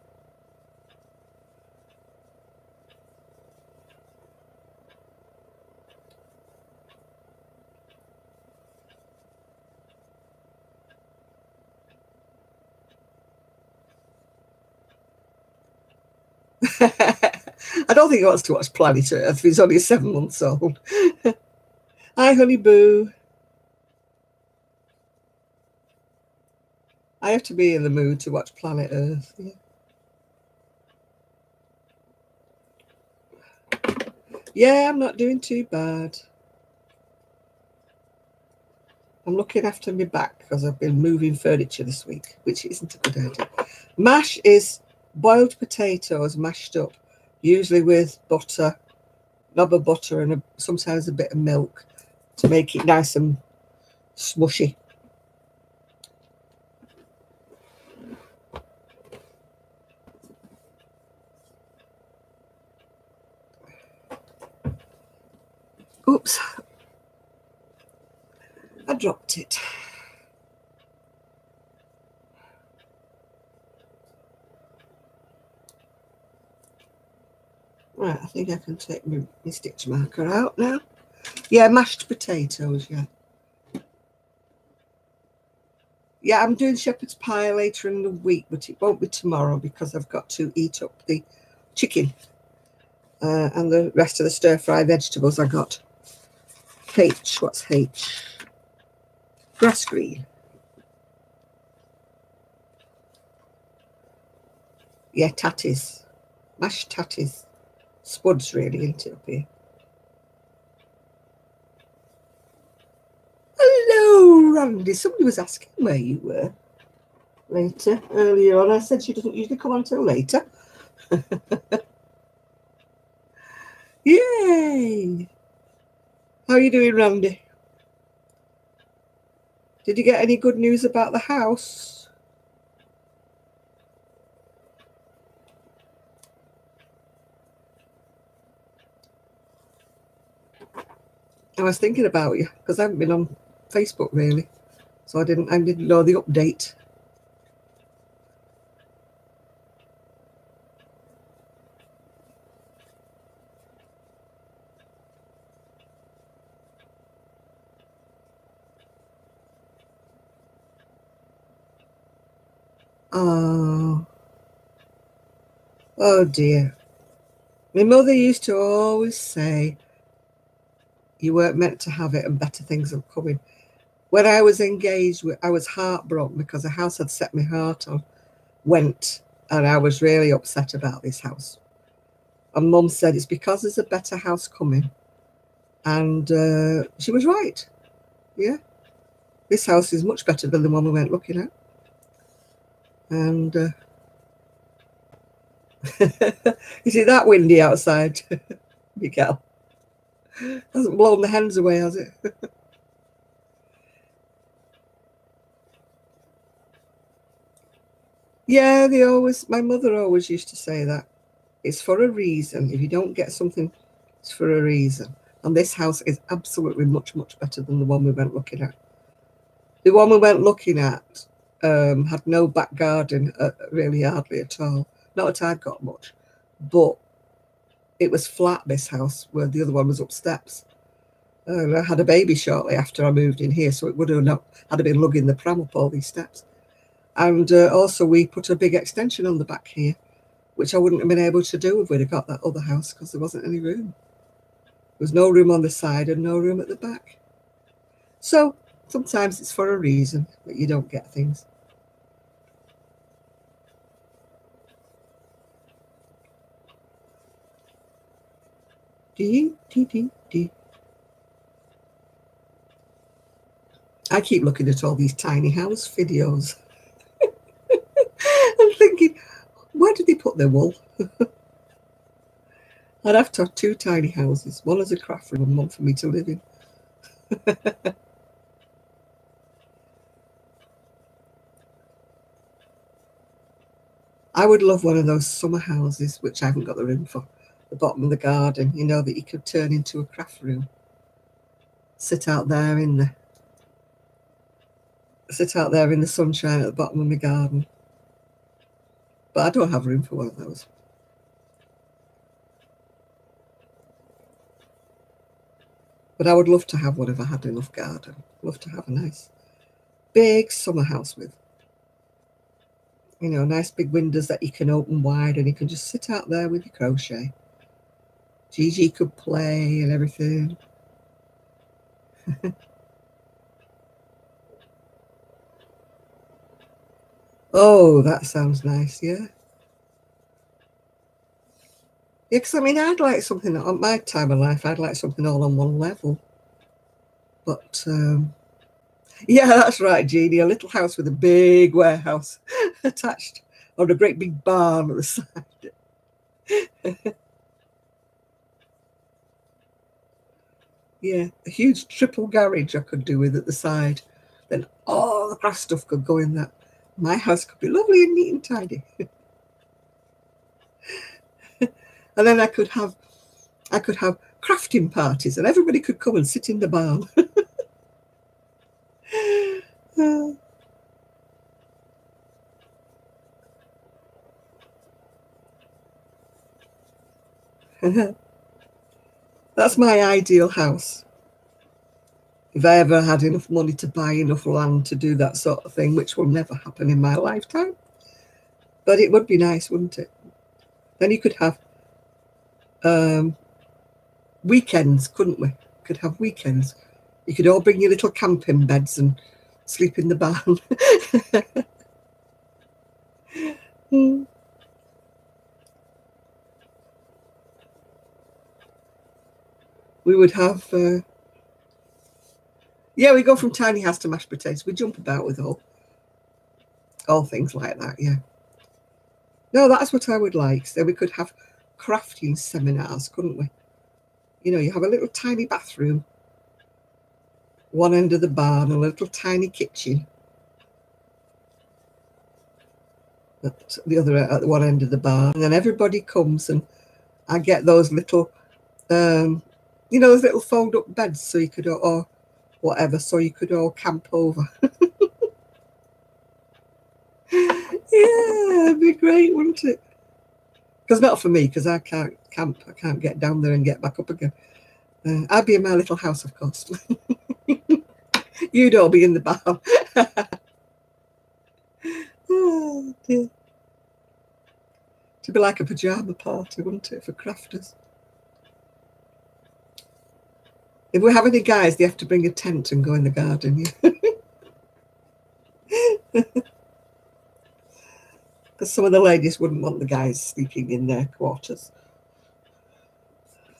I don't think he wants to watch Planet Earth. He's only 7 months old. Hi, honey boo. I have to be in the mood to watch Planet Earth. Yeah, I'm not doing too bad. I'm looking after my back because I've been moving furniture this week, which isn't a good idea. Mash is boiled potatoes mashed up, usually with butter, knob of butter, and sometimes a bit of milk to make it nice and smushy. Oops, I dropped it. Right, I think I can take my stitch marker out now. Yeah, mashed potatoes, yeah. Yeah, I'm doing shepherd's pie later in the week, but it won't be tomorrow because I've got to eat up the chicken and the rest of the stir-fry vegetables. I got what's H? Grass green. Yeah, tatties. Mashed tatties. Spuds, really, isn't it, up here? Hello, Randy. Somebody was asking where you were earlier on. I said she doesn't usually come on until later. Yay! How are you doing, Randy? Did you get any good news about the house? I was thinking about you because I haven't been on Facebook really, so I didn't know the update. Oh dear. My mother used to always say you weren't meant to have it and better things are coming. When I was engaged, I was heartbroken because a house I'd set my heart on went, and I was really upset about this house. And Mum said it's because there's a better house coming, and she was right. Yeah, this house is much better than the one we went looking at. And is it that windy outside, Miguel? Hasn't blown the hens away, has it? Yeah, my mother always used to say that. It's for a reason. If you don't get something, it's for a reason. And this house is absolutely much, much better than the one we went looking at. The one we went looking at had no back garden, really hardly at all. Not that I'd got much, but it was flat, this house, where the other one was up steps. And I had a baby shortly after I moved in here, so it would have not had been lugging the pram up all these steps. And also we put a big extension on the back here, which I wouldn't have been able to do if we'd have got that other house because there wasn't any room. There was no room on the side and no room at the back. So sometimes it's for a reason that you don't get things. I keep looking at all these tiny house videos. I'm thinking, where did they put their wool? I'd have to have two tiny houses, one as a craft room and one for me to live in. I would love one of those summer houses, which I haven't got the room for, the bottom of the garden, you know, that you could turn into a craft room. Sit out there in the sunshine at the bottom of my garden. But I don't have room for one of those. But I would love to have one if I had enough garden. Love to have a nice big summer house with, you know, nice big windows that you can open wide and you can just sit out there with your crochet. Gigi could play and everything. Oh, that sounds nice, yeah. Yeah, because I mean, I'd like something on my time of life, I'd like something all on one level. But yeah, that's right, Jeannie. A little house with a big warehouse attached, or a great big barn at the side. Yeah, a huge triple garage I could do with at the side. Then all the craft stuff could go in that. My house could be lovely and neat and tidy. And then I could have crafting parties and everybody could come and sit in the barn. That's my ideal house. If I ever had enough money to buy enough land to do that sort of thing, which will never happen in my lifetime. But it would be nice, wouldn't it? Then you could have weekends, couldn't we? Could have weekends. You could all bring your little camping beds and sleep in the barn. We would have, yeah, we go from tiny house to mashed potatoes. We jump about with all things like that, yeah. No, that's what I would like. So we could have crafting seminars, couldn't we? You know, you have a little tiny bathroom, one end of the barn, a little tiny kitchen at the other, at one end of the barn, and then everybody comes, and I get those little, you know, those little fold-up beds, so you could, or whatever, so you could all camp over. Yeah, it'd be great, wouldn't it? Because not for me, because I can't camp. I can't get down there and get back up again. I'd be in my little house, of course. You'd all be in the barn. Oh, dear. It'd be like a pyjama party, wouldn't it, for crafters? If we have any guys, they have to bring a tent and go in the garden. Yeah. Because some of the ladies wouldn't want the guys sleeping in their quarters.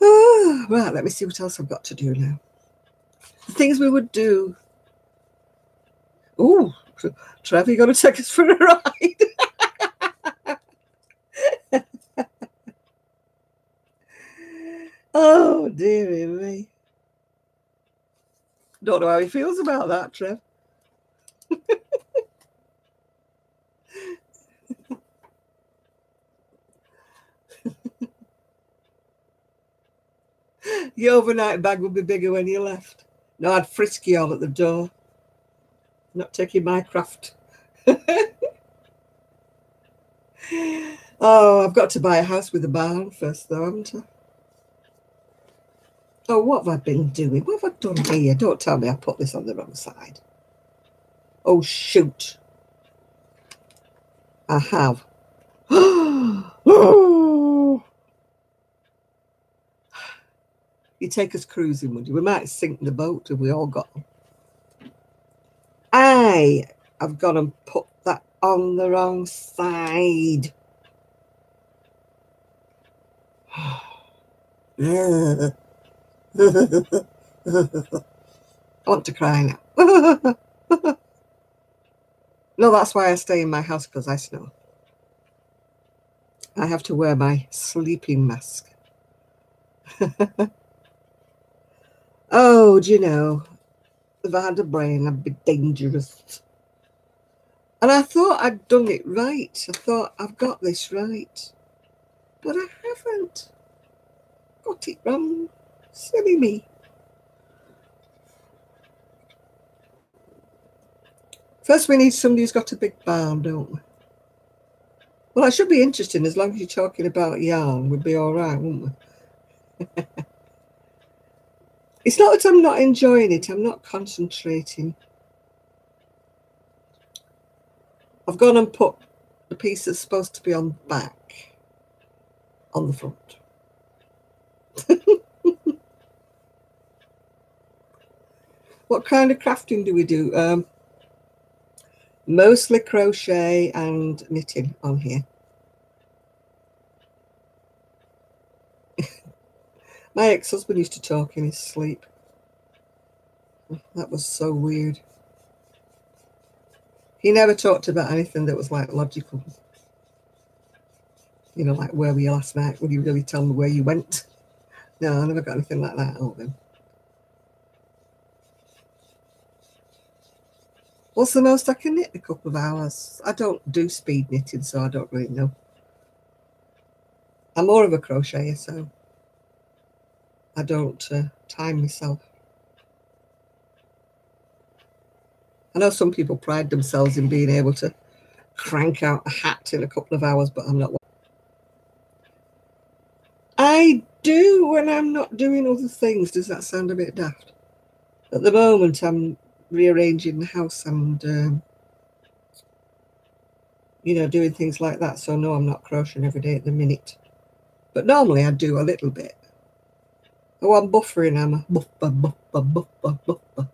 Oh, right, let me see what else I've got to do now. The things we would do. Oh, Trevor, you're going to take us for a ride. Oh, dearie me. Don't know how he feels about that, Trev. Your overnight bag would be bigger when you left. No, I'd frisk you all at the door. Not taking my craft. Oh, I've got to buy a house with a barn first, though, haven't I? Oh, what have I been doing? What have I done here? Don't tell me I put this on the wrong side. Oh, shoot. I have. Oh. You take us cruising, would you? We might sink the boat if we all got them. I've got to put that on the wrong side. I want to cry now. No, that's why I stay in my house, because I snow. I have to wear my sleeping mask. Oh, do you know, if I had a brain, I'd be dangerous. And I thought I'd done it right. I thought, I've got this right. But I haven't. Got it wrong. Silly me. First, we need somebody who's got a big barn, don't we? Well, that should be interesting. As long as you're talking about yarn, we'd be all right, wouldn't we? It's not that I'm not enjoying it. I'm not concentrating. I've gone and put the piece that's supposed to be on the back on the front. What kind of crafting do we do? Mostly crochet and knitting on here. My ex-husband used to talk in his sleep. That was so weird. He never talked about anything that was like logical. You know, like, where were you last night? Would you really tell me where you went? No, I never got anything like that out of him. What's the most I can knit? A couple of hours. I don't do speed knitting, so I don't really know. I'm more of a crocheter, so I don't time myself. I know some people pride themselves in being able to crank out a hat in a couple of hours, but I'm not one. I do when I'm not doing other things. Does that sound a bit daft? At the moment, I'm rearranging the house and, you know, doing things like that. So no, I'm not crocheting every day at the minute. But normally I do a little bit. Oh, I'm buffering, am I? Buffer, buffer, buffer, buffer.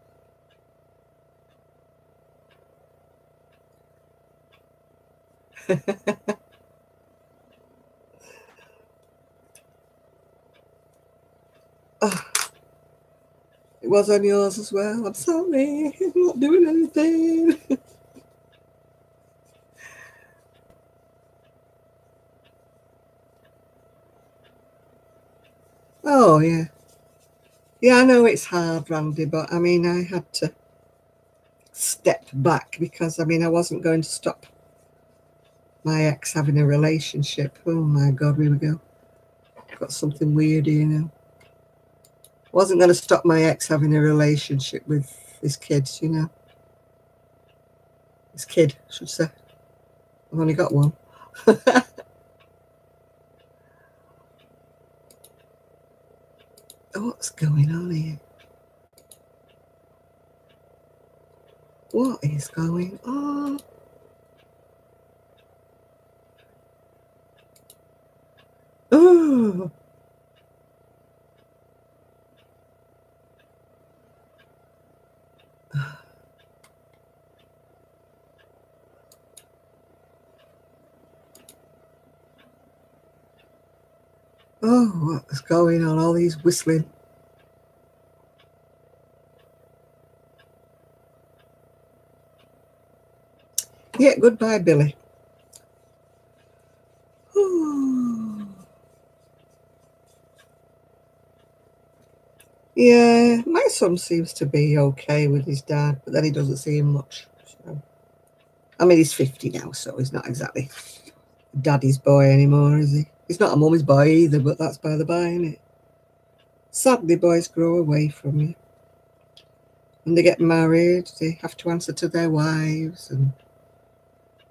Oh, it was on yours as well. I'm sorry. I'm not doing anything. Oh, yeah. Yeah, I know it's hard, Randy, but I mean, I had to step back because, I mean, I wasn't going to stop my ex having a relationship. Oh, my God, here we go. Got something weird here now. Wasn't going to stop my ex having a relationship with his kids, you know. His kid, I should say. I've only got one. What's going on here? What is going on? Oh. Oh, what's going on? All these whistling. Yeah, goodbye, Billy. Yeah, my son seems to be okay with his dad, but then he doesn't see him much. So. I mean, he's 50 now, so he's not exactly daddy's boy anymore, is he? He's not a mummy's boy either, but that's by the by, isn't it? Sadly, boys grow away from you. When they get married, they have to answer to their wives, and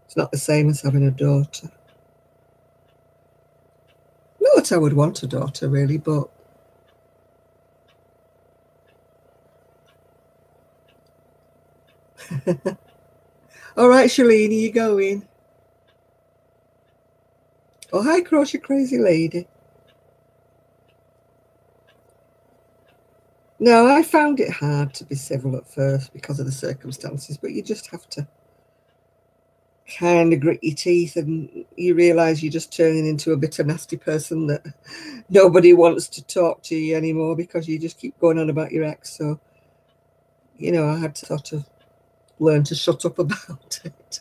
it's not the same as having a daughter. Not that I would want a daughter, really, but all right, Shalene, are you going? Oh, hi, Crochet Crazy Lady. No, I found it hard to be civil at first because of the circumstances, but you just have to kind of grit your teeth and you realise you're just turning into a bitter, nasty person that nobody wants to talk to you anymore because you just keep going on about your ex. So, you know, I had to sort of learn to shut up about it.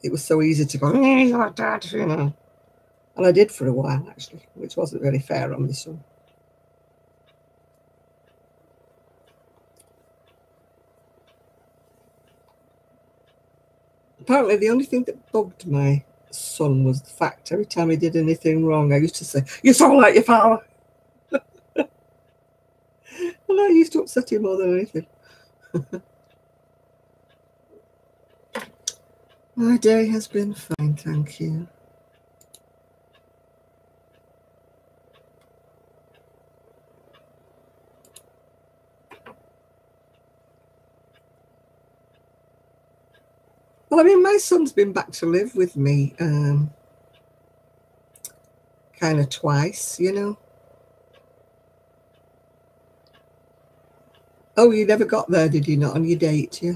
It was so easy to go, you're dad, you know. And I did for a while, actually, which wasn't really fair on my son. Apparently, the only thing that bugged my son was the fact every time he did anything wrong, I used to say, "You sound like your father." And I used to upset him more than anything. My day has been fine, thank you. Well, I mean, my son's been back to live with me kind of twice, you know. Oh, you never got there, did you not, on your date? Yeah.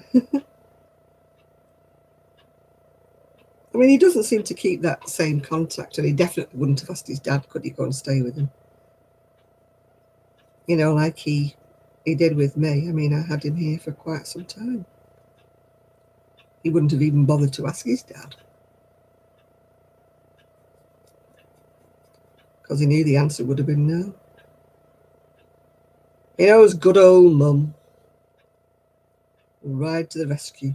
I mean, he doesn't seem to keep that same contact, and he definitely wouldn't have asked his dad, could he go and stay with him? You know, like he did with me. I mean, I had him here for quite some time. He wouldn't have even bothered to ask his dad because he knew the answer would have been no. You know, his good old mum will ride to the rescue.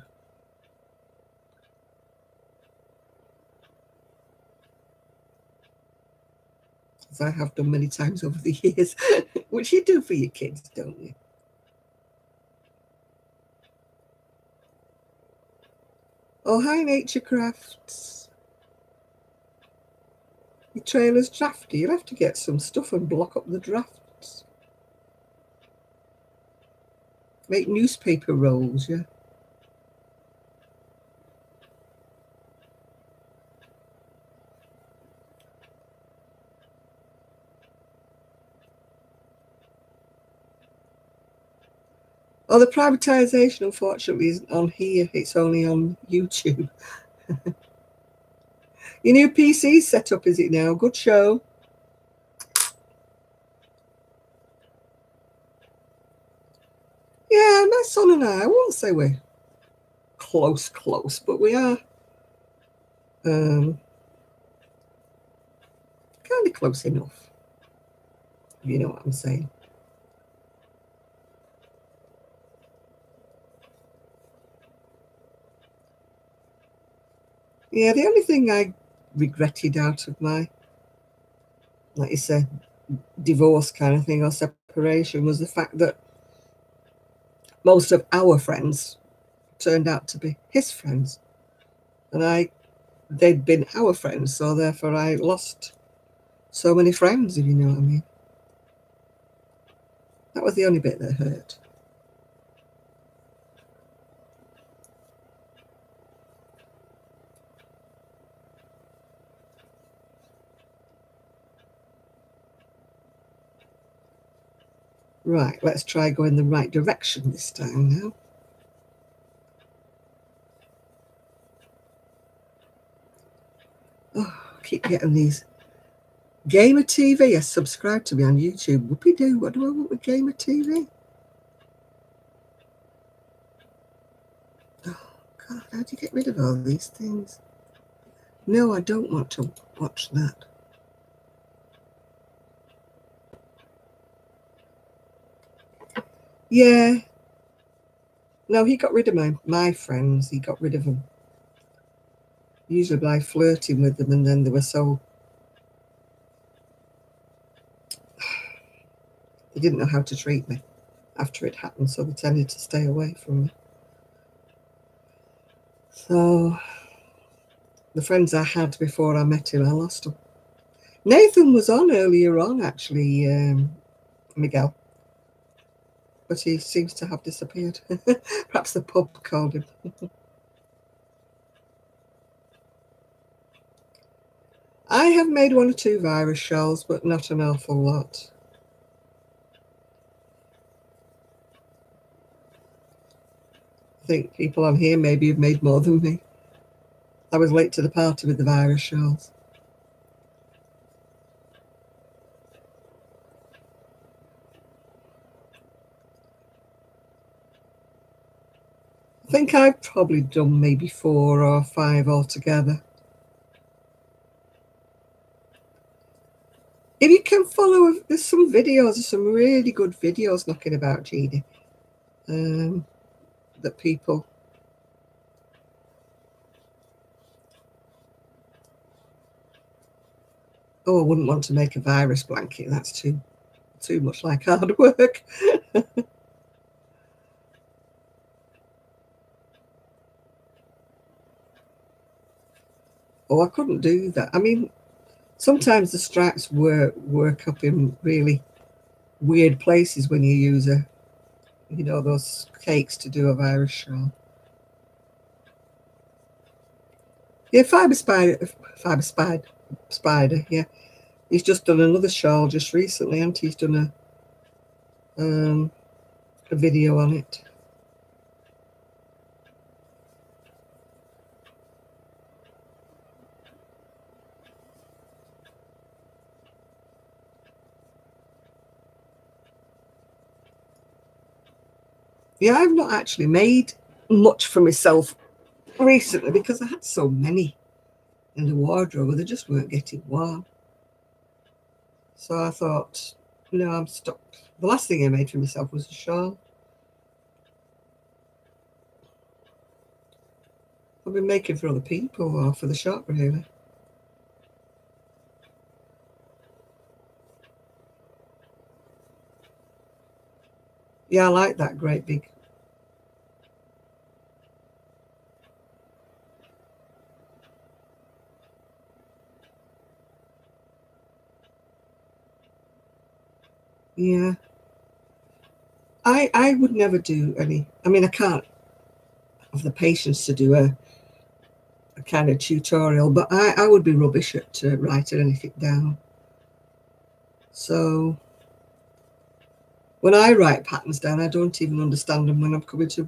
As I have done many times over the years, which you do for your kids, don't you? Oh, hi, Nature Crafts. Your trailer's drafty. You'll have to get some stuff and block up the drafts. Make newspaper rolls, yeah. Oh, the privatisation, unfortunately, isn't on here. It's only on YouTube. Your new PC's set up, is it now? Good show. Yeah, my son and I won't say we're close, but we are kind of close enough, if you know what I'm saying. Yeah, the only thing I regretted out of my, like you said, divorce kind of thing or separation was the fact that most of our friends turned out to be his friends. And they'd been our friends, so therefore I lost so many friends, if you know what I mean. That was the only bit that hurt. Right, let's try going the right direction this time now. Oh, I keep getting these. Gamer TV, yes, subscribe to me on YouTube. Whoopie doo, what do I want with Gamer TV? Oh, God, how do you get rid of all these things? No, I don't want to watch that. Yeah. No, he got rid of my friends. He got rid of them. Usually by flirting with them, and then they were so... They didn't know how to treat me after it happened, so they tended to stay away from me. So the friends I had before I met him, I lost them. Nathan was on earlier on, actually, Miguel, but he seems to have disappeared. Perhaps the pub called him. I have made 1 or 2 virus shells, but not an awful lot. I think people on here maybe have made more than me. I was late to the party with the virus shells. I think I've probably done maybe 4 or 5 altogether. If you can follow, there's some videos, there's some really good videos knocking about, Jeannie, that people... Oh, I wouldn't want to make a virus blanket. That's too much like hard work. Oh, I couldn't do that. I mean, sometimes the stripes work up in really weird places when you use those cakes to do a virus shawl. Yeah, spider. Yeah, he's just done another shawl just recently, and he's done a video on it. Yeah, I've not actually made much for myself recently because I had so many in the wardrobe, they just weren't getting warm. So I thought, no, I'm stuck. The last thing I made for myself was a shawl. I've been making for other people or for the shop, really. Yeah, I like that great big. Yeah. I would never do any. I mean, I can't have the patience to do a kind of tutorial, but I would be rubbish at writing anything down. So when I write patterns down, I don't even understand them when I'm coming to,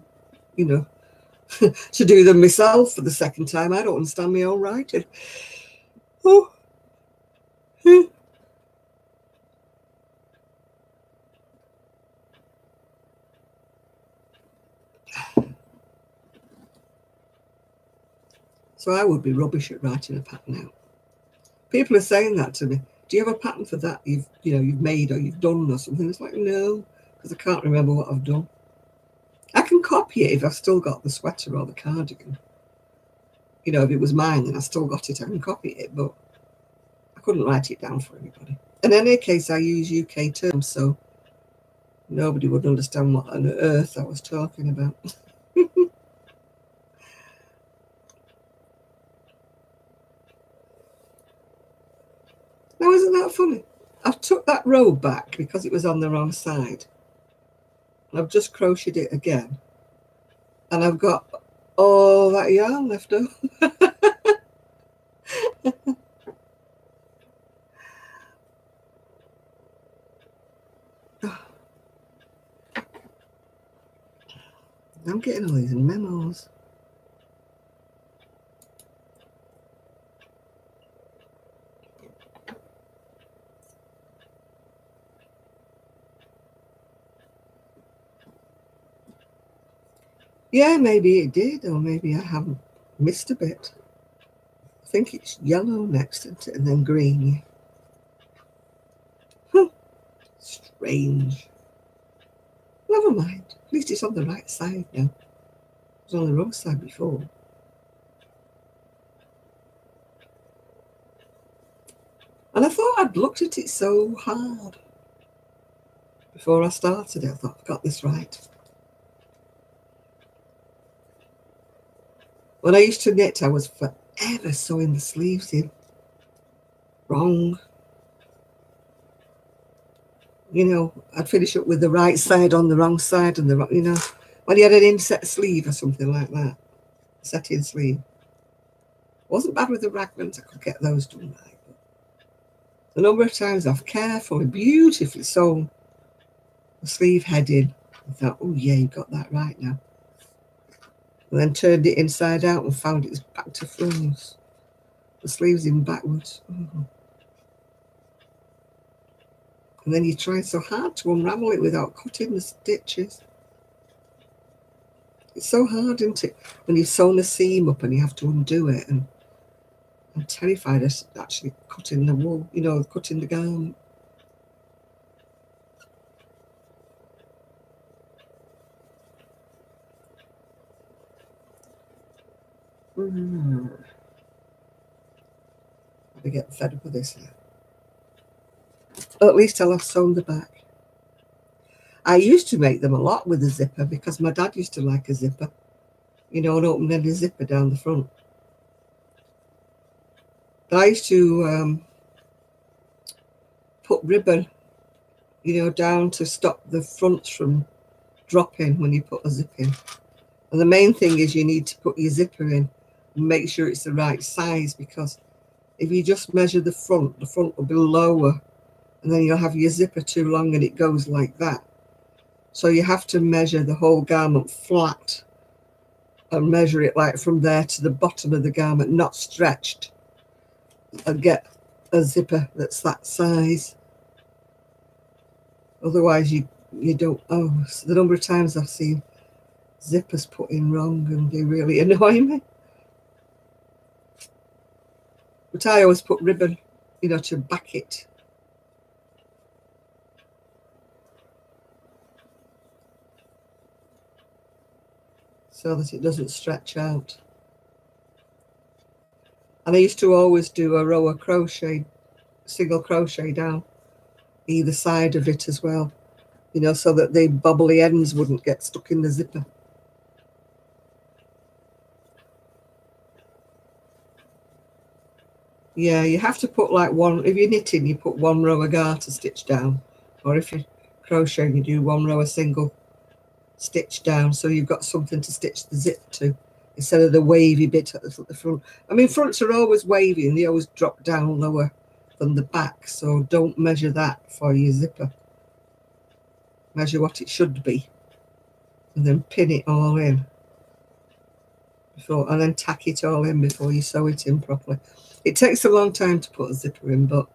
you know, to do them myself for the second time. I don't understand my own writing. Oh. So I would be rubbish at writing a pattern out. People are saying that to me. Do you have a pattern for that you've made or you've done or something? It's like, no, because I can't remember what I've done. I can copy it if I've still got the sweater or the cardigan. You know, if it was mine and I still got it, I can copy it, but I couldn't write it down for anybody. In any case, I use UK terms, so nobody would understand what on earth I was talking about. Now, isn't that funny? I've took that row back because it was on the wrong side. And I've just crocheted it again. And I've got all that yarn left over. I'm getting all these memos. Yeah, maybe it did, or maybe I haven't missed a bit. I think it's yellow next, isn't it? And then green. Huh. Strange. Never mind. At least it's on the right side now. It was on the wrong side before. And I thought I'd looked at it so hard before I started it. I thought, I've got this right. When I used to knit, I was forever sewing the sleeves in. Wrong. You know, I'd finish up with the right side on the wrong side and the wrong, you know, when you had an inset sleeve or something like that, set-in sleeve. Wasn't bad with the raglands, I could get those done right. But the number of times I've carefully, beautifully sewn the sleeve head in, I thought, oh yeah, you got that right now. And then turned it inside out and found it was back to front. The sleeves in backwards. Oh. And then you try so hard to unravel it without cutting the stitches. It's so hard, isn't it? When you've sewn a seam up and you have to undo it. And I'm terrified of actually cutting the wool, you know, cutting the garment. I'll be getting fed up with this now. At least I'll have sewn the back. I used to make them a lot with a zipper because my dad used to like a zipper, you know, an open-ended zipper down the front. But I used to put ribbon, you know, down to stop the fronts from dropping when you put a zip in. And the main thing is you need to put your zipper in and make sure it's the right size, because if you just measure the front will be lower, and then you'll have your zipper too long and it goes like that. So you have to measure the whole garment flat and measure it like from there to the bottom of the garment, not stretched, and get a zipper that's that size. Otherwise you don't, so the number of times I've seen zippers put in wrong and they really annoy me. But I always put ribbon, you know, to back it. So that it doesn't stretch out. And I used to always do a row of crochet, single crochet down either side of it as well, you know, so that the bobbly ends wouldn't get stuck in the zipper. Yeah, you have to put like one, if you're knitting, you put one row of garter stitch down, or if you're crochet, you do 1 row of single stitch down, so you've got something to stitch the zip to instead of the wavy bit at the front. I mean, fronts are always wavy and they always drop down lower than the back, so don't measure that for your zipper. Measure what it should be and then pin it all in before, and then tack it all in before you sew it in properly. It takes a long time to put a zipper in, but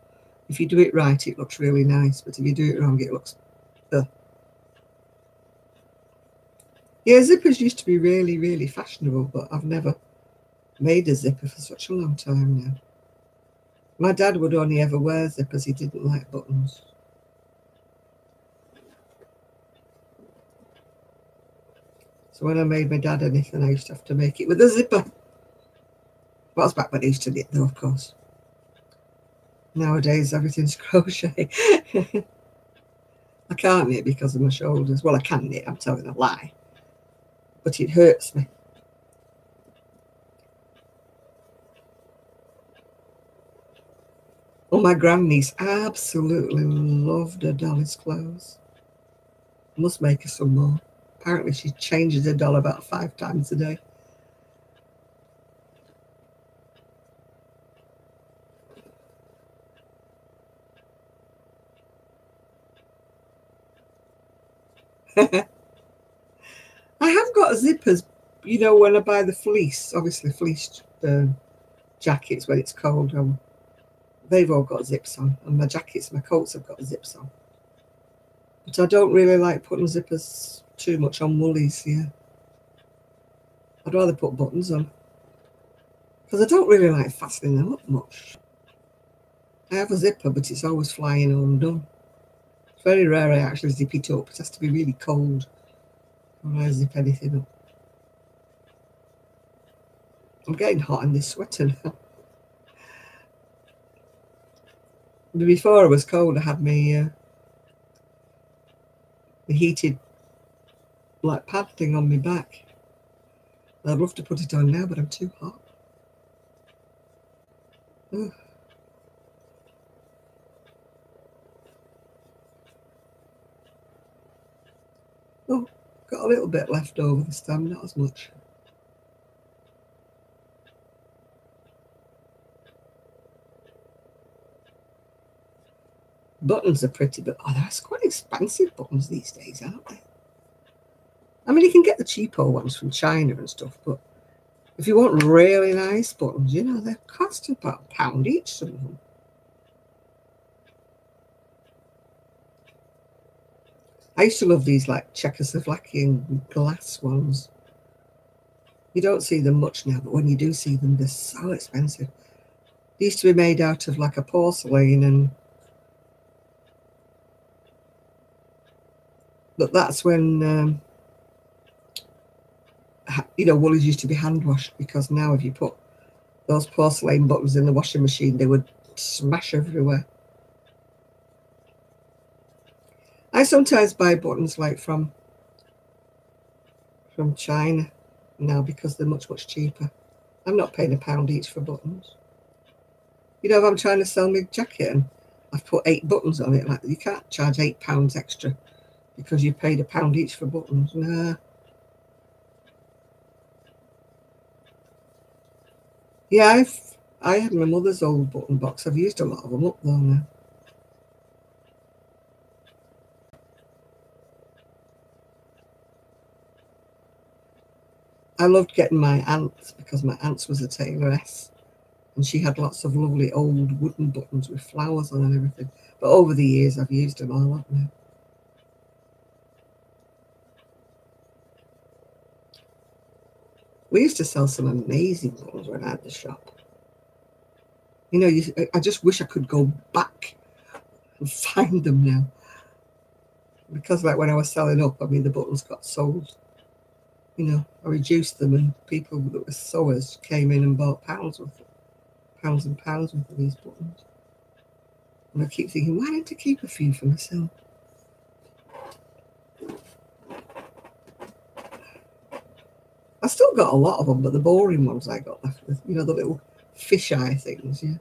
if you do it right, it looks really nice. But if you do it wrong, it looks Yeah, zippers used to be really, really fashionable, but I've never made a zipper for such a long time now. My dad would only ever wear zippers. He didn't like buttons. So when I made my dad anything, I used to have to make it with a zipper. Well, that's back when I used to knit, though, of course. Nowadays, everything's crochet. I can't knit because of my shoulders. Well, I can knit, I'm telling a lie. But it hurts me. Oh, my grandniece absolutely loved her dolly's clothes. I must make her some more. Apparently she changes her doll about 5 times a day. I have got zippers, you know, when I buy the fleece, obviously fleece jackets when it's cold. They've all got zips on, and my jackets, my coats have got zips on. But I don't really like putting zippers too much on woolies, yeah. I'd rather put buttons on, because I don't really like fastening them up much. I have a zipper, but it's always flying undone. It's very rare I actually zip it up. It has to be really cold when I zip anything up. I'm getting hot in this sweater now. Before I was cold, I had my the heated like pad thing on my back. I'd love to put it on now, but I'm too hot. Ugh. Oh, got a little bit left over this time, not as much. Buttons are pretty, but oh, they're quite expensive buttons these days, aren't they? I mean, you can get the cheapo ones from China and stuff, but if you want really nice buttons, you know, they cost about £1 each, some of them. I used to love these like Czechoslovakian glass ones. You don't see them much now, but when you do see them, they're so expensive. They used to be made out of like a porcelain, but that's when you know, woolies used to be hand washed, because now if you put those porcelain buttons in the washing machine, they would smash everywhere. I sometimes buy buttons like from China now because they're much, much cheaper. I'm not paying £1 each for buttons. You know, if I'm trying to sell my jacket and I've put 8 buttons on it, like, you can't charge £8 extra because you paid £1 each for buttons. Nah. Yeah, I had my mother's old button box. I've used a lot of them up though now. I loved getting my aunt's, because my aunt's was a tailoress and she had lots of lovely old wooden buttons with flowers on and everything. But over the years, I've used them all up now. We used to sell some amazing buttons when I had the shop. You know, I just wish I could go back and find them now. Because like when I was selling up, I mean, the buttons got sold. You know, I reduced them and people that were sewers came in and bought pounds and pounds worth of these buttons. And I keep thinking, why don't I keep a few for myself? I still got a lot of them, but the boring ones I got left with, you know, the little fisheye things, yeah.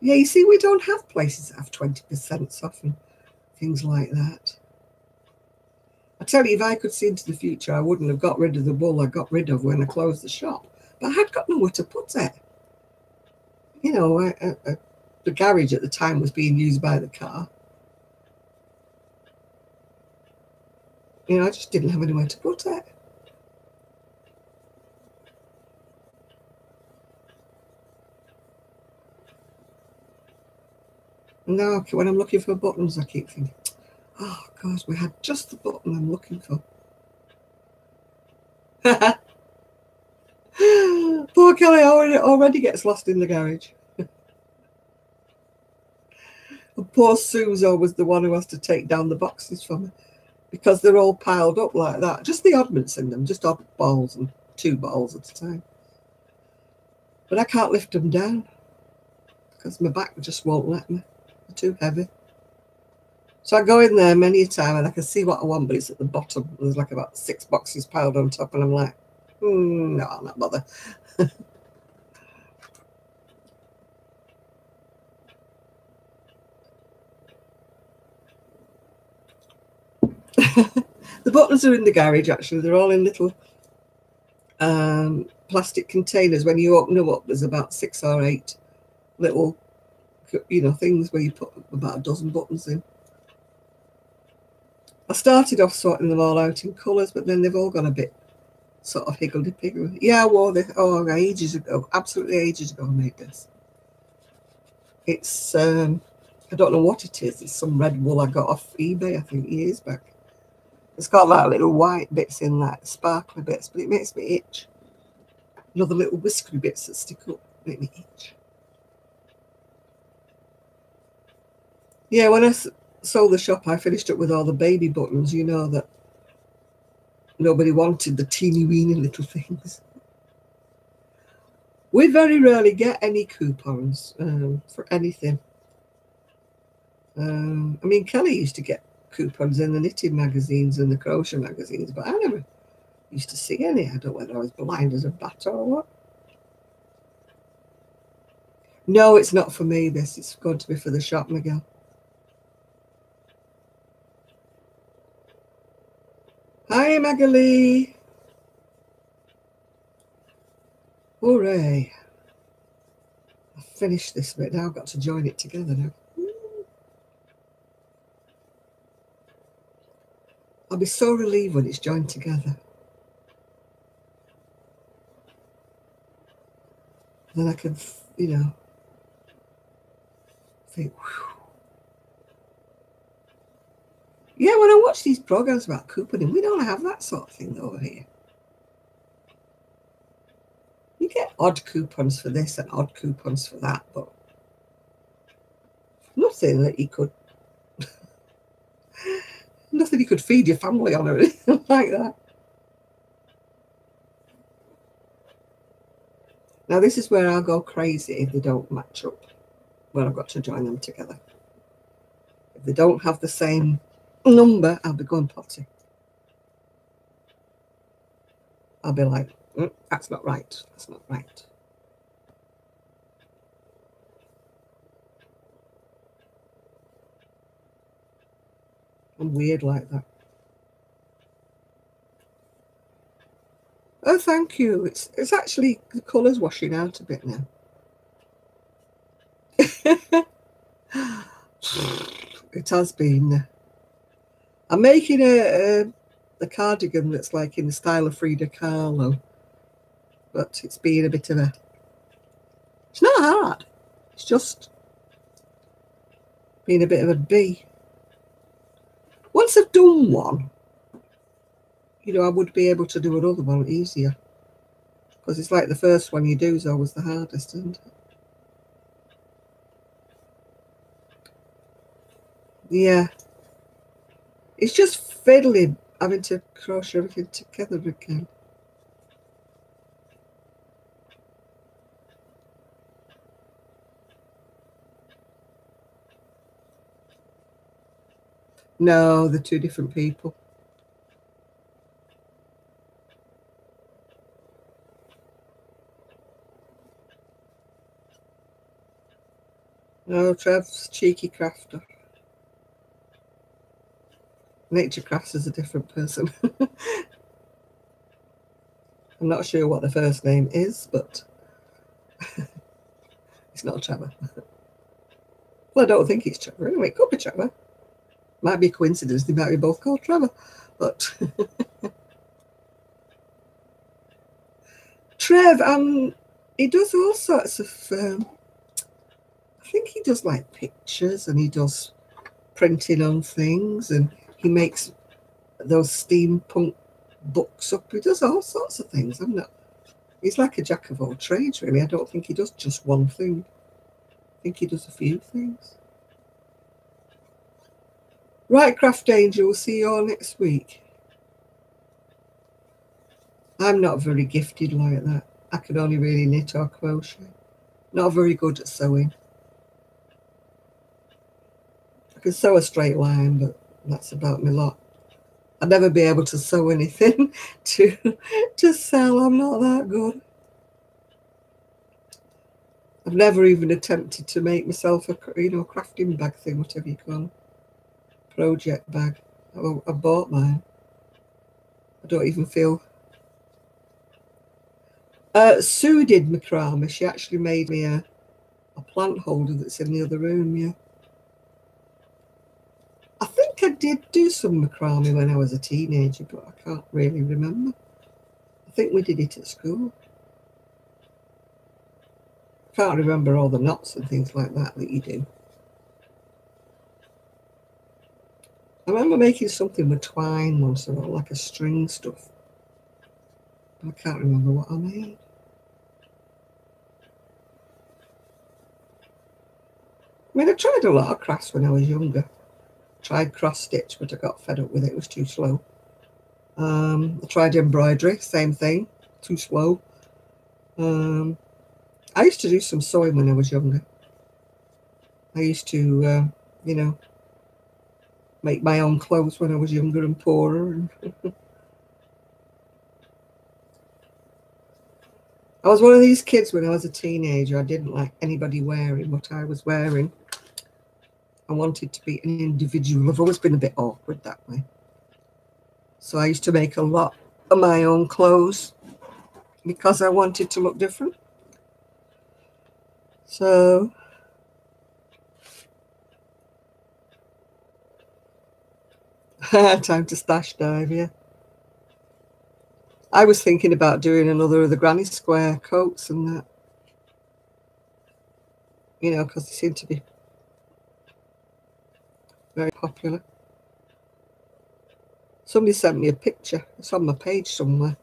Yeah, you see, we don't have places that have 20% off and things like that. I tell you, if I could see into the future, I wouldn't have got rid of the wool I got rid of when I closed the shop. But I had got nowhere to put it. You know, the garage at the time was being used by the car. You know, I just didn't have anywhere to put it. Now, when I'm looking for buttons, I keep thinking, oh, gosh, we had just the button I'm looking for. Poor Kelly already gets lost in the garage. And poor Sue's always the one who has to take down the boxes for me because they're all piled up like that. Just the oddments in them, just odd balls and 2 balls at a time. But I can't lift them down because my back just won't let me. They're too heavy. So I go in there many a time and I can see what I want, but it's at the bottom. There's like about 6 boxes piled on top, and I'm like, no, I'll not bother. The buttons are in the garage, actually. They're all in little plastic containers. When you open them up, there's about 6 or 8 little, you know, things where you put about a dozen buttons in. I started off sorting them all out in colours, but then they've all gone a bit sort of higgledy-piggledy. Yeah, I wore this, ages ago, absolutely ages ago I made this. It's, I don't know what it is. It's some red wool I got off eBay, I think, years back. It's got like little white bits in, like sparkly bits, but it makes me itch. Another little whiskery bits that stick up make me itch. Yeah, when I sold the shop, I finished up with all the baby buttons, you know, that nobody wanted, the teeny-weeny little things. We very rarely get any coupons for anything. I mean, Kelly used to get coupons in the knitting magazines and the crochet magazines, but I never used to see any. I don't know whether I was blind as a bat or what. No, it's not for me, this. It's going to be for the shop, Miguel. Hi, Magali. Hooray. I've finished this bit now. I've got to join it together now. I'll be so relieved when it's joined together. Then I can, you know, think, whew. Yeah, when I watch these programs about couponing, we don't have that sort of thing over here. You get odd coupons for this and odd coupons for that, but nothing that you could, nothing you could feed your family on or anything like that. Now, this is where I'll go crazy if they don't match up, when I've got to join them together. If they don't have the same number, I'll be going potty. I'll be like, that's not right. That's not right. I'm weird like that. Oh, thank you. It's actually, the colour's washing out a bit now. It has been. I'm making a cardigan that's like in the style of Frida Kahlo, but it's been a bit of a, it's not hard, it's just been a bit of a bee. Once I've done one, you know, I would be able to do another one easier, because it's like the first one you do is always the hardest, isn't it? Yeah. It's just fiddly having to crochet everything together again. No, they're 2 different people. No, Trev's cheeky crafter. Nature Crafts is a different person. I'm not sure what the first name is, but it's not Trevor. Well, I don't think it's Trevor. Anyway, it could be Trevor. Might be a coincidence. They might be both called Trevor. But Trev, he does all sorts of, I think he does like pictures, and he does printing on things, and he makes those steampunk books up. He does all sorts of things. He's like a jack of all trades, really. I don't think he does just one thing. I think he does a few things. Right, Craft Angel, we'll see you all next week. I'm not very gifted like that. I can only really knit or crochet. Not very good at sewing. I can sew a straight line, but that's about my lot. I'd never be able to sew anything to sell. I'm not that good. I've never even attempted to make myself a crafting bag thing, whatever you call it. Project bag. I bought mine. I don't even feel. Sue did macrame. She actually made me a plant holder that's in the other room. Yeah. I think I did do some macrame when I was a teenager, but I can't really remember. I think we did it at school. I can't remember all the knots and things like that you do. I remember making something with twine once, like a string stuff. I can't remember what I made. I mean, I tried a lot of crafts when I was younger. Tried cross stitch, but I got fed up with it. It was too slow. I tried embroidery, same thing, too slow. I used to do some sewing when I was younger. I used to, make my own clothes when I was younger and poorer. I was one of these kids when I was a teenager. I didn't like anybody wearing what I was wearing. I wanted to be an individual. I've always been a bit awkward that way. So I used to make a lot of my own clothes because I wanted to look different. So time to stash dive, yeah. I was thinking about doing another of the granny square coats and that. Because they seem to be very popular. Somebody sent me a picture. It's on my page somewhere.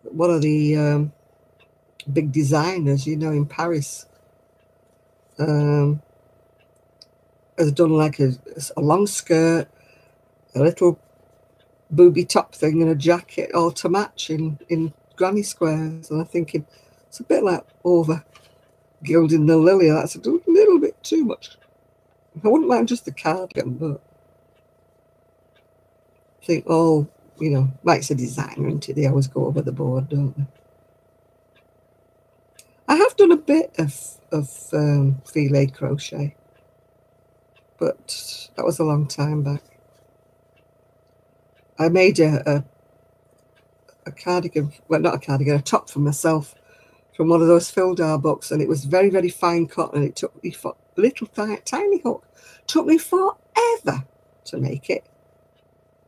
One of the big designers, in Paris, has done like a long skirt, a little booby top thing, and a jacket all to match in granny squares. And I'm thinking, it's a bit like over gilding the lily. That's a little bit too much. I wouldn't mind just the cardigan, but I think Mike's a designer, isn't he? They always go over the board, don't they? I have done a bit of filet crochet, but that was a long time back. I made a cardigan, well, not a cardigan, a top for myself from one of those Fildar books, and it was very, very fine cotton. It took me for a little tiny hook. It took me forever to make it.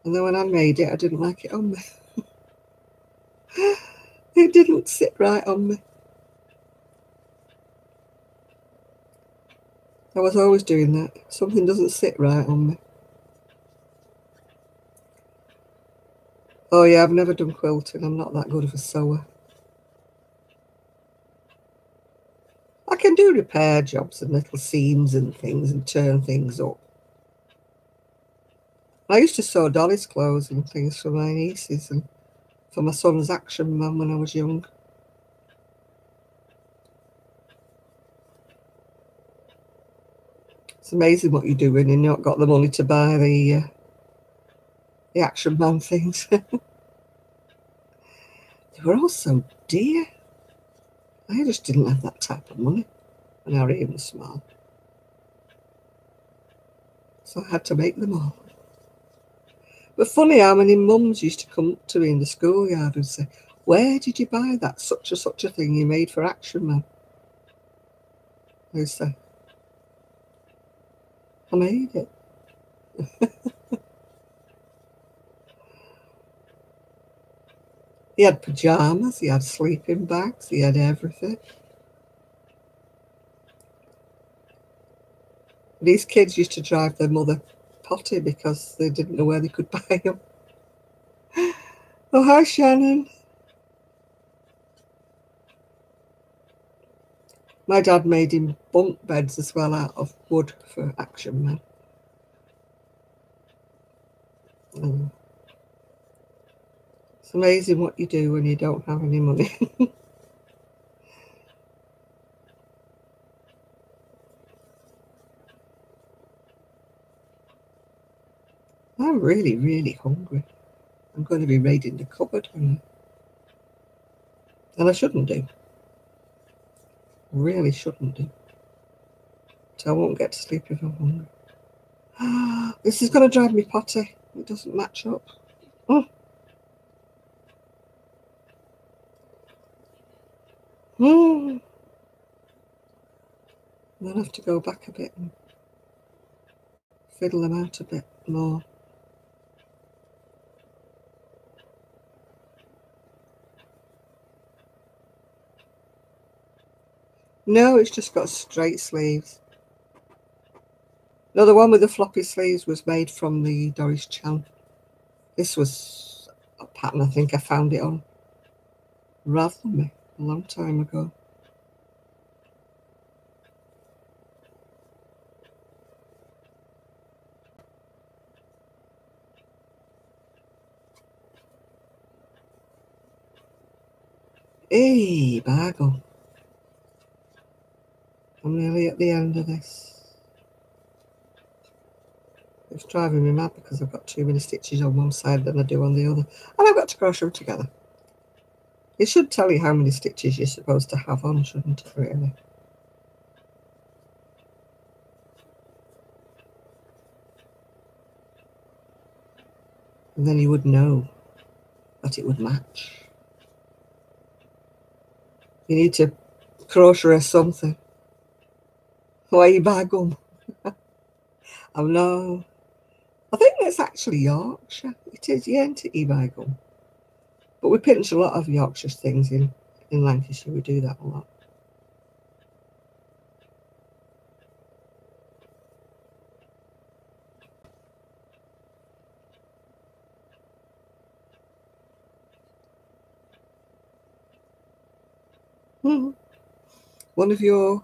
And then when I made it, I didn't like it on me. It didn't sit right on me. I was always doing that. Something doesn't sit right on me. Oh yeah, I've never done quilting. I'm not that good of a sewer. I can do repair jobs and little seams and things and turn things up. I used to sew Dolly's clothes and things for my nieces and for my son's action man when I was young. It's amazing what you do when you've not got the money to buy the action man things. They were all so dear. I just didn't have that type of money when I was even small. So I had to make them all. But funny how many mums used to come up to me in the schoolyard and say, "Where did you buy that such a thing you made for Action Man?" I say, "I made it." He had pyjamas, he had sleeping bags, he had everything. These kids used to drive their mother potty because they didn't know where they could buy them. Oh, hi, Shannon. My dad made him bunk beds as well out of wood for Action Man. It's amazing what you do when you don't have any money. I'm really, really hungry. I'm going to be raiding the cupboard. And I shouldn't do. Really shouldn't do. So I won't get to sleep if I'm hungry. This is going to drive me potty. It doesn't match up. Oh. I'm going to have to go back a bit and fiddle them out a bit more. No, it's just got straight sleeves. No, the one with the floppy sleeves was made from the Doris Chan. This was a pattern I think I found it on Ravelry a long time ago. Hey, bagel. I'm nearly at the end of this. It's driving me mad because I've got too many stitches on one side than I do on the other. And I've got to crochet them together. It should tell you how many stitches you're supposed to have on, shouldn't it, really? And then you would know that it would match. You need to crochet something. Why you bag them? Oh no. I think that's actually Yorkshire. It is, yeah, isn't it, e-bagel? But we pinch a lot of Yorkshire things in Lancashire. We do that a lot. One of your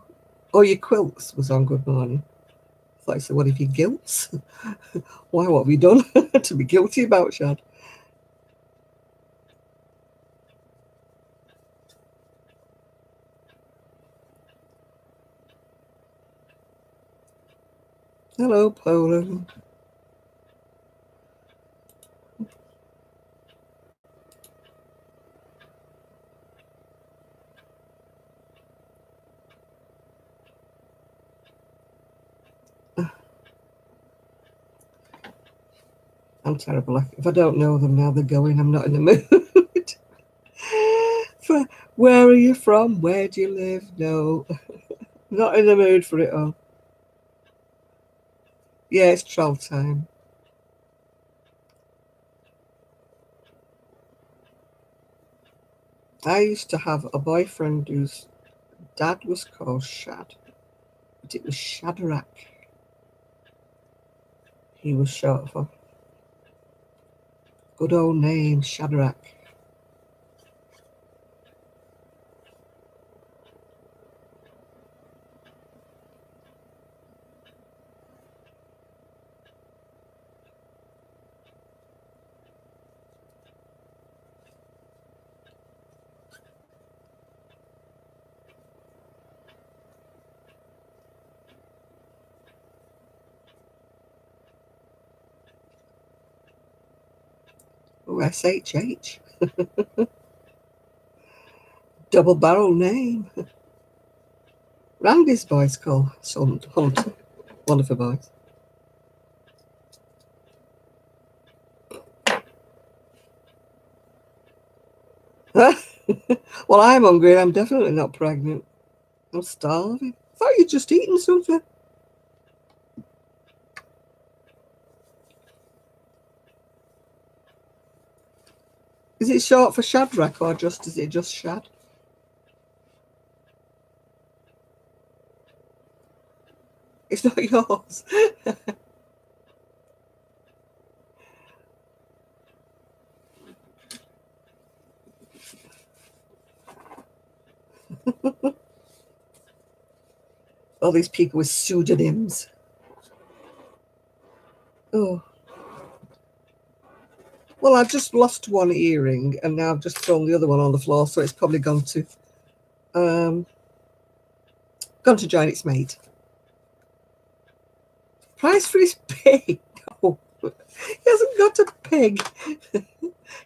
quilts was on Good Morning. I thought I said, one of your guilts? Why, what have you done to be guilty about, Shad? Hello, Poland. I'm terrible. If I don't know them now, they're going. I'm not in the mood. Where are you from? Where do you live? No. Not in the mood for it all. Yeah, it's troll time. I used to have a boyfriend whose dad was called Shad, but it was Shadrach. He was short for. Good old name, Shadrach. Oh, SHH. Double barrel name. Randy's boys call son Hunt, one of the boys. Well, I'm hungry and I'm definitely not pregnant. I'm starving. I thought you'd just eaten something. Is it short for Shadrach or just is it just Shad? It's not yours. All these people with pseudonyms. Oh. Well, I've just lost one earring and now I've just thrown the other one on the floor, so it's probably gone to join its mate. Price for his pig. No, he hasn't got a pig.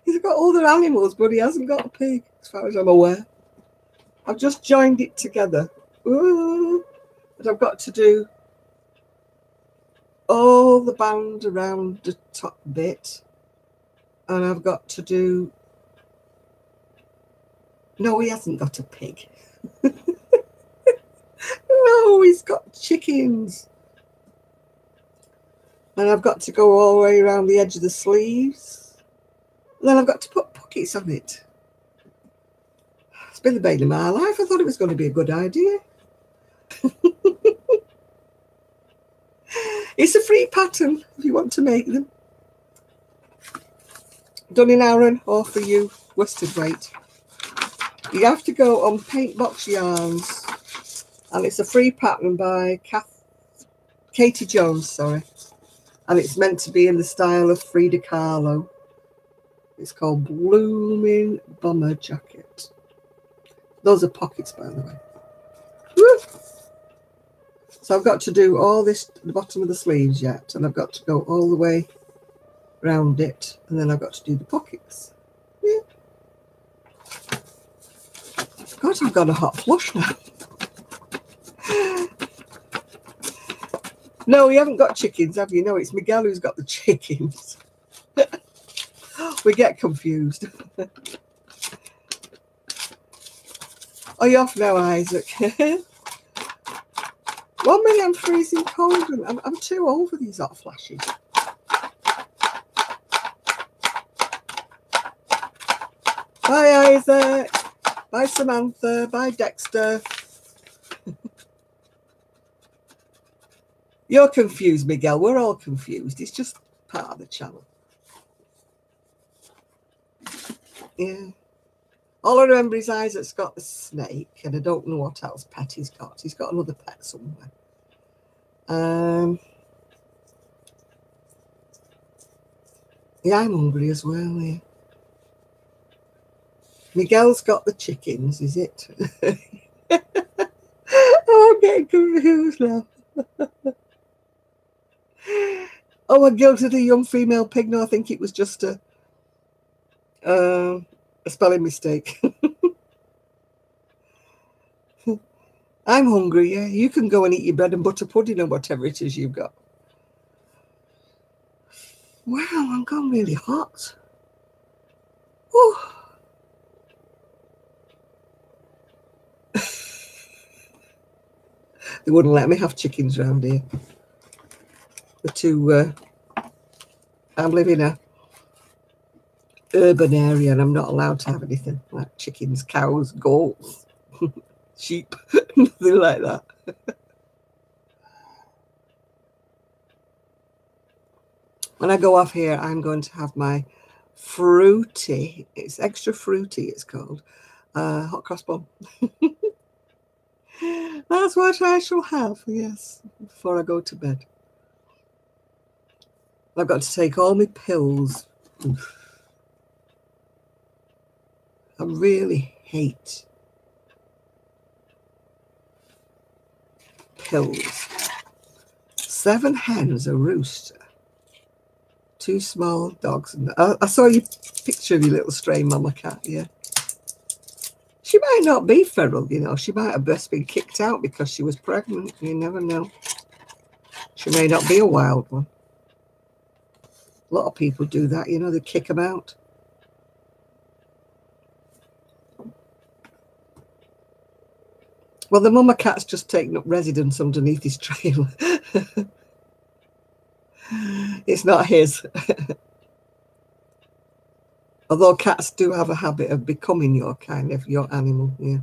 He's got other animals, but he hasn't got a pig, as far as I'm aware. I've just joined it together. Ooh, but I've got to do all the band around the top bit. And I've got to do... No, he hasn't got a pig. No, he's got chickens. And I've got to go all the way around the edge of the sleeves. And then I've got to put pockets on it. It's been the bane of my life. I thought it was going to be a good idea. It's a free pattern if you want to make them. Done in Aaron or for you, worsted weight. You have to go on Paintbox Yarns. And it's a free pattern by Katie Jones, sorry. And it's meant to be in the style of Frida Kahlo. It's called Blooming Bomber Jacket. Those are pockets, by the way. Woo! So I've got to do all this at the bottom of the sleeves yet. And I've got to go all the way around it. And then I've got to do the pockets. Yeah. God, I've got a hot flush now. No, you haven't got chickens, have you? No, it's Miguel who's got the chickens. We get confused. Are you off now, Isaac? 1 minute, I'm freezing cold and I'm too old for these hot flashes. Bye, Isaac. Bye, Samantha. Bye, Dexter. You're confused, Miguel. We're all confused. It's just part of the channel. Yeah. All I remember is Isaac's got the snake, and I don't know what else pet he's got. He's got another pet somewhere. Yeah, I'm hungry as well, yeah. Miguel's got the chickens, is it? Oh, I'm getting confused now. Oh, I'm guilty of the young female pig. No, I think it was just a spelling mistake. I'm hungry, yeah. You can go and eat your bread and butter pudding or whatever it is you've got. Wow, I'm gone really hot. Oh. They wouldn't let me have chickens around here. The two, I'm living in a urban area and I'm not allowed to have anything like chickens, cows, goats, sheep, nothing like that. When I go off here, I'm going to have my fruity, it's extra fruity, it's called, hot cross bun. That's what I shall have, yes, before I go to bed. I've got to take all my pills. Oof. I really hate pills. 7 hens, a rooster, 2 small dogs. And I saw your picture of your little stray mama cat, yeah. She might not be feral, you know. She might have just been kicked out because she was pregnant. You never know. She may not be a wild one. A lot of people do that, you know. They kick them out. Well, the mama cat's just taken up residence underneath his trailer. It's not his. Although cats do have a habit of becoming your animal, yeah.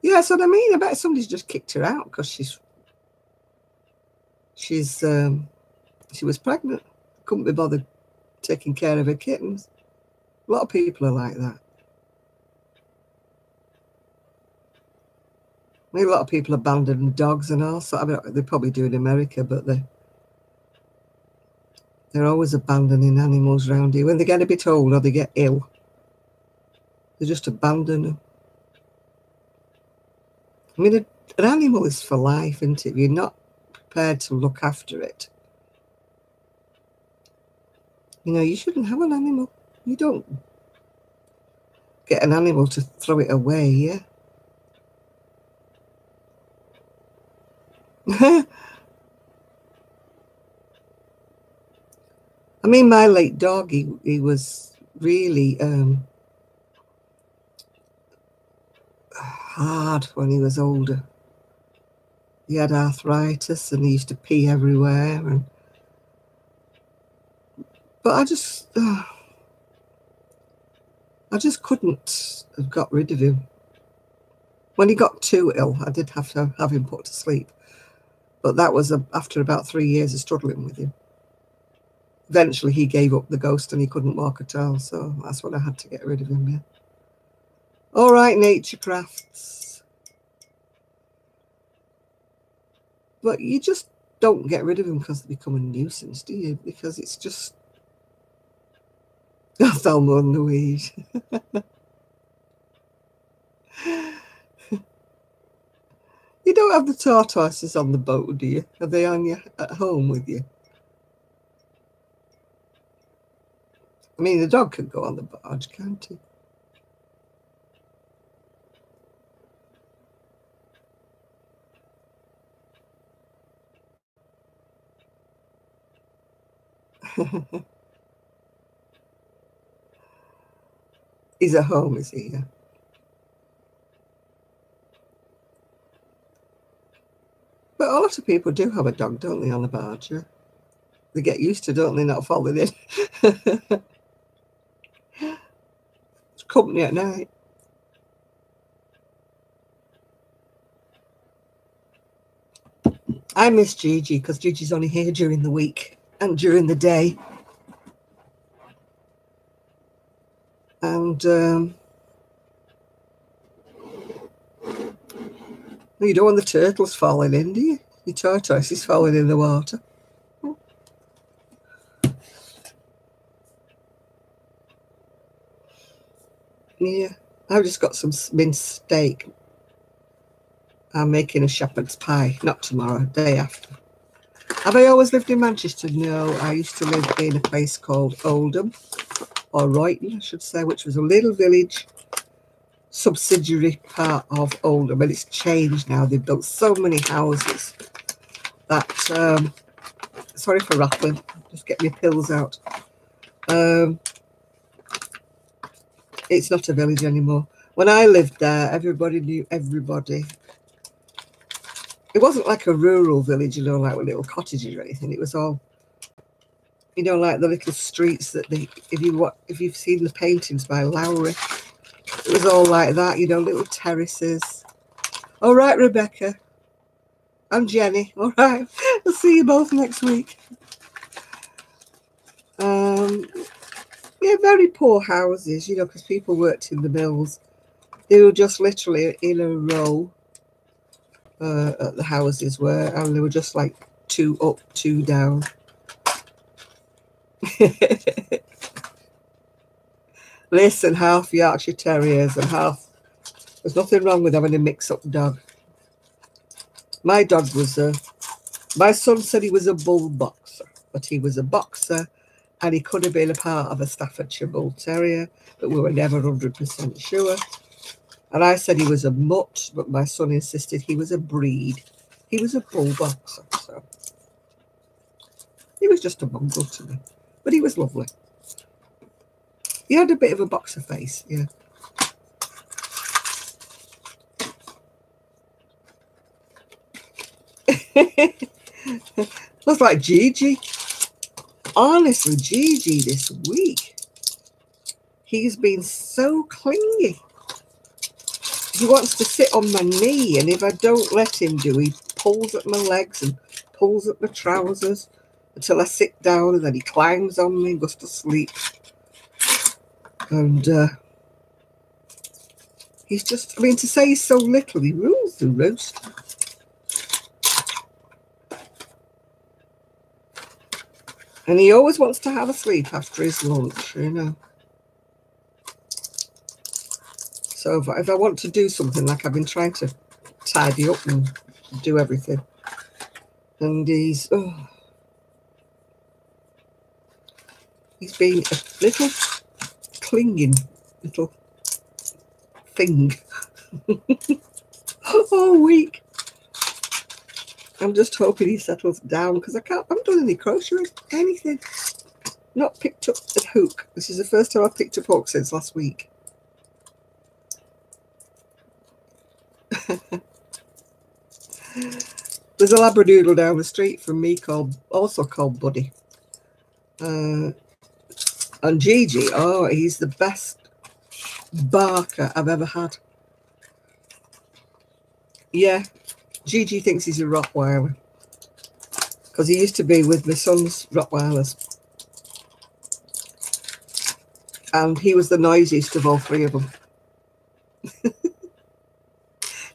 Yeah, that's what I mean. I bet somebody's just kicked her out because she was pregnant. Couldn't be bothered taking care of her kittens. A lot of people are like that. I mean, a lot of people abandon dogs and all. So I mean, they probably do in America, but they're always abandoning animals around here. When they get a bit old or they get ill, they just abandon them. I mean, an animal is for life, isn't it? If you're not prepared to look after it, you know, you shouldn't have an animal. You don't get an animal to throw it away, yeah? I mean, my late dog, he was really hard when he was older. He had arthritis and he used to pee everywhere. But I just couldn't have got rid of him. When he got too ill, I did have to have him put to sleep. But that was after about 3 years of struggling with him. Eventually, he gave up the ghost and he couldn't walk at all. So that's when I had to get rid of him, yeah. All right, nature crafts. But you just don't get rid of them because they become a nuisance, do you? Because it's just... Thelma and Louise. You don't have the tortoises on the boat, do you? Are they on at home with you? I mean, the dog can go on the barge, can't he? He's at home, is he? Yeah. But a lot of people do have a dog, don't they, on the barge? Yeah? They get used to, don't they, not falling in. It's company at night. I miss Gigi because Gigi's only here during the week and during the day. And you don't want the turtles falling in, do you? Your tortoise is falling in the water. Yeah, I've just got some minced steak. I'm making a shepherd's pie, not tomorrow, day after. Have I always lived in Manchester? No, I used to live in a place called Oldham, or Royton, I should say, which was a little village subsidiary part of Oldham, and it's changed now. They've built so many houses that, sorry for rattling, just get my pills out. It's not a village anymore. When I lived there, everybody knew everybody. It wasn't like a rural village, you know, like with little cottages or anything. It was all, you know, like the little streets that if you've seen the paintings by Lowry, it was all like that, you know, little terraces. All right, Rebecca and Jenny. All right, I'll see you both next week. Yeah, very poor houses, you know, because people worked in the mills. They were just literally in a row. The houses were, and they were just like 2 up, 2 down. Listen, half Yorkshire Terriers and half. There's nothing wrong with having a mix-up dog. My dog was my son said he was a bull boxer, but he was a boxer, and he could have been a part of a Staffordshire Bull Terrier, but we were never 100% sure. And I said he was a mutt, but my son insisted he was a breed. He was a bull boxer, so he was just a bungle to me. But he was lovely. He had a bit of a boxer face, yeah. Looks like Gigi. Honestly, Gigi this week, he's been so clingy. He wants to sit on my knee, and if I don't let him do, he pulls at my legs and pulls at my trousers until I sit down, and then he climbs on me and goes to sleep. And he's just, I mean, to say he's so little, he rules the roost. And he always wants to have a sleep after his lunch, you know. So if I want to do something, like I've been trying to tidy up and do everything, and he's been a little clinging little thing all week. I'm just hoping he settles down, because I haven't done any crocheting, anything. Not picked up a hook. This is the first time I've picked up hook since last week. There's a Labradoodle down the street from me also called Buddy. And Gigi, oh, he's the best barker I've ever had. Yeah, Gigi thinks he's a Rottweiler, because he used to be with my son's Rottweilers. And he was the noisiest of all three of them.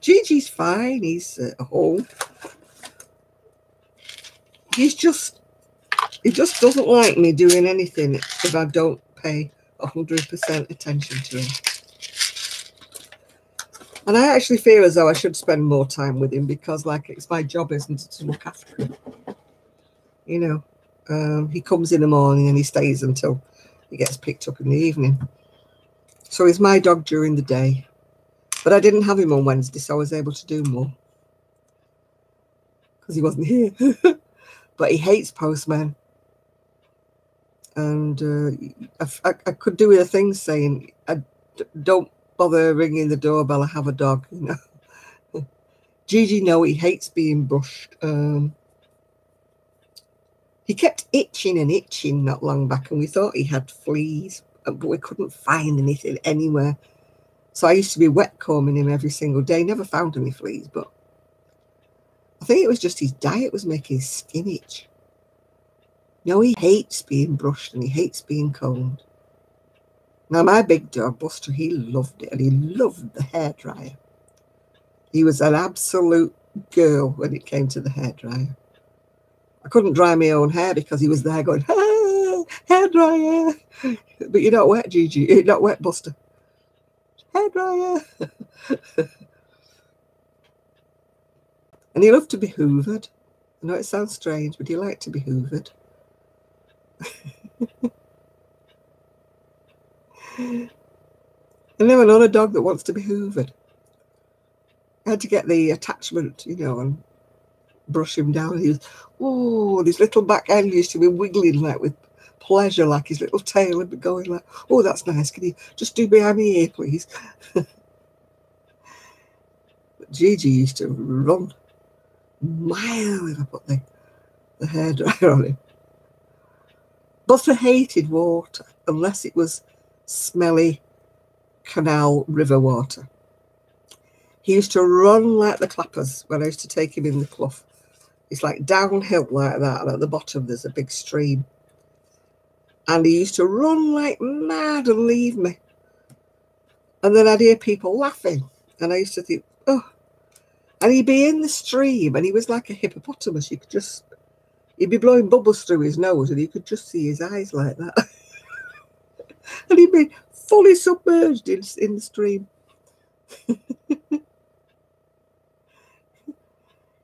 Gigi's fine, he's at home. He just doesn't like me doing anything if I don't pay 100% attention to him. And I actually feel as though I should spend more time with him, because, like, it's my job, isn't it, to look after him. You know, he comes in the morning and he stays until he gets picked up in the evening. So he's my dog during the day. But I didn't have him on Wednesday, so I was able to do more, because he wasn't here. But he hates postmen. And I could do with a thing saying, don't bother ringing the doorbell, I have a dog, you know. Gigi, no, he hates being brushed. He kept itching and itching not long back, and we thought he had fleas, but we couldn't find anything anywhere. So I used to be wet combing him every single day. Never found any fleas, but I think it was just his diet was making his skin itch. No, he hates being brushed and he hates being combed. Now, my big dog, Buster, he loved it, and he loved the hairdryer. He was an absolute girl when it came to the hairdryer. I couldn't dry my own hair because he was there going, ah, hairdryer. But you're not wet, Gigi. You're not wet, Buster. Hairdryer. And he loved to be hoovered. I know it sounds strange, but he liked to be hoovered. And then another dog that wants to be hoovered. I had to get the attachment, you know, and brush him down. He was, oh, his little back end used to be wiggling like with pleasure, like his little tail would be going like, oh, that's nice. Can you just do behind my ear, please? But Gigi used to run miles if I put the hairdryer on him. Buster hated water unless it was smelly canal river water. He used to run like the clappers when I used to take him in the clough. It's like downhill like that, and at the bottom there's a big stream. And he used to run like mad and leave me. And then I'd hear people laughing, and I used to think, oh. And he'd be in the stream, and he was like a hippopotamus. You could just, he'd be blowing bubbles through his nose, and you could just see his eyes like that. And he'd be fully submerged in the stream.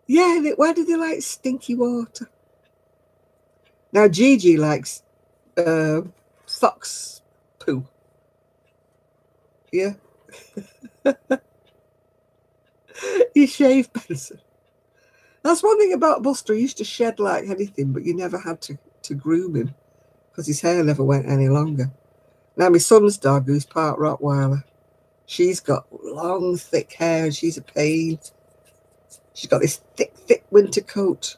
Yeah, why do they like stinky water? Now, Gigi likes fox poo. Yeah. He shaved Benson. That's one thing about Buster. He used to shed like anything, but you never had to groom him because his hair never went any longer. Now, my son's dog, who's part Rottweiler, she's got long, thick hair, and she's a pain. She's got this thick winter coat.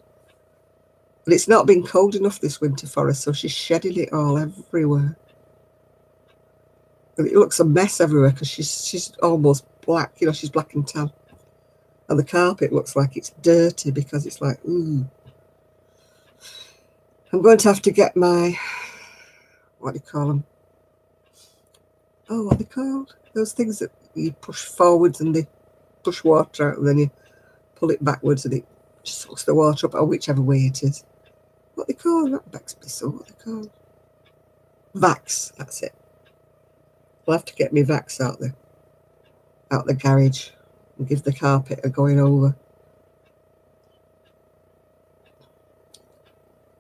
And it's not been cold enough this winter for her, so she's shedding it all everywhere. And it looks a mess everywhere because she's almost black. You know, she's black and tan. And the carpet looks like it's dirty because it's like, ooh. I'm going to have to get my, what do you call them? Oh, what are they called? Those things that you push forwards and they push water out, and then you pull it backwards and it just sucks the water up, or whichever way it is. What are they called? Not Bexbissel, what are they called? Vax, that's it. I'll have to get me Vax out the garage and give the carpet a going over.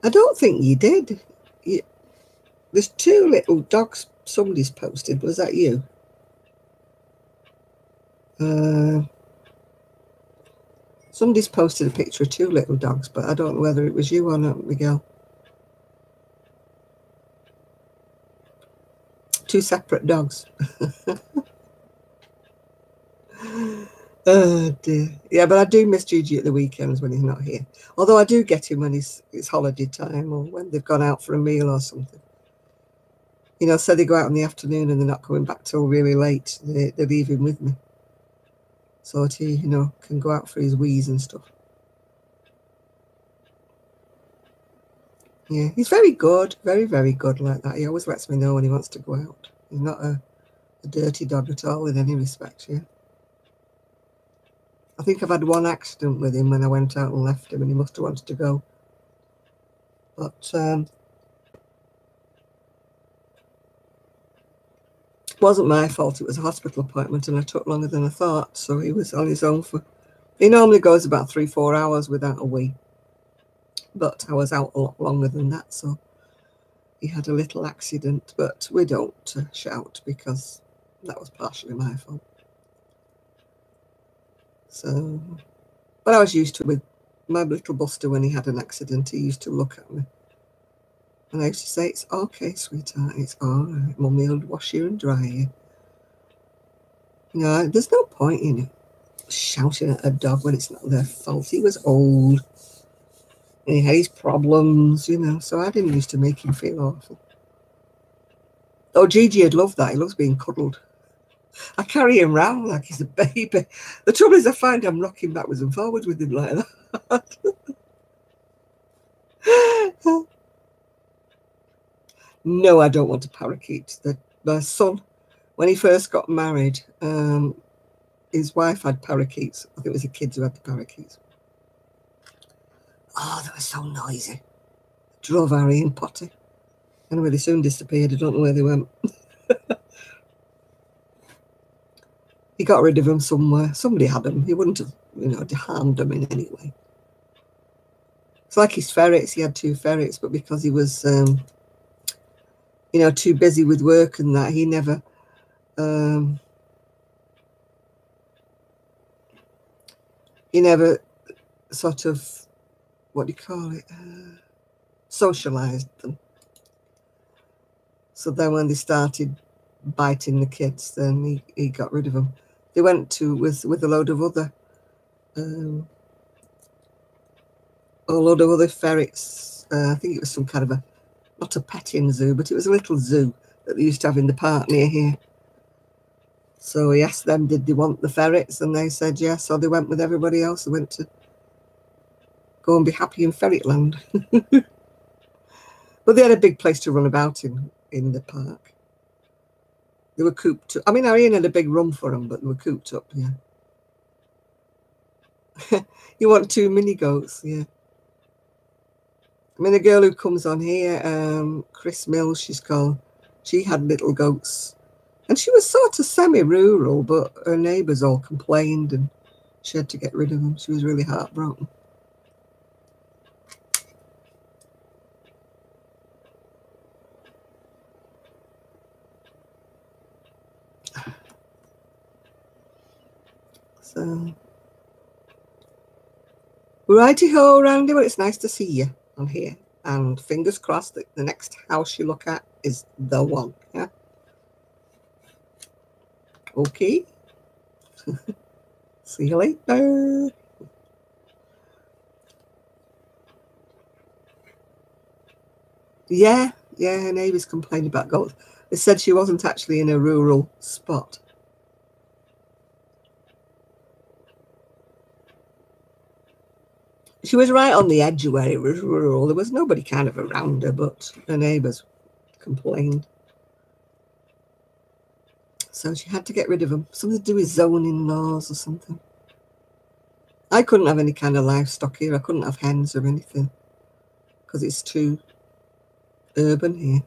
I don't think you did. There's 2 little dogs somebody's posted. Was that you? Somebody's posted a picture of 2 little dogs, but I don't know whether it was you or not, Miguel. 2 separate dogs. Oh dear. Yeah, but I do miss Gigi at the weekends when he's not here. Although I do get him when it's holiday time or when they've gone out for a meal or something. You know, so they go out in the afternoon and they're not coming back till really late. They leave him with me. So that he, you know, can go out for his wheeze and stuff. Yeah, he's very good. Very, very good like that. He always lets me know when he wants to go out. He's not a dirty dog at all in any respect, yeah. I think I've had one accident with him when I went out and left him and he must have wanted to go. But it wasn't my fault. It was a hospital appointment and I took longer than I thought. So he was on his own for... He normally goes about 3-4 hours without a wee. But I was out a lot longer than that, so he had a little accident. But we don't shout because that was partially my fault. So, but I was used to it with my little Buster. When he had an accident, he used to look at me. And I used to say, it's okay, sweetheart, it's all right. Mummy will wash you and dry you. You know, there's no point in shouting at a dog when it's not their fault. He was old. And he had his problems, you know, so I didn't used to make him feel awful. Oh, Gigi would love that. He loves being cuddled. I carry him round like he's a baby. The trouble is I find I'm rocking backwards and forwards with him like that. No, I don't want a parakeet. My son, when he first got married, his wife had parakeets. I think it was the kids who had the parakeets. Oh, they were so noisy. Drove Harry and Potty. Anyway, they soon disappeared. I don't know where they went. He got rid of them somewhere. Somebody had them. He wouldn't have, you know, harmed them in any way. It's like his ferrets. He had 2 ferrets, but because he was, you know, too busy with work and that, he never, sort of, what do you call it, socialized them. So then when they started biting the kids, then he got rid of them. They went to with a load of other ferrets. I think it was some kind of not a petting zoo, but it was a little zoo that they used to have in the park near here. So he asked them, did they want the ferrets? And they said yes. So they went with everybody else. They went to go and be happy in Ferretland. But they had a big place to run about in the park. They were cooped up. I mean, Ariane had a big room for them, but they were cooped up, yeah. You want 2 mini goats, yeah. I mean, the girl who comes on here, Chris Mills, she's called, she had little goats. And she was sort of semi-rural, but her neighbours all complained and she had to get rid of them. She was really heartbroken. So, righty-ho, Randy. Well, it's nice to see you on here. And fingers crossed that the next house you look at is the one. Yeah. Okay. See you later. Yeah, yeah, her neighbours complained about goats. They said she wasn't actually in a rural spot. She was right on the edge of where it was rural. There was nobody kind of around her, but her neighbours complained. So she had to get rid of them. Something to do with zoning laws or something. I couldn't have any kind of livestock here. I couldn't have hens or anything because it's too urban here.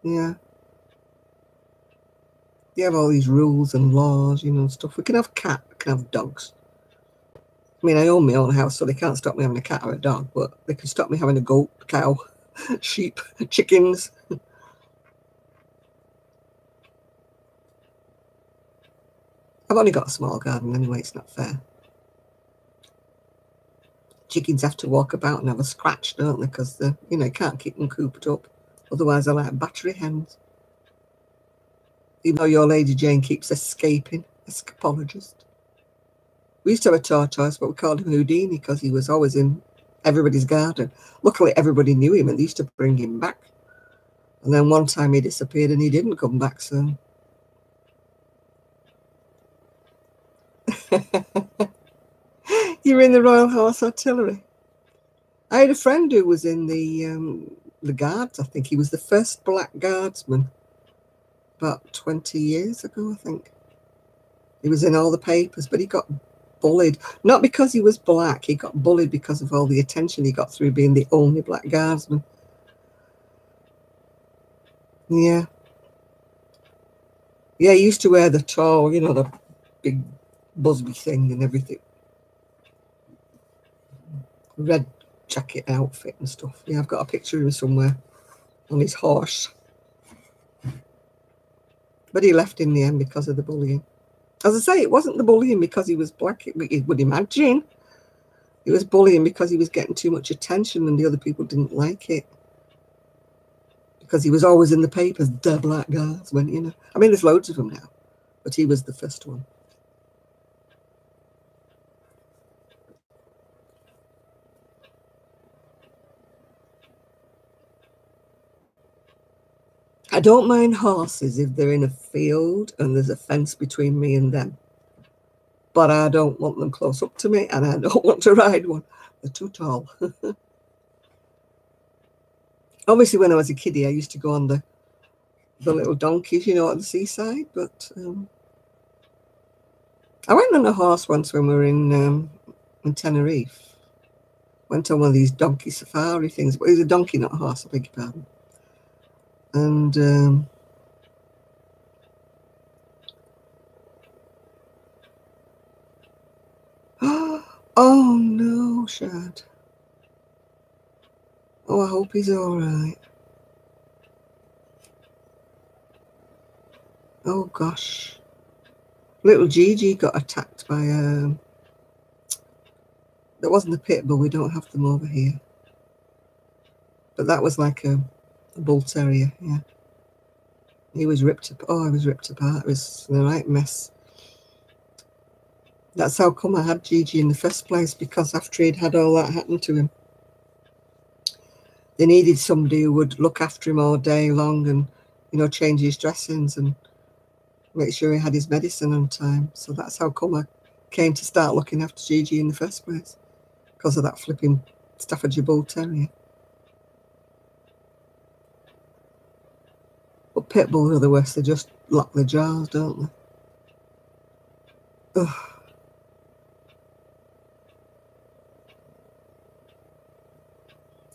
Yeah. They have all these rules and laws, you know, stuff. We can have cat, we can have dogs. I mean, I own my own house, so they can't stop me having a cat or a dog, but they can stop me having a goat, cow, sheep, chickens. I've only got a small garden anyway, it's not fair. Chickens have to walk about and have a scratch, don't they? Because, you know, you can't keep them cooped up. Otherwise, they're like battery hens. Even though your Lady Jane keeps escaping, escapologist. We used to have a tortoise, but we called him Houdini because he was always in everybody's garden. Luckily, everybody knew him and they used to bring him back. And then one time he disappeared and he didn't come back, so. You're in the Royal Horse Artillery. I had a friend who was in the Guards, I think. He was the first black guardsman about 20 years ago, I think. He was in all the papers, but he got bullied. Not because he was black, he got bullied because of all the attention he got through being the only black guardsman. Yeah. Yeah, he used to wear the tall, you know, the big Busby thing and everything. Red jacket outfit and stuff. Yeah, I've got a picture of him somewhere on his horse. But he left in the end because of the bullying. As I say, it wasn't the bullying because he was black, you would imagine. It was bullying because he was getting too much attention and the other people didn't like it. Because he was always in the papers, the black guardsman, you know. I mean, there's loads of them now, but he was the first one. I don't mind horses if they're in a field and there's a fence between me and them. But I don't want them close up to me and I don't want to ride one. They're too tall. Obviously, when I was a kiddie, I used to go on the little donkeys, you know, at the seaside. But I went on a horse once when we were in Tenerife. Went on one of these donkey safari things. But it was a donkey, not a horse, I beg your pardon. And oh no, Shad. Oh, I hope he's all right. Oh gosh. Little Gigi got attacked by that wasn't a pit bull, we don't have them over here. But that was like a bull terrier, yeah. He was ripped apart. Oh, he was ripped apart. It was a right mess. That's how come I had Gigi in the first place, because after he'd had all that happen to him, they needed somebody who would look after him all day long and, you know, change his dressings and make sure he had his medicine on time. So that's how come I came to start looking after Gigi in the first place, because of that flipping Staffordshire Bull Terrier. But pit bulls are the worst. They just lock their jaws, don't they? Ugh.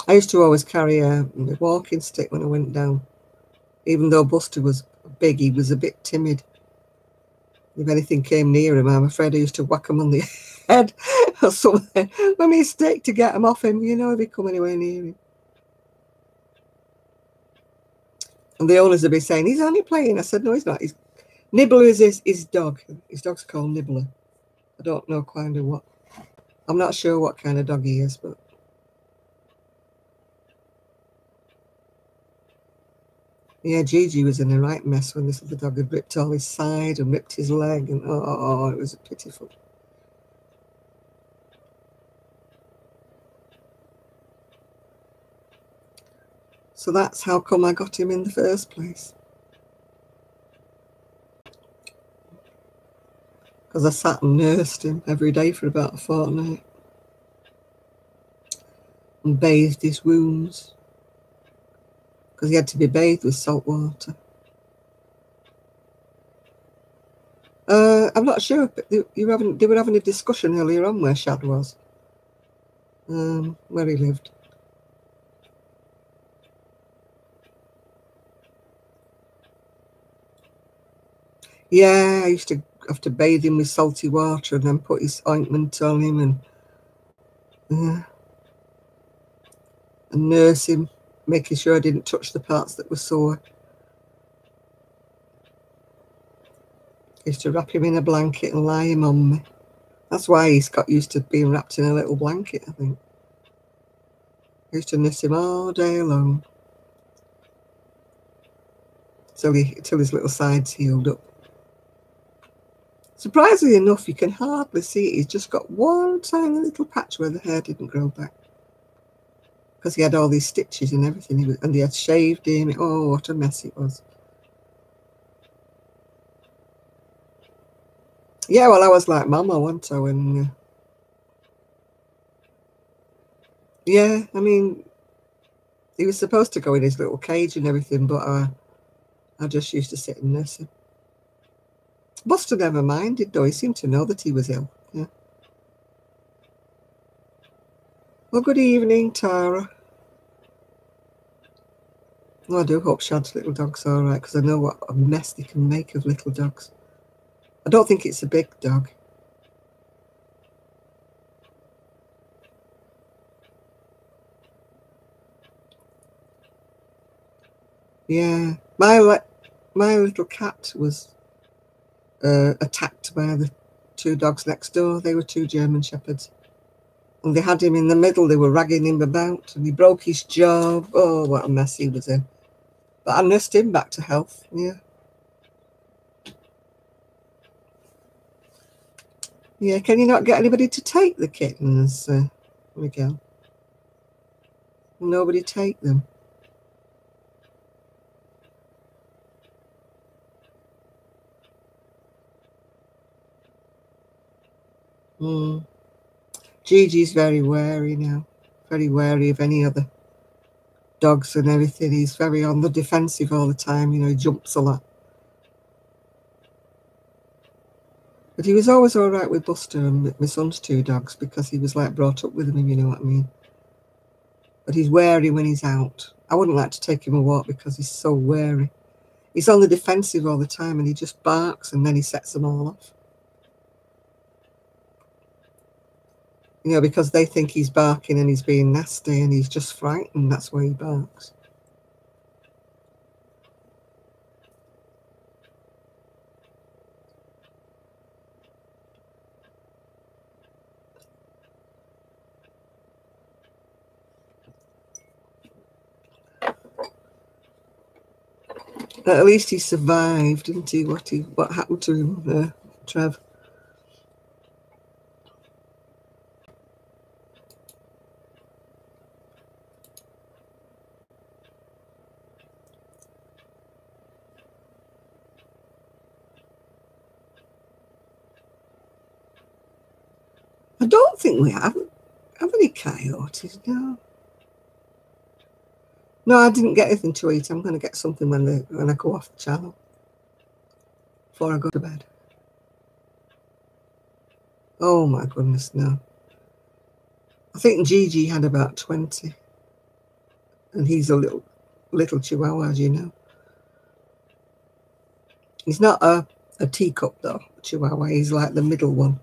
I used to always carry a walking stick when I went down. Even though Buster was big, he was a bit timid. If anything came near him, I'm afraid I used to whack him on the head or something with my stick to get him off him, you know, if he come anywhere near him. And the owners would be saying, he's only playing. I said, no, he's not. Nibbler is his dog. His dog's called Nibbler. I don't know kind of what. I'm not sure what kind of dog he is, but. Yeah, Gigi was in a right mess when this other dog had ripped all his side and ripped his leg, and oh, it was pitiful. So that's how come I got him in the first place. Because I sat and nursed him every day for about a fortnight. And bathed his wounds. Because he had to be bathed with salt water. I'm not sure, but they were having a discussion earlier on where Shad was. Where he lived. Yeah, I used to have to bathe him with salty water and then put his ointment on him and nurse him, making sure I didn't touch the parts that were sore. I used to wrap him in a blanket and lie him on me. That's why he's got used to being wrapped in a little blanket, I think. I used to nurse him all day long till his little sides healed up. Surprisingly enough, you can hardly see it. He's just got one tiny little patch where the hair didn't grow back. Because he had all these stitches and everything. And he had shaved him. Oh, what a mess it was. Yeah, well, I was like Mama, wasn't I? When, yeah, I mean, he was supposed to go in his little cage and everything, but I just used to sit and nurse him. Buster never minded, though. He seemed to know that he was ill. Yeah. Well, good evening, Tara. Well, I do hope Shad's little dog's all right, because I know what a mess they can make of little dogs. I don't think it's a big dog. Yeah, my little cat was attacked by the two dogs next door. They were two German Shepherds. And they had him in the middle. They were ragging him about, and he broke his jaw. Oh, what a mess he was in. But I nursed him back to health, yeah. Yeah, can you not get anybody to take the kittens, Miguel? Will nobody take them? Gigi's very wary now. Very wary of any other dogs and everything. He's very on the defensive all the time. You know, he jumps a lot. But he was always all right with Buster and my son's two dogs because he was like brought up with them, you know what I mean. But he's wary when he's out. I wouldn't like to take him a walk because he's so wary. He's on the defensive all the time and he just barks and then he sets them all off. You know, because they think he's barking and he's being nasty and he's just frightened. That's why he barks. At least he survived, didn't he? What happened to him, Trev? I don't think we have any coyotes, no. No, I didn't get anything to eat. I'm going to get something when I go off the channel before I go to bed. Oh my goodness, no. I think Gigi had about 20. And he's a little chihuahua, as you know. He's not a teacup, though, chihuahua. He's like the middle one.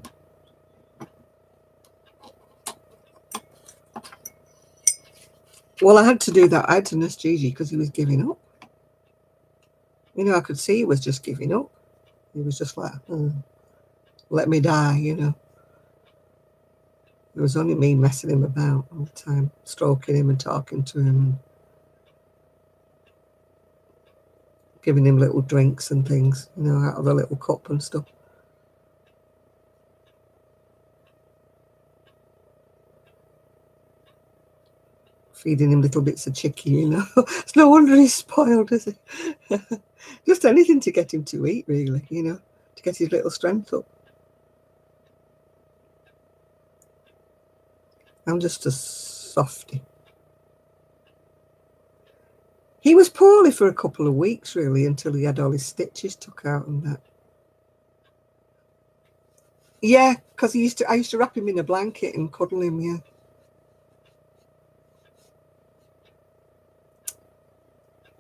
Well, I had to do that. I had to nurse Gigi because he was giving up. You know, I could see he was just giving up. He was just like, let me die, you know. It was only me messing him about all the time, stroking him and talking to him and giving him little drinks and things, you know, out of a little cup and stuff. feeding him little bits of chicken, you know. It's no wonder he's spoiled, is it? Just anything to get him to eat, really, you know, to get his little strength up. I'm just a softie. He was poorly for a couple of weeks, really, until he had all his stitches took out and that. Yeah, because I used to wrap him in a blanket and cuddle him, yeah.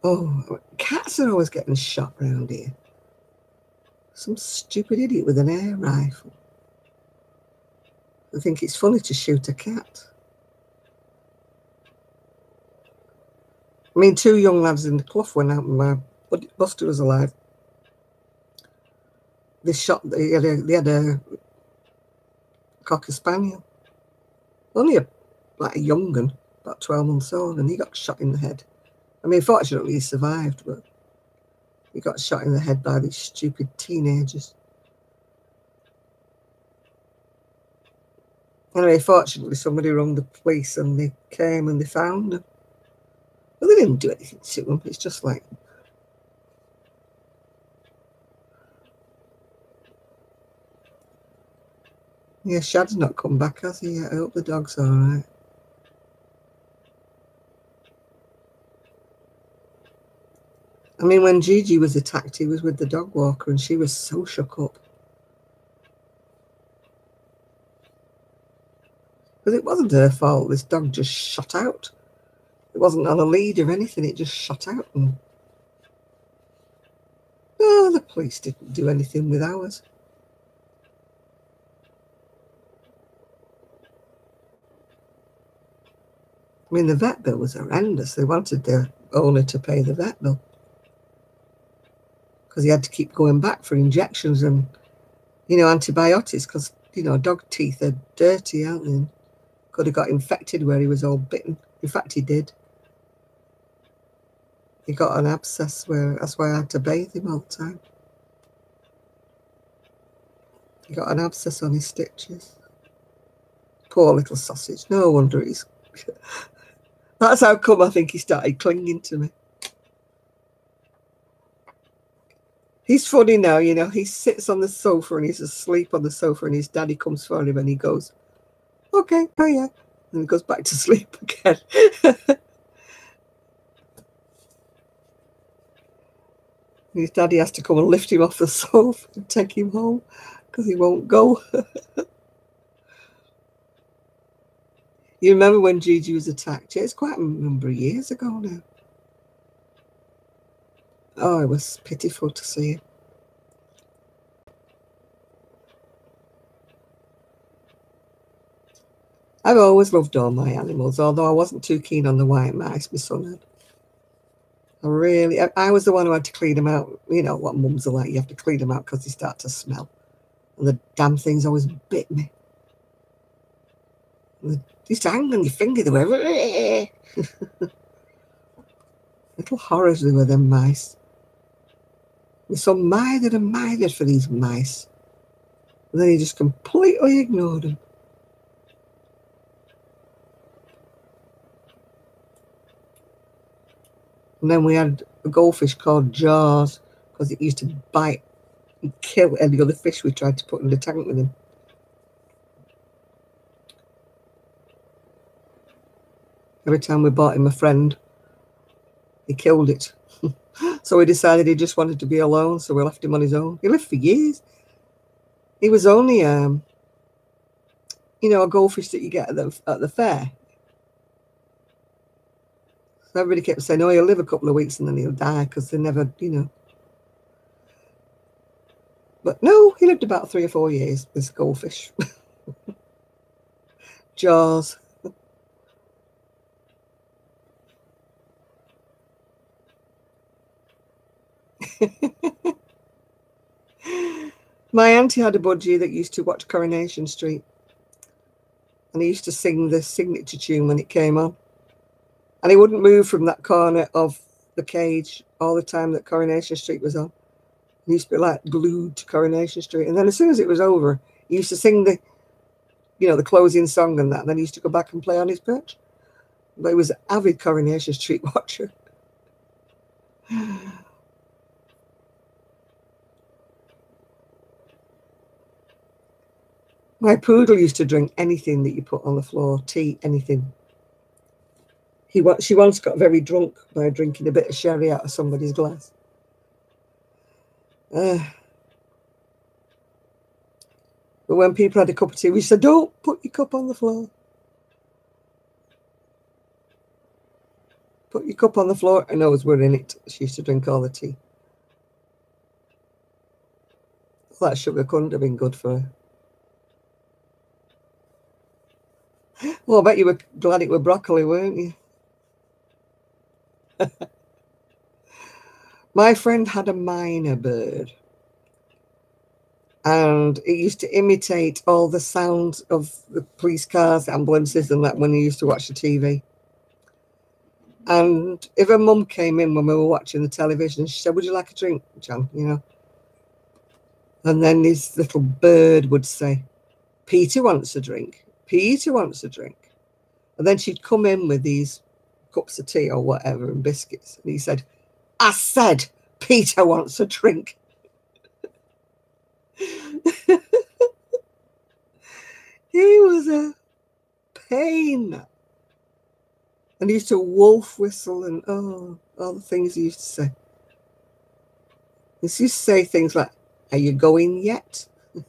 Oh, cats are always getting shot round here. Some stupid idiot with an air rifle. I think it's funny to shoot a cat. I mean, 2 young lads in the clough went out when my Buster was alive. They had a Cocker Spaniel. Only like a young one, about 12 months old, and he got shot in the head. I mean, fortunately he survived, but he got shot in the head by these stupid teenagers. Anyway, fortunately somebody rang the police and they came and they found him. Well, they didn't do anything to him. It's just like... Yeah, Shad's not come back, has he? I hope the dog's all right. I mean, when Gigi was attacked, he was with the dog walker and she was so shook up. Because it wasn't her fault. This dog just shot out. It wasn't on a lead or anything. It just shot out. And oh, the police didn't do anything with ours. I mean, the vet bill was horrendous. They wanted their owner to pay the vet bill because he had to keep going back for injections and, you know, antibiotics because, you know, dog teeth are dirty, aren't they? Could have got infected where he was all bitten. In fact, he did. He got an abscess where, that's why I had to bathe him all the time. He got an abscess on his stitches. Poor little sausage. No wonder he's... That's how come I think he started clinging to me. He's funny now, you know. He sits on the sofa and he's asleep on the sofa and his daddy comes for him and he goes, okay, oh yeah. And he goes back to sleep again. His daddy has to come and lift him off the sofa and take him home because he won't go. You remember when Gigi was attacked? Yeah, it's quite a number of years ago now. Oh, it was pitiful to see him. I've always loved all my animals, although I wasn't too keen on the white mice my son had. I was the one who had to clean them out. You know what mums are like. You have to clean them out because they start to smell. And the damn things always bit me. And they used to hang on your finger. They were little horrors they were, them mice. We're so mithered and mithered for these mice. And then he just completely ignored them. And then we had a goldfish called Jaws because it used to bite and kill any other fish we tried to put in the tank with him. Every time we bought him a friend, he killed it. So we decided he just wanted to be alone, so we left him on his own. He lived for years. He was only, you know, a goldfish that you get at the fair. So everybody kept saying, oh, he'll live a couple of weeks and then he'll die because they never, you know. But no, he lived about 3 or 4 years, this goldfish. Jaws. My auntie had a budgie that used to watch Coronation Street. And he used to sing the signature tune when it came on. And he wouldn't move from that corner of the cage all the time that Coronation Street was on. He used to be like glued to Coronation Street. And then as soon as it was over, he used to sing the, you know, the closing song and that. And then he used to go back and play on his perch. But he was an avid Coronation Street watcher. My poodle used to drink anything that you put on the floor, tea, anything. She once got very drunk by drinking a bit of sherry out of somebody's glass. But when people had a cup of tea, we said, don't put your cup on the floor. Put your cup on the floor. I know we're in it. She used to drink all the tea. All that sugar couldn't have been good for her. Well, I bet you were glad it were broccoli, weren't you? My friend had a minor bird, and it used to imitate all the sounds of the police cars, ambulances, and that when he used to watch the TV. And if her mum came in when we were watching the television, she said, would you like a drink, John? You know. And then this little bird would say, Peter wants a drink. Peter wants a drink. And then she'd come in with these cups of tea or whatever and biscuits. And he said, I said, Peter wants a drink. He was a pain. And he used to wolf whistle and all the things he used to say. He used to say things like, are you going yet?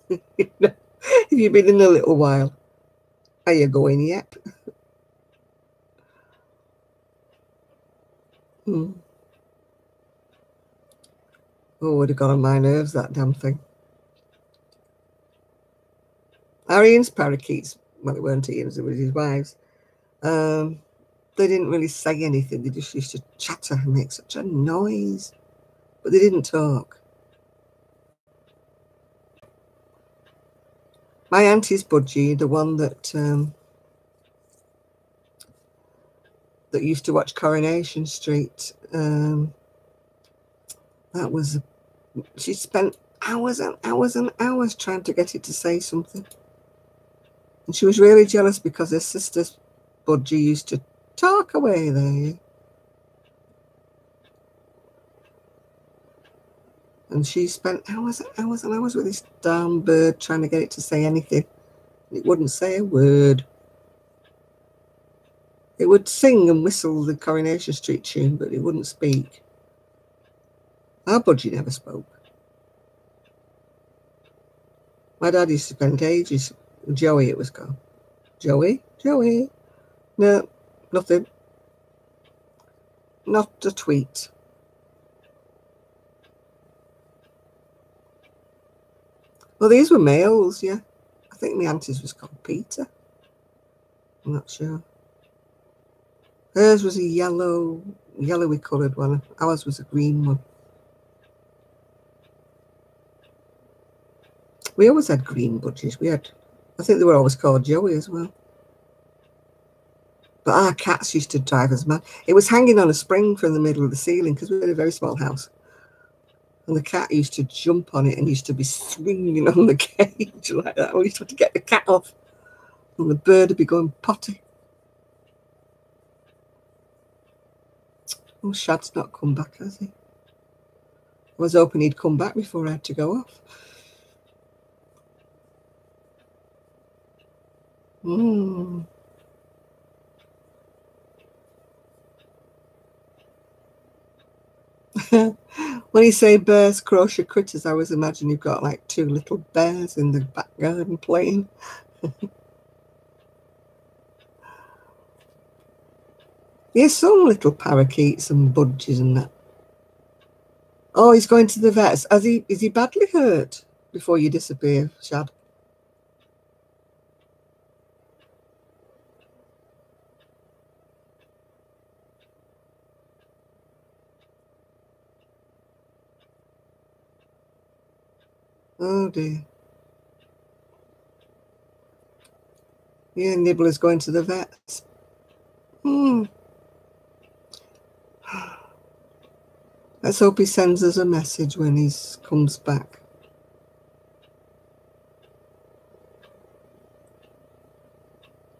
Have you been in a little while? Are you going yet? Oh, would have got on my nerves, that damn thing. Ian's parakeets, well, it weren't Ian's, it was his wives. They didn't really say anything. They just used to chatter and make such a noise. But they didn't talk. My auntie's budgie, the one that used to watch Coronation Street, she spent hours and hours and hours trying to get it to say something. And she was really jealous because her sister's budgie used to talk away there. And she spent hours and hours and hours with this damn bird trying to get it to say anything. It wouldn't say a word. It would sing and whistle the Coronation Street tune, but it wouldn't speak. Our budgie never spoke. My dad used to spend ages. Joey, it was called. Joey? No, nothing. Not a tweet. Well, these were males, yeah. I think my auntie's was called Peter. I'm not sure. Hers was a yellowy coloured one. Ours was a green one. We always had green budgies. I think they were always called Joey as well. But our cats used to drive us mad. It was hanging on a spring from the middle of the ceiling because we had a very small house. And the cat used to jump on it and used to be swinging on the cage like that. We used to have to get the cat off. And the bird would be going potty. Oh, Shad's not come back, has he? I was hoping he'd come back before I had to go off. When you say bears crush your critters, I always imagine you've got like two little bears in the back garden playing. There's some little parakeets and budgies and that. Oh, he's going to the vets. Is he badly hurt before you disappear, Shad? Oh dear. Yeah, Nibbler's going to the vets. Let's hope he sends us a message when he comes back.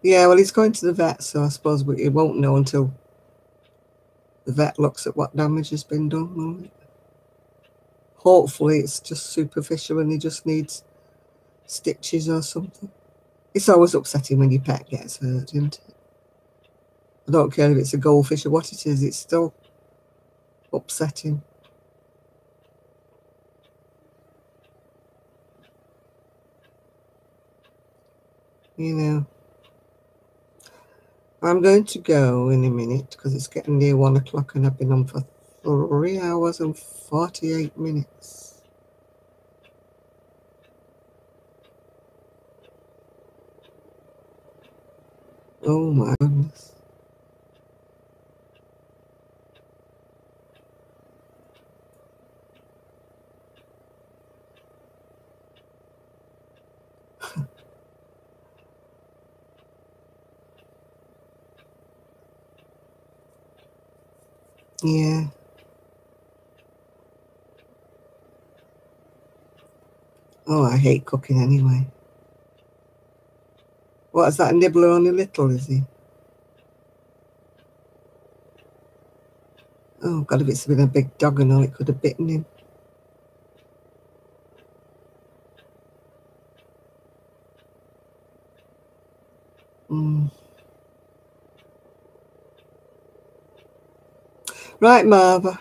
Yeah, well, he's going to the vet, so I suppose he won't know until the vet looks at what damage has been done, won't it? Hopefully it's just superficial and he just needs stitches or something. It's always upsetting when your pet gets hurt, isn't it? I don't care if it's a goldfish or what it is, it's still upsetting. You know. I'm going to go in a minute because it's getting near 1 o'clock and I've been on for 3 hours and 48 minutes. Oh my goodness. Yeah. Oh, I hate cooking anyway. What is that, a nibbler only little, is he? Oh God, if it's been a big dog and all, it could have bitten him. Right, Marva.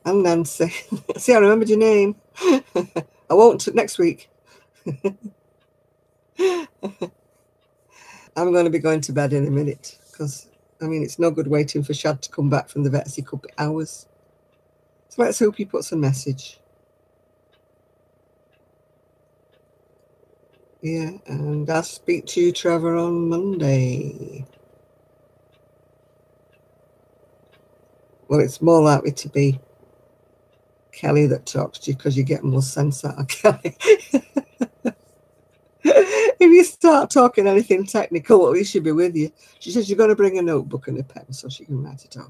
And Nancy. See, I remembered your name. I won't next week. I'm going to be going to bed in a minute because, I mean, it's no good waiting for Shad to come back from the vet. He could be hours. So let's hope he puts a message. Yeah, and I'll speak to you, Trevor, on Monday. Well, it's more likely to be Kelly that talks to you because you get more sense out of Kelly. If you start talking anything technical, at least she'll be with you. She says you're going to bring a notebook and a pen so she can write it all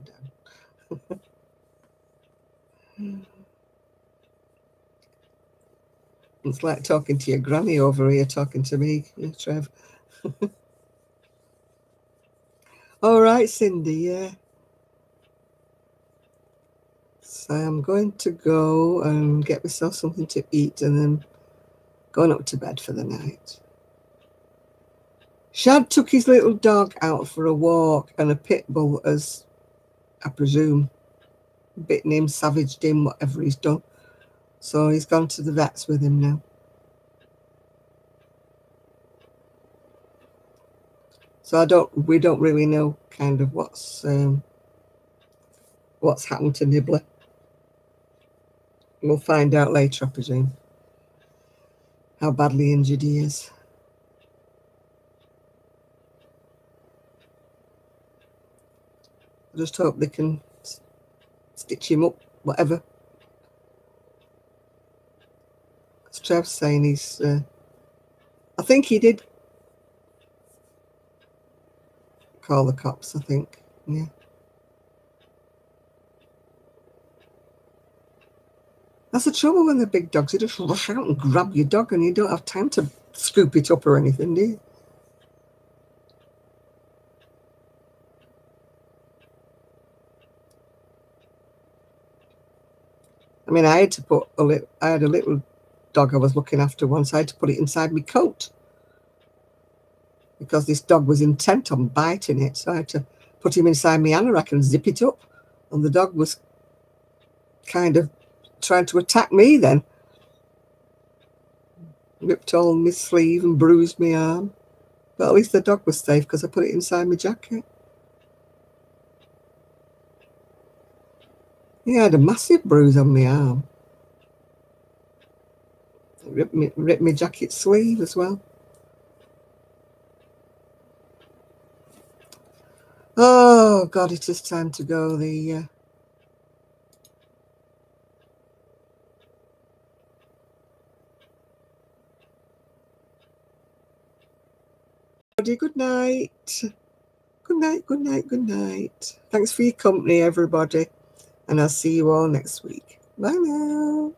down. It's like talking to your granny over here, talking to me, Trev. All right, Cindy, yeah. So I'm going to go and get myself something to eat and then going up to bed for the night. Shad took his little dog out for a walk and a pit bull has, I presume, bitten him, savaged him, whatever he's done. So he's gone to the vets with him now. So we don't really know kind of what's happened to Nibbler. We'll find out later, I presume, how badly injured he is. I just hope they can stitch him up, whatever. As Trev's saying, he's, I think he did call the cops, I think, yeah. That's the trouble when the big dogs, they just rush out and grab your dog and you don't have time to scoop it up or anything, do you? I mean, I had a little dog I was looking after once. I had to put it inside my coat because this dog was intent on biting it. So I had to put him inside my anorak and zip it up. And the dog was kind of trying to attack me then. Ripped all my sleeve and bruised my arm. But at least the dog was safe because I put it inside my jacket. Yeah, I had a massive bruise on my arm. It ripped my jacket sleeve as well. Oh, God, it is time to go. Good night. Good night, good night, good night. Thanks for your company, everybody. And I'll see you all next week. Bye now.